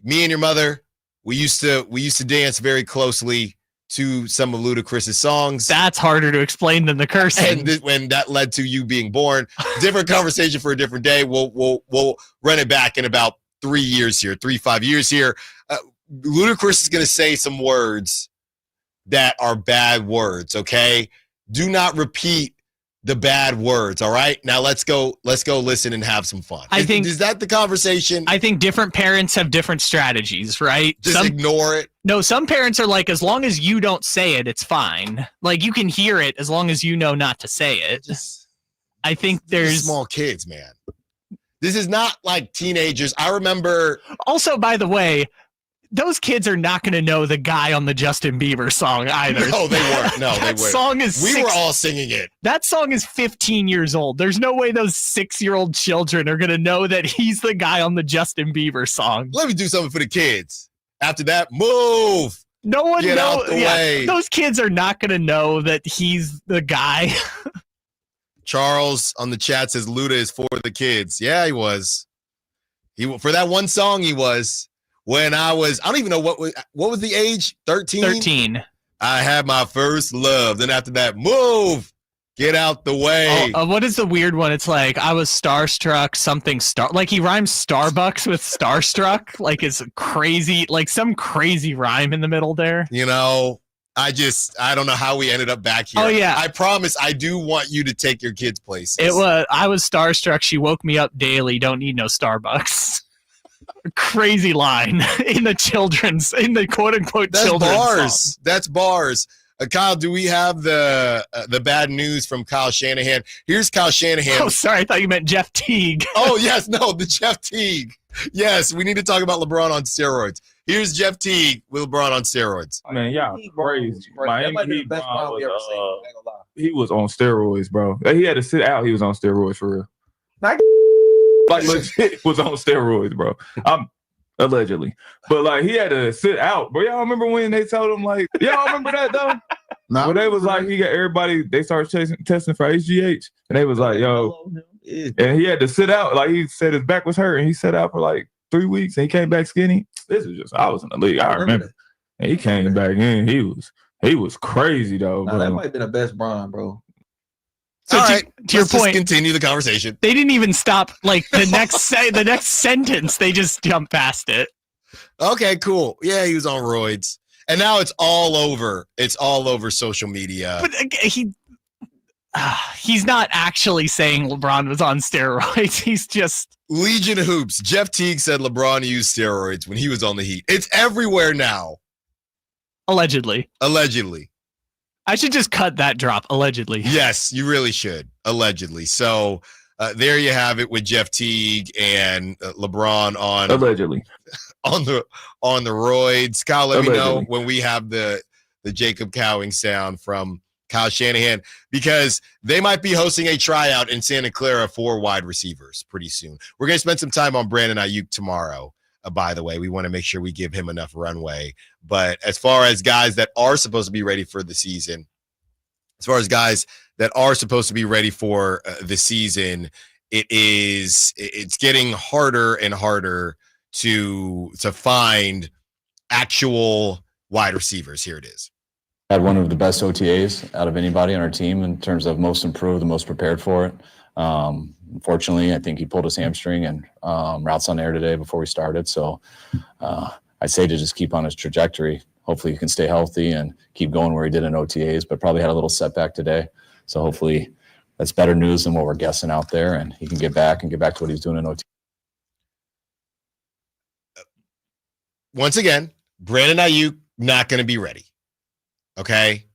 me and your mother, we used to dance very closely to some of Ludacris's songs. That's harder to explain than the cursing. And when that led to you being born, different conversation for a different day. We'll run it back in about 5 years here. Ludacris is going to say some words that are bad words. Okay, do not repeat the bad words. All right, now let's go listen and have some fun. Is that the conversation? I think different parents have different strategies, right? Just ignore it. No, some parents are like, as long as you don't say it, it's fine. Like, you can hear it as long as you know not to say it. I think These are there's small kids, man. This is not like teenagers. I remember. Also, by the way, those kids are not going to know the guy on the Justin Bieber song either. No, they weren't. No, they weren't. Song is we were all singing it. That song is 15 years old. There's no way those 6-year-old children are going to know that he's the guy on the Justin Bieber song. Let me do something for the kids. After that, move. No one Get knows. out the way. Those kids are not going to know that he's the guy. Charles on the chat says Luda is for the kids. Yeah, he was. For that one song, he was. When I don't even know what was the age? 13? 13. I had my first love. Then after that, move. Get out the way. What is the weird one? It's like, I was starstruck, something like he rhymes Starbucks with starstruck. Like it's crazy, like some crazy rhyme in the middle there. You know, I don't know how we ended up back here. Oh, yeah. I promise I do want you to take your kids places. I was starstruck. She woke me up daily. Don't need no Starbucks. Crazy line in the quote unquote children's bars. song. That's bars. Kyle, do we have the bad news from Kyle Shanahan? Here's Kyle Shanahan. Oh, sorry. I thought you meant Jeff Teague. Oh, yes. No, the Jeff Teague. Yes, we need to talk about LeBron on steroids. Here's Jeff Teague with LeBron on steroids. Man, yeah, crazy. He was on steroids, bro. He had to sit out. He was on steroids for real. Like legit was on steroids, bro. Allegedly, but like he had to sit out. But y'all remember when they told him like, y'all remember that though? No. Well, they was like he got everybody. They started testing for HGH, and they was like, yo, and he had to sit out. Like he said his back was hurt, and he sat out for like 3 weeks, and he came back skinny. This is just I was in the league. I remember, and he came back in. He was crazy though. Nah, that might have been the best Bron, bro. So all to right, your let's just point, continue the conversation. They didn't even stop. Like the next sentence, they just jumped past it. Okay, cool. Yeah, he was on roids, and now it's all over. It's all over social media. But he's not actually saying LeBron was on steroids. He's just Legion of Hoops. Jeff Teague said LeBron used steroids when he was on the Heat. It's everywhere now. Allegedly. I should just cut that drop. Allegedly. Yes, you really should. Allegedly. So there you have it with Jeff Teague and LeBron on allegedly on the roids. Kyle, let me know when we have the Jacob Cowing sound from Kyle Shanahan, because they might be hosting a tryout in Santa Clara for wide receivers pretty soon. We're going to spend some time on Brandon Ayuk tomorrow. By the way, we want to make sure we give him enough runway. But as far as guys that are supposed to be ready for the season, it's getting harder and harder to find actual wide receivers. Here it is. Had one of the best OTAs out of anybody on our team in terms of most improved, the most prepared for it. Unfortunately, I think he pulled his hamstring and routes on air today before we started. So I'd say to just keep on his trajectory. Hopefully he can stay healthy and keep going where he did in OTAs, but probably had a little setback today. So hopefully that's better news than what we're guessing out there, and he can get back to what he's doing in OTA. Once again, Brandon Ayuk not going to be ready. Okay?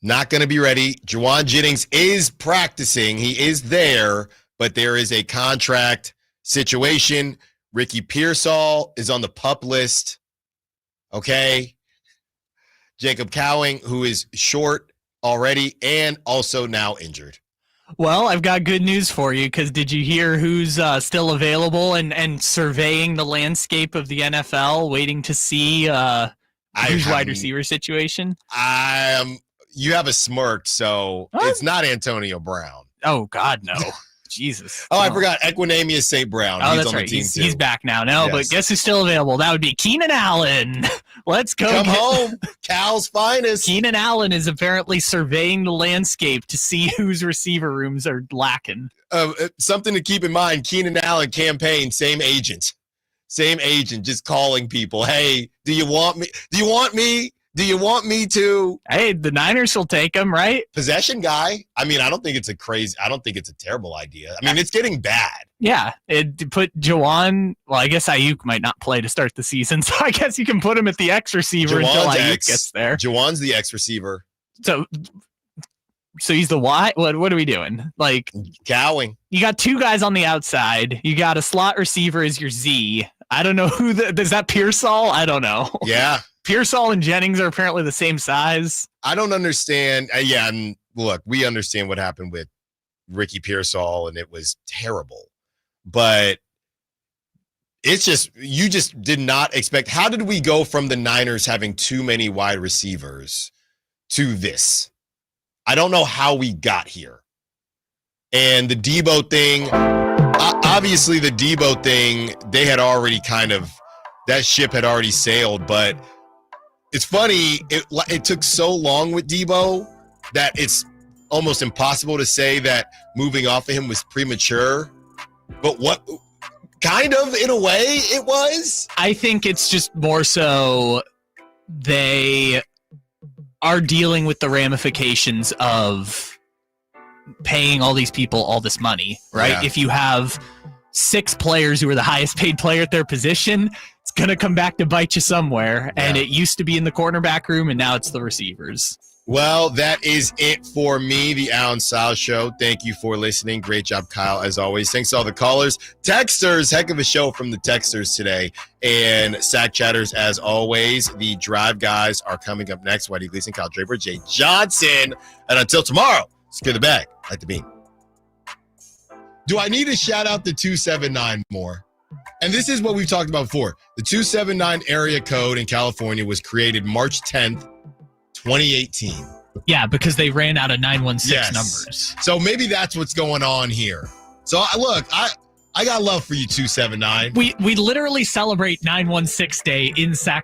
Not going to be ready. Juwan Jennings is practicing. He is there, but there is a contract situation. Ricky Pearsall is on the PUP list. Okay? Jacob Cowing, who is short already and also now injured. Well, I've got good news for you, because did you hear who's still available and surveying the landscape of the NFL, waiting to see who's wide receiver situation? You have a smirk, so it's not Antonio Brown. Oh, God, no. Jesus. I forgot. Equinemius St. Brown. Oh, He's that's on the right. team too. He's back now. No, Yes. but guess who's still available? That would be Keenan Allen. Let's go. Come home. Cal's finest. Keenan Allen is apparently surveying the landscape to see whose receiver rooms are lacking. Something to keep in mind, Keenan Allen campaign, same agent, just calling people. Hey, do you want me? Do you want me? Do you want me to? Hey, the Niners will take him, right? Possession guy. I mean, I don't think it's a terrible idea. I mean, it's getting bad. Yeah, it put Juwan. Well, I guess Ayuk might not play to start the season, so I guess you can put him at the X receiver until Ayuk gets there. Juwan's the X receiver. So So he's the Y? What are we doing? Like, Gowing. You got two guys on the outside. You got a slot receiver as your Z. I don't know who is that Pearsall? I don't know. Yeah. Pearsall and Jennings are apparently the same size. I don't understand. And look, we understand what happened with Ricky Pearsall, and it was terrible. But it's just, you just did not expect. How did we go from the Niners having too many wide receivers to this? I don't know how we got here. And the Debo thing, obviously the Debo thing, they had already that ship had already sailed. But it's funny, it took so long with Debo that it's almost impossible to say that moving off of him was premature. But what kind of, in a way, it was? I think it's just more so they are dealing with the ramifications of paying all these people all this money, right? Yeah. If you have 6 players who are the highest paid player at their position, it's going to come back to bite you somewhere. And it used to be in the cornerback room, and now it's the receivers. Well, that is it for me, the Allen Stiles Show. Thank you for listening. Great job, Kyle, as always. Thanks to all the callers. Texters, heck of a show from the Texters today. And Sack Chatters, as always. The Drive guys are coming up next. Whitey Gleason, Kyle Draper, Jay Johnson. And until tomorrow, secure the bag like the beam. Do I need to shout out the 279 more? And this is what we've talked about before. The 279 area code in California was created March 10th, 2018. Yeah, because they ran out of 916 numbers. So maybe that's what's going on here. So look, I got love for you, 279. We literally celebrate 916 Day in Sacramento.